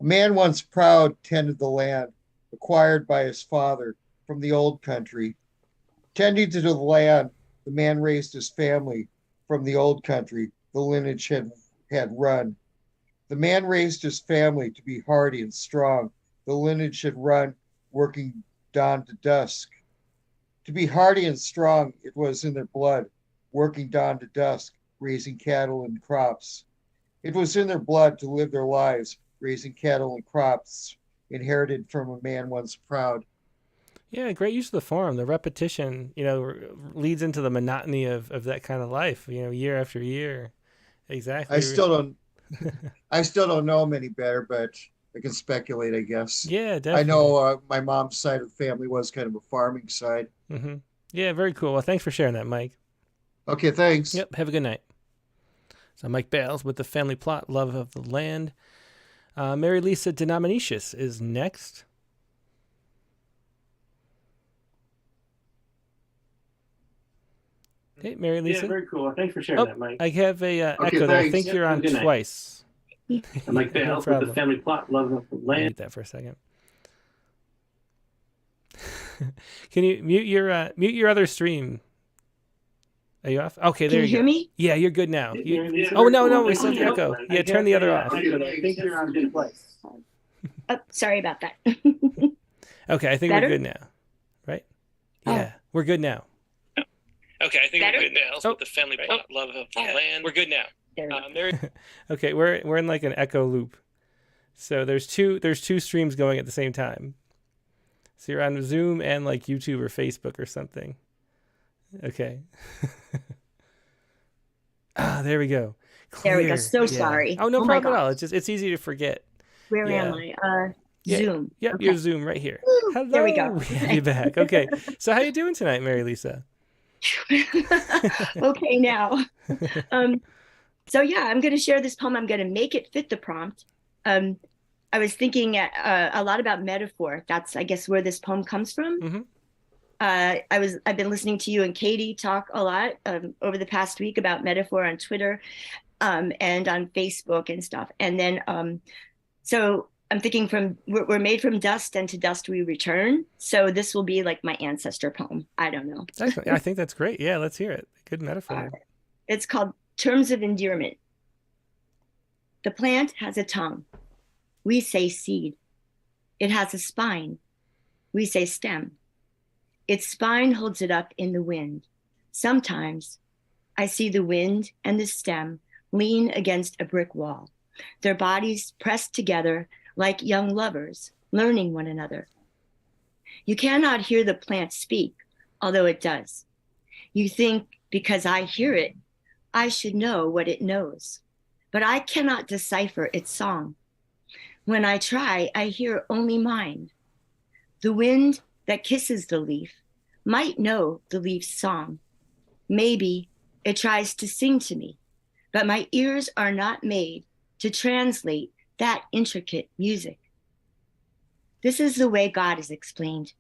A man once proud tended the land acquired by his father from the old country. Tending to the land, the man raised his family from the old country the lineage had run. The man raised his family to be hardy and strong. The lineage had run, working dawn to dusk. To be hardy and strong, it was in their blood, working dawn to dusk, raising cattle and crops. It was in their blood to live their lives, raising cattle and crops, inherited from a man once proud. Yeah, great use of the form. The repetition, leads into the monotony of that kind of life, year after year. Exactly. I still don't know him any better, but I can speculate, I guess. Yeah, definitely. I know my mom's side of the family was kind of a farming side. Mm-hmm. Yeah, very cool. Well, thanks for sharing that, Mike. Okay, thanks. Yep, have a good night. So Mike Bales with The Family Plot, Love of the Land. Mary Lisa Denominatius is next. Hey, Mary Lisa. Yeah, very cool. Thanks for sharing that, Mike. I have a Okay, echo there. I thanks. think you're on Good night. twice. I'm Mike Bales with The Family Plot, Love of the Land. Mute that for a second. Can you mute your other stream? Are you off? Okay, there you go. Can you hear me? Yeah, you're good now. Yeah, oh no, cool. we still have the echo. Yeah, turn the other off. I think you're on twice. Oh, sorry about that. Okay, I think Better? we're good now. Right? Yeah, we're good now. Okay, I think Better? we're good now. With the family plot, love of the land. We're good now. Okay, we're in like an echo loop. So there's two streams going at the same time. So you're on Zoom and like YouTube or Facebook or something. Okay. There we go. There we go. Clear. So sorry. Oh, no Oh my problem at all. gosh. It's easy to forget. Where am I? Zoom. Yep, Okay. you're Zoom right here. Hello. There we go. We have you back. Okay. So how you doing tonight, Mary Lisa? Okay, now. So yeah, I'm going to share this poem. I'm going to make it fit the prompt. I was thinking a lot about metaphor. That's, I guess, where this poem comes from. Mm-hmm. I've been listening to you and Katie talk a lot over the past week about metaphor on Twitter and on Facebook and stuff. And then, so I'm thinking we're made from dust, and to dust we return. So this will be like my ancestor poem. I don't know. Excellent. I think that's great. Yeah, let's hear it. Good metaphor. It's called Terms of Endearment. The plant has a tongue. We say seed. It has a spine. We say stem. Its spine holds it up in the wind. Sometimes I see the wind and the stem lean against a brick wall, their bodies pressed together like young lovers, learning one another. You cannot hear the plant speak, although it does. You think because I hear it, I should know what it knows, but I cannot decipher its song. When I try, I hear only mine. The wind that kisses the leaf might know the leaf's song. Maybe it tries to sing to me, but my ears are not made to translate that intricate music. This is the way God is explained.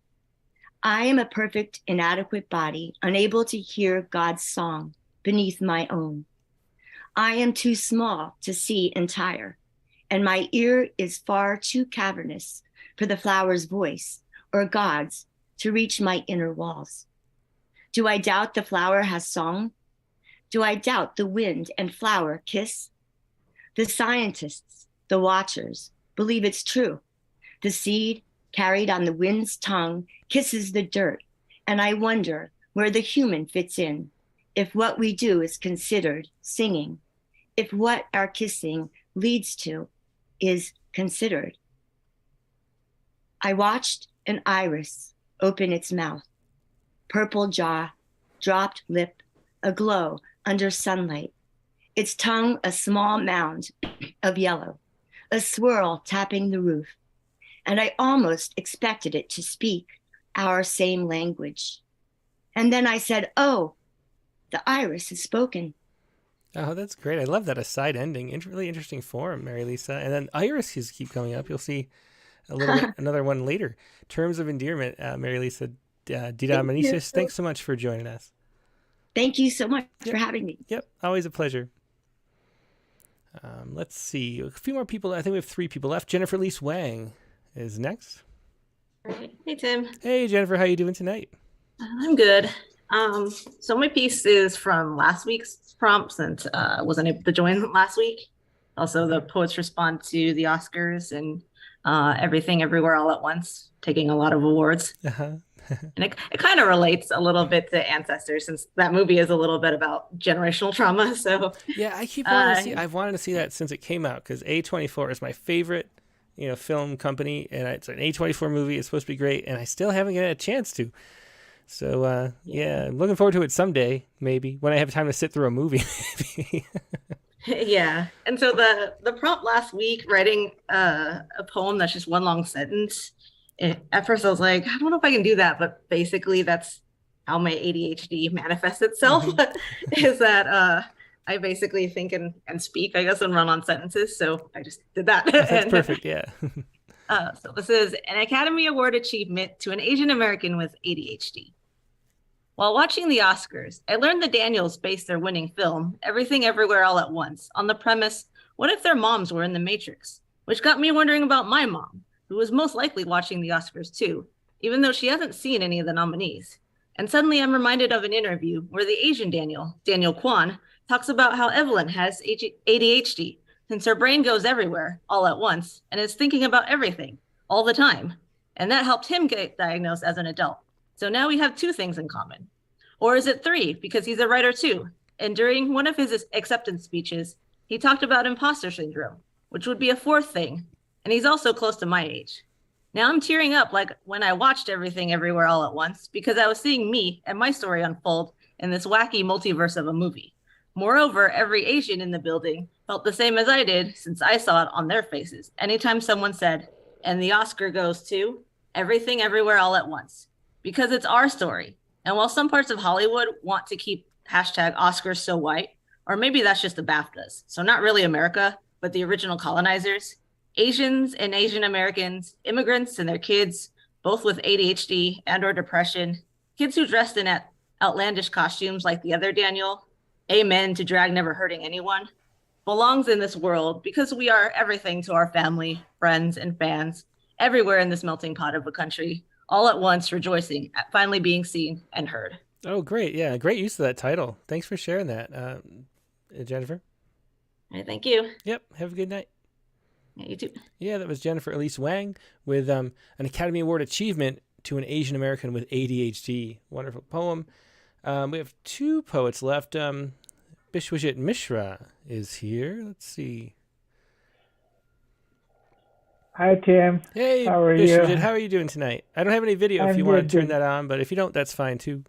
I am a perfect, inadequate body, unable to hear God's song beneath my own. I am too small to see entire, and my ear is far too cavernous for the flower's voice or God's to reach my inner walls. Do I doubt the flower has song? Do I doubt the wind and flower kiss? The scientists, the watchers, believe it's true. The seed carried on the wind's tongue kisses the dirt, and I wonder where the human fits in, if what we do is considered singing, if what our kissing leads to is considered. I watched an iris open its mouth, purple jaw, dropped lip, aglow under sunlight, its tongue a small mound of yellow, a swirl tapping the roof, and I almost expected it to speak our same language. And then I said, oh, the iris has spoken. Oh, that's great. I love that aside ending. Really interesting form, Mary Lisa. And then irises keep coming up. You'll see a little bit, another one later. Terms of Endearment, Mary Lisa Dida Manises, thanks so much for joining us. Thank you so much for having me. Yep, always a pleasure. Let's see. A few more people. I think we have 3 people left. Jennifer Lise Wang is next. Hey, Tim. Hey, Jennifer. How you doing tonight? I'm good. So my piece is from last week's prompt since I wasn't able to join last week. Also, the poets respond to the Oscars and Everything Everywhere All at Once, taking a lot of awards. And it kind of relates a little bit to Ancestors, since that movie is a little bit about generational trauma. So yeah, I keep wanting to see. I've wanted to see that since it came out, because A24 is my favorite, film company, and it's an A24 movie. It's supposed to be great, and I still haven't had a chance to. So yeah, I'm looking forward to it someday, maybe when I have time to sit through a movie. Maybe. Yeah, and so the prompt last week, writing a poem that's just one long sentence. At first I was like, I don't know if I can do that, but basically that's how my ADHD manifests itself. Is that I basically think and speak, I guess, and run on sentences. So I just did that. That's perfect. Yeah. So this is an Academy Award achievement to an Asian American with ADHD. While watching the Oscars, I learned the Daniels based their winning film, Everything Everywhere All at Once, on the premise, what if their moms were in the Matrix? Which got me wondering about my mom, who was most likely watching the Oscars too, even though she hasn't seen any of the nominees. And suddenly I'm reminded of an interview where the Asian Daniel Kwan, talks about how Evelyn has ADHD, since her brain goes everywhere all at once and is thinking about everything all the time. And that helped him get diagnosed as an adult. So now we have 2 things in common. Or is it 3 because he's a writer too? And during one of his acceptance speeches, he talked about imposter syndrome, which would be a 4th thing. And he's also close to my age. Now I'm tearing up like when I watched Everything Everywhere All at Once, because I was seeing me and my story unfold in this wacky multiverse of a movie. Moreover, every Asian in the building felt the same as I did, since I saw it on their faces anytime someone said, and the Oscar goes to Everything Everywhere All at Once, because it's our story. And while some parts of Hollywood want to keep hashtag Oscars so white, or maybe that's just the BAFTAs, so not really America, but the original colonizers, Asians and Asian Americans, immigrants and their kids, both with ADHD and or depression, kids who dressed in outlandish costumes like the other Daniel, amen to drag never hurting anyone, belongs in this world because we are everything to our family, friends, and fans, everywhere in this melting pot of a country, all at once rejoicing at finally being seen and heard. Oh, great. Yeah, great use of that title. Thanks for sharing that, Jennifer. Thank you. Yep, have a good night. Yeah, you too. Yeah, that was Jennifer Elise Wang with an Academy Award achievement to an Asian American with ADHD. Wonderful poem. We have 2 poets left. Bishwajit Mishra is here. Let's see. Hi, Tim. Hey, how are Bishwajit, you? how are you doing tonight? I don't have any video if you want to turn that on, but if you don't, that's fine too.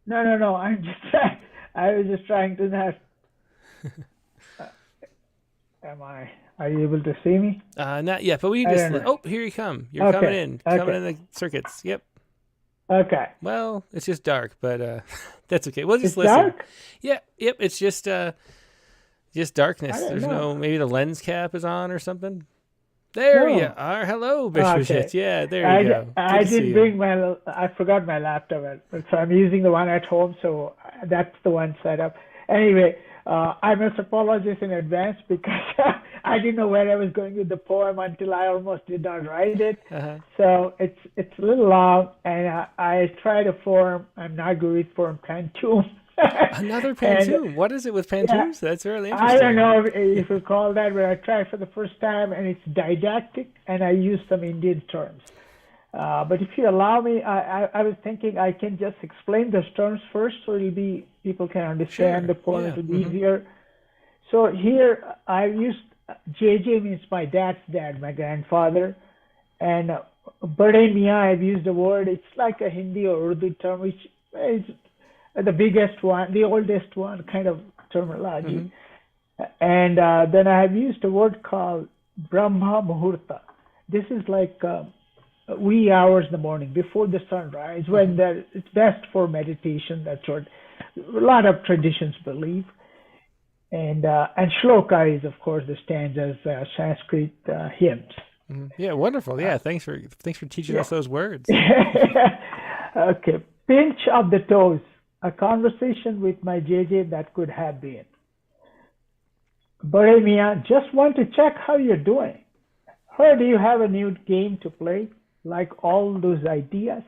No. I'm just I was just trying to not. Are you able to see me? Not yet, but we just. Oh, here you come. You're Okay, coming in. okay. Coming in the circuits. Yep. Okay. Well, it's just dark, but that's okay. We'll just It's listen. dark? Yeah. Yep. It's just darkness. I don't There's know. maybe the lens cap is on or something. There No. you are. Hello, Bishwajit. Okay. Yeah, there you go. I Good to see didn't you. bring I forgot my laptop, so I'm using the one at home. So that's the one set up. Anyway, I must apologize in advance because I didn't know where I was going with the poem until I almost did not write it. Uh-huh. So it's a little long, and I try to form. I'm not good with form Pantoum. Another Pantoum. What is it with Pantoums? That's really interesting. I don't know if you call that, but I tried for the first time, and it's didactic, and I use some Indian terms. But if you allow me, I was thinking I can just explain those terms first, so people can understand the poem. It'll be easier. So here I used JJ means my dad's dad, my grandfather, and Bade Mian I've used a word. It's like a Hindi or Urdu term, which is the biggest one, the oldest one, kind of terminology. And then I have used a word called Brahma Muhurta. This is like wee hours in the morning before the sunrise, when it's best for meditation. That's what a lot of traditions believe. And shloka is, of course, the stanzas, Sanskrit hymns. Yeah, wonderful. Yeah, thanks for teaching us those words. Okay, pinch of the toes. A conversation with my JJ that could have been. Bade Mian, just want to check how you're doing. Heard you have a new game to play, like all those ideas.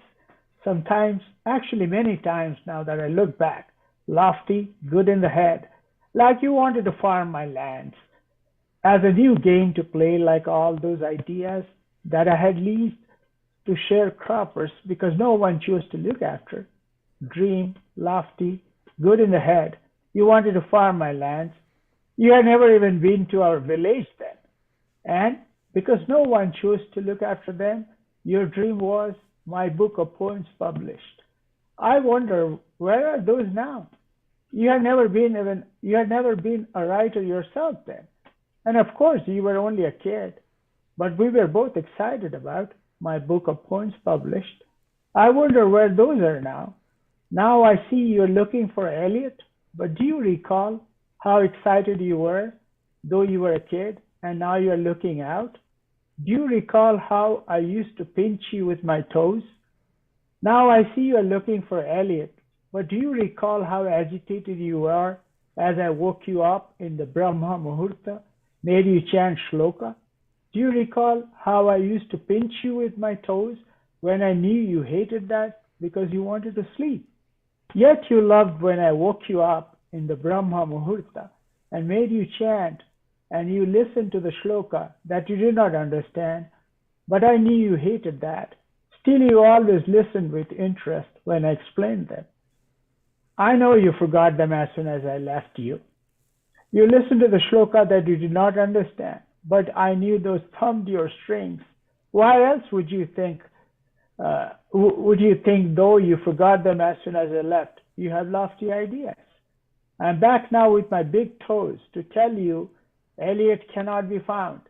Sometimes, actually many times now that I look back, lofty, good in the head, like you wanted to farm my lands. As a new game to play, like all those ideas that I had leased to sharecroppers because no one chose to look after. Dream, lofty, good in the head. You wanted to farm my lands. You had never even been to our village then. And because no one chose to look after them, your dream was my book of poems published. I wonder, where are those now? You had never been a writer yourself then. And of course, you were only a kid. But we were both excited about my book of poems published. I wonder where those are now. Now I see you're looking for Eliot, but do you recall how excited you were, though you were a kid, and now you're looking out? Do you recall how I used to pinch you with my toes? Now I see you're looking for Eliot, but do you recall how agitated you were as I woke you up in the Brahma Muhurta, made you chant shloka? Do you recall how I used to pinch you with my toes when I knew you hated that because you wanted to sleep? Yet you loved when I woke you up in the Brahma Muhurta and made you chant, and you listened to the shloka that you did not understand, but I knew you hated that. Still you always listened with interest when I explained them. I know you forgot them as soon as I left you. You listened to the shloka that you did not understand, but I knew those thumbed your strings. Why else would you think, though you forgot them as soon as I left, you have lofty ideas? I'm back now with my big toes to tell you Elliot cannot be found,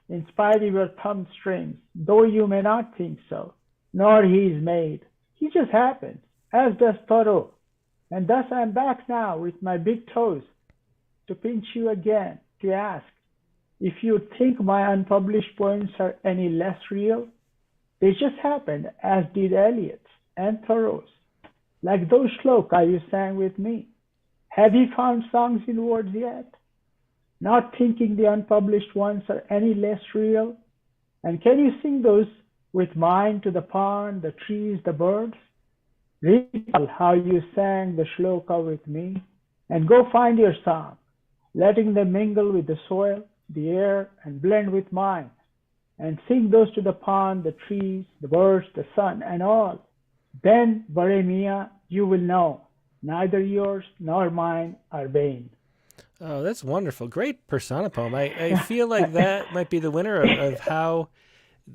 in spite of your thumb strings, though you may not think so, nor he is made. He just happens, as does Thoreau. And thus I'm back now with my big toes to pinch you again, to ask if you think my unpublished poems are any less real. They just happened, as did Eliot's and Thoreau's, like those shloka you sang with me. Have you found songs in words yet? Not thinking the unpublished ones are any less real? And can you sing those with mine to the pond, the trees, the birds? Recall how you sang the shloka with me, and go find your song, letting them mingle with the soil, the air, and blend with mine, and sing those to the pond, the trees, the birds, the sun, and all. Then, Baremia, you will know, neither yours nor mine are vain. Oh, that's wonderful. Great persona poem. I feel like that might be the winner of how,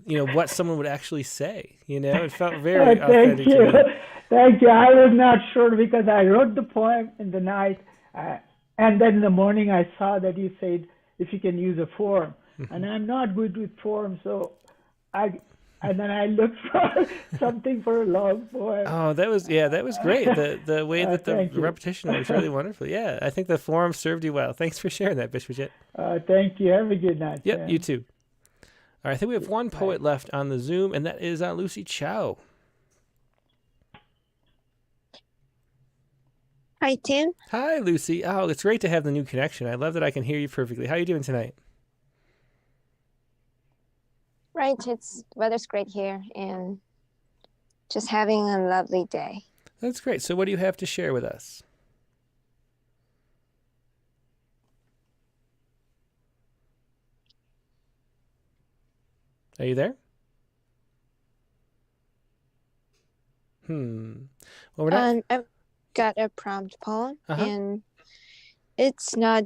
what someone would actually say. It felt very authentic to me. Thank you. I was not sure because I wrote the poem in the night, and then in the morning I saw that you said if you can use a form, and I'm not good with forms, so and then I looked for something for a long poem. Oh, that was great. The way that the repetition was really wonderful. Yeah, I think the form served you well. Thanks for sharing that, Bishopjet. Thank you. Have a good night. Yep, Sam. you too. All right, I think we have one poet left on the Zoom, and that is Lucy Chow. Hi, Tim. Hi, Lucy. Oh, it's great to have the new connection. I love that I can hear you perfectly. How are you doing tonight? Right, weather's great here, and just having a lovely day. That's great. So what do you have to share with us? Are you there? Well, we're not... I've got a prompt poem, and it's not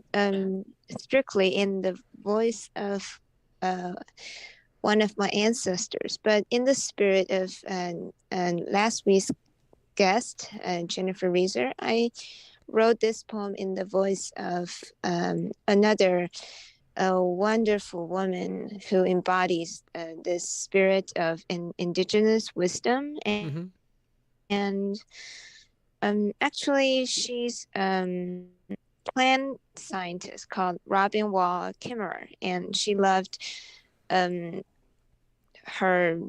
strictly in the voice of one of my ancestors, but in the spirit of last week's guest, Jennifer Reeser, I wrote this poem in the voice of another wonderful woman who embodies the spirit of indigenous wisdom. And actually, she's a plant scientist called Robin Wall Kimmerer, and she loved her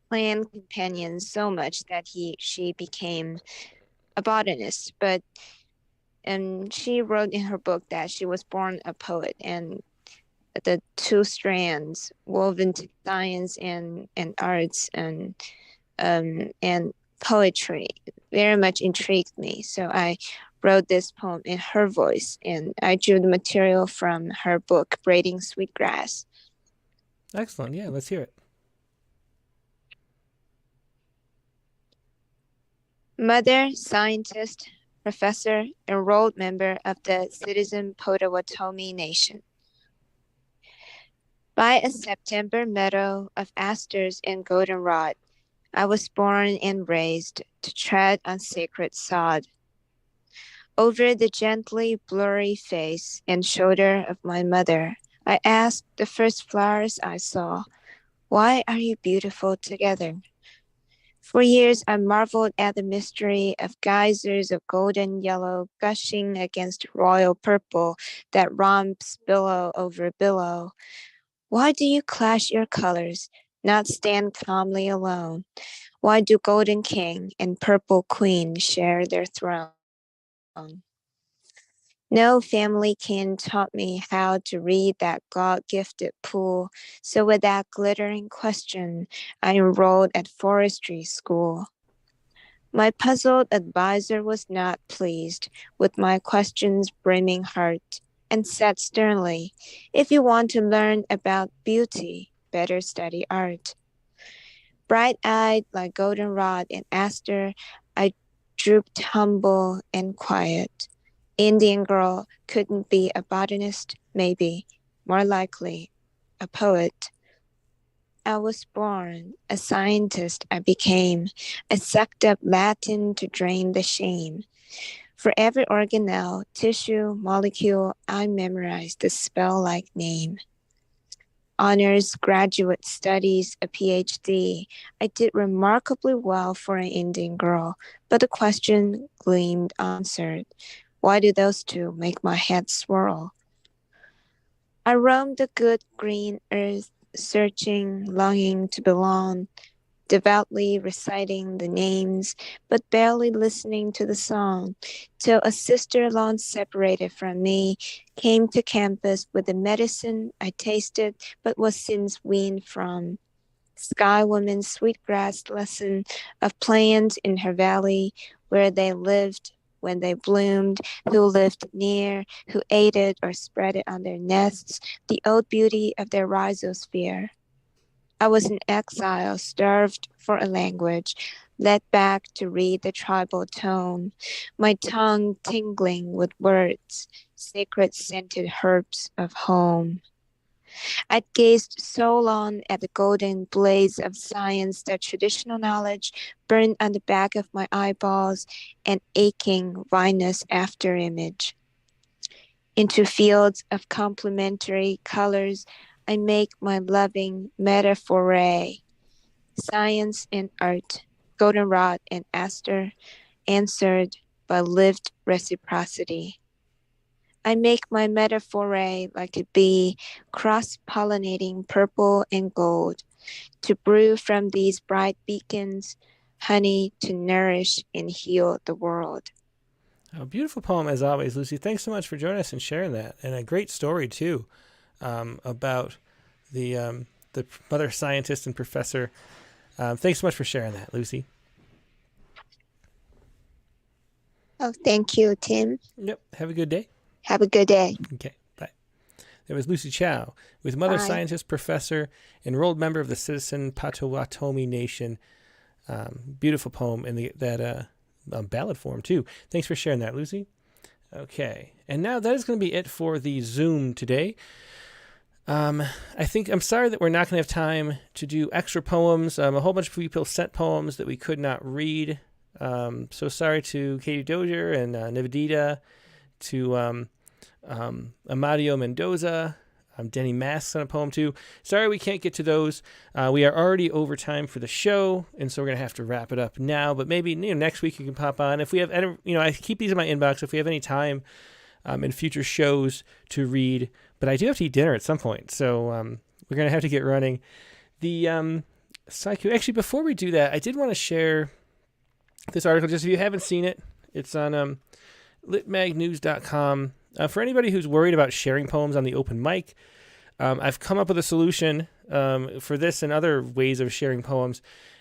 plant companion so much that she became a botanist. But she wrote in her book that she was born a poet, and the two strands woven to science and arts and poetry very much intrigued me. So I wrote this poem in her voice, and I drew the material from her book, Braiding Sweetgrass. Excellent. Yeah, let's hear it. Mother, scientist, professor, enrolled member of the Citizen Potawatomi Nation. By a September meadow of asters and goldenrod, I was born and raised to tread on sacred sod. Over the gently blurry face and shoulder of my mother, I asked the first flowers I saw, "Why are you beautiful together?" For years, I marveled at the mystery of geysers of golden yellow gushing against royal purple that romps billow over billow. Why do you clash your colors, not stand calmly alone? Why do Golden King and Purple Queen share their throne? No family kin taught me how to read that God-gifted pool, so with that glittering question, I enrolled at forestry school. My puzzled advisor was not pleased with my question's brimming heart, and said sternly, "If you want to learn about beauty, better study art." Bright-eyed like goldenrod and aster, I drooped humble and quiet. Indian girl couldn't be a botanist, maybe, more likely, a poet. I was born, a scientist I became. I sucked up Latin to drain the shame. For every organelle, tissue, molecule, I memorized the spell-like name. Honors, graduate studies, a PhD. I did remarkably well for an Indian girl, but the question gleamed answered. Why do those two make my head swirl? I roamed the good green earth, searching, longing to belong, devoutly reciting the names, but barely listening to the song, till a sister long separated from me came to campus with the medicine I tasted but was since weaned from. Sky woman's sweetgrass lesson of plants in her valley, where they lived when they bloomed, who lived near, who ate it or spread it on their nests, the old beauty of their rhizosphere. I was in exile, starved for a language, led back to read the tribal tone, my tongue tingling with words, sacred scented herbs of home. I'd gazed so long at the golden blaze of science that traditional knowledge burned on the back of my eyeballs, an aching vinous afterimage. Into fields of complementary colors, I make my loving metaphor. Science and art, goldenrod and aster, answered by lived reciprocity. I make my metaphor like a bee, cross-pollinating purple and gold, to brew from these bright beacons honey to nourish and heal the world. A beautiful poem as always, Lucy. Thanks so much for joining us and sharing that, and a great story too. About the mother scientist and professor. Thanks so much for sharing that, Lucy. Oh, thank you, Tim. Yep. Have a good day. Have a good day. Okay. Bye. There was Lucy Chow with mother Bye. scientist, professor, enrolled member of the Citizen Potawatomi Nation. Beautiful poem in that ballad form too. Thanks for sharing that, Lucy. Okay. And now that is going to be it for the Zoom today. I'm sorry that we're not going to have time to do extra poems. A whole bunch of people sent poems that we could not read. So sorry to Katie Dozier and Nivedita, to Amadio Mendoza. Denny Mass sent a poem too. Sorry we can't get to those. We are already over time for the show, and so we're going to have to wrap it up now. But maybe next week you can pop on. If we have any, I keep these in my inbox. If we have any time in future shows to read, but I do have to eat dinner at some point, so we're going to have to get running. The Sciku. Actually, before we do that, I did want to share this article. Just if you haven't seen it, it's on litmagnews.com. For anybody who's worried about sharing poems on the open mic, I've come up with a solution for this and other ways of sharing poems.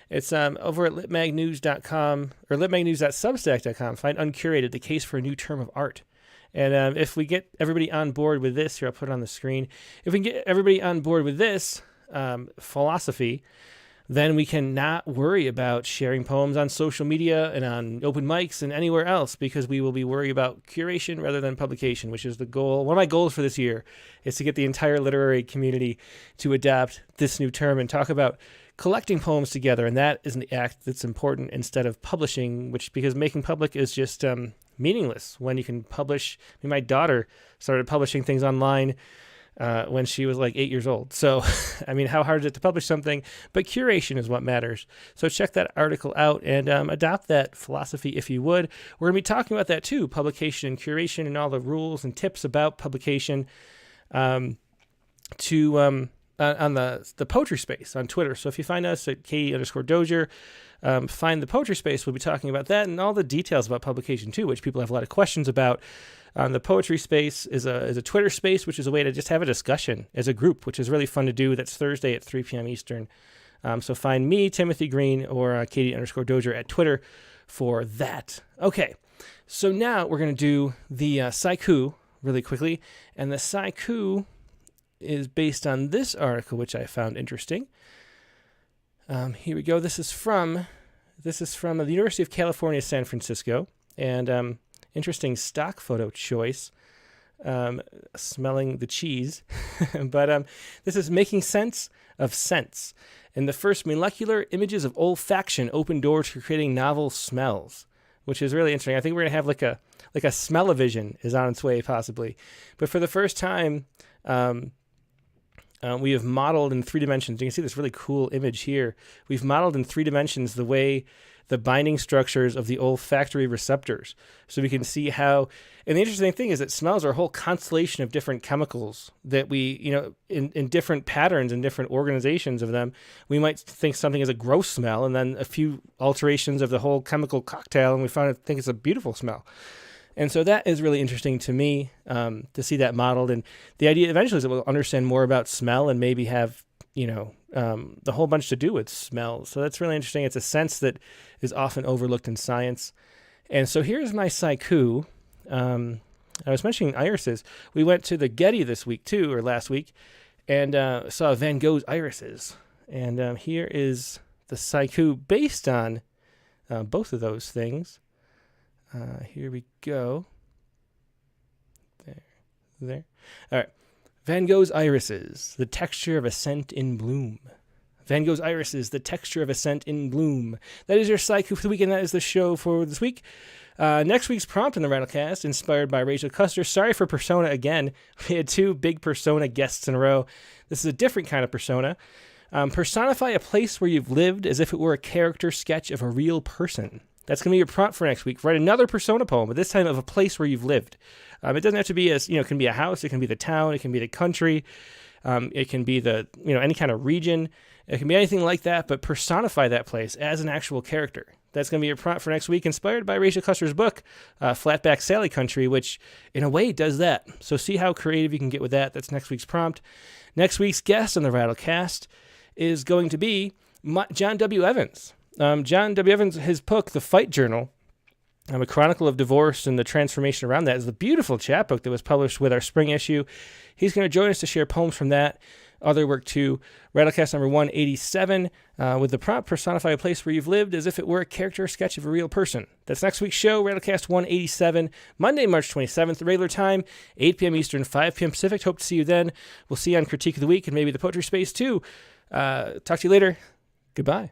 It's over at litmagnews.com or litmagnews.substack.com. Find Uncurated, the case for a new term of art. And if we get everybody on board with this, here, I'll put it on the screen. If we can get everybody on board with this philosophy, then we can not worry about sharing poems on social media and on open mics and anywhere else, because we will be worried about curation rather than publication, which is the goal. One of my goals for this year is to get the entire literary community to adopt this new term and talk about collecting poems together. And that is an act that's important instead of publishing, because making public is just meaningless when you can publish. My daughter started publishing things online when she was like 8 years old. So, how hard is it to publish something? But curation is what matters. So check that article out and adopt that philosophy if you would. We're going to be talking about that too, publication and curation and all the rules and tips about publication on the poetry space on Twitter. So if you find us at Katie_Dozier, find the poetry space. We'll be talking about that and all the details about publication too, which people have a lot of questions about. The poetry space is a Twitter space, which is a way to just have a discussion as a group, which is really fun to do. That's Thursday at 3 p.m. Eastern. So find me, Timothy Green, or Katie_Dozier at Twitter for that. Okay, so now we're going to do the Sciku really quickly. And the Sciku is based on this article, which I found interesting. Here we go. This is from This is from the University of California, San Francisco, and interesting stock photo choice. Smelling the cheese. But this is Making Sense of Scents. And the first molecular images of olfaction open doors to creating novel smells, which is really interesting. I think we're going to have like a smell-o-vision is on its way, possibly. But for the first time, we have modeled in 3 dimensions. You can see this really cool image here. We've modeled in 3 dimensions the way the binding structures of the olfactory receptors. So we can see how, and the interesting thing is that smells are a whole constellation of different chemicals that we, in different patterns and different organizations of them, we might think something is a gross smell, and then a few alterations of the whole chemical cocktail, and we think it's a beautiful smell. And so that is really interesting to me, to see that modeled. And the idea eventually is that we'll understand more about smell and maybe have, the whole bunch to do with smells. So that's really interesting. It's a sense that is often overlooked in science. And so here's my Sciku. I was mentioning irises. We went to the Getty this week too, or last week, and saw Van Gogh's irises. And here is the Sciku based on both of those things. Here we go. There. All right. Van Gogh's irises, the texture of a scent in bloom. Van Gogh's irises, the texture of a scent in bloom. That is your Sciku for the week, and that is the show for this week. Next week's prompt in the Rattlecast, inspired by Rachel Custer. Sorry for persona again. We had 2 big persona guests in a row. This is a different kind of persona. Personify a place where you've lived as if it were a character sketch of a real person. That's going to be your prompt for next week. Write another persona poem, but this time of a place where you've lived. It doesn't have to be it can be a house, it can be the town, it can be the country, it can be the, any kind of region. It can be anything like that, but personify that place as an actual character. That's going to be your prompt for next week, inspired by Rachel Custer's book, Flatback Sally Country, which in a way does that. So see how creative you can get with that. That's next week's prompt. Next week's guest on the Rattlecast is going to be John W. Evans. John W. Evans, his book, The Fight Journal, a chronicle of divorce and the transformation around that, is the beautiful chapbook that was published with our spring issue. He's going to join us to share poems from that, other work too. Rattlecast number 187, with the prompt, personify a place where you've lived as if it were a character or sketch of a real person. That's next week's show, Rattlecast 187, Monday, March 27th, regular time, 8 p.m. Eastern, 5 p.m. Pacific. Hope to see you then. We'll see you on Critique of the Week and maybe the Poetry Space too. Talk to you later. Goodbye.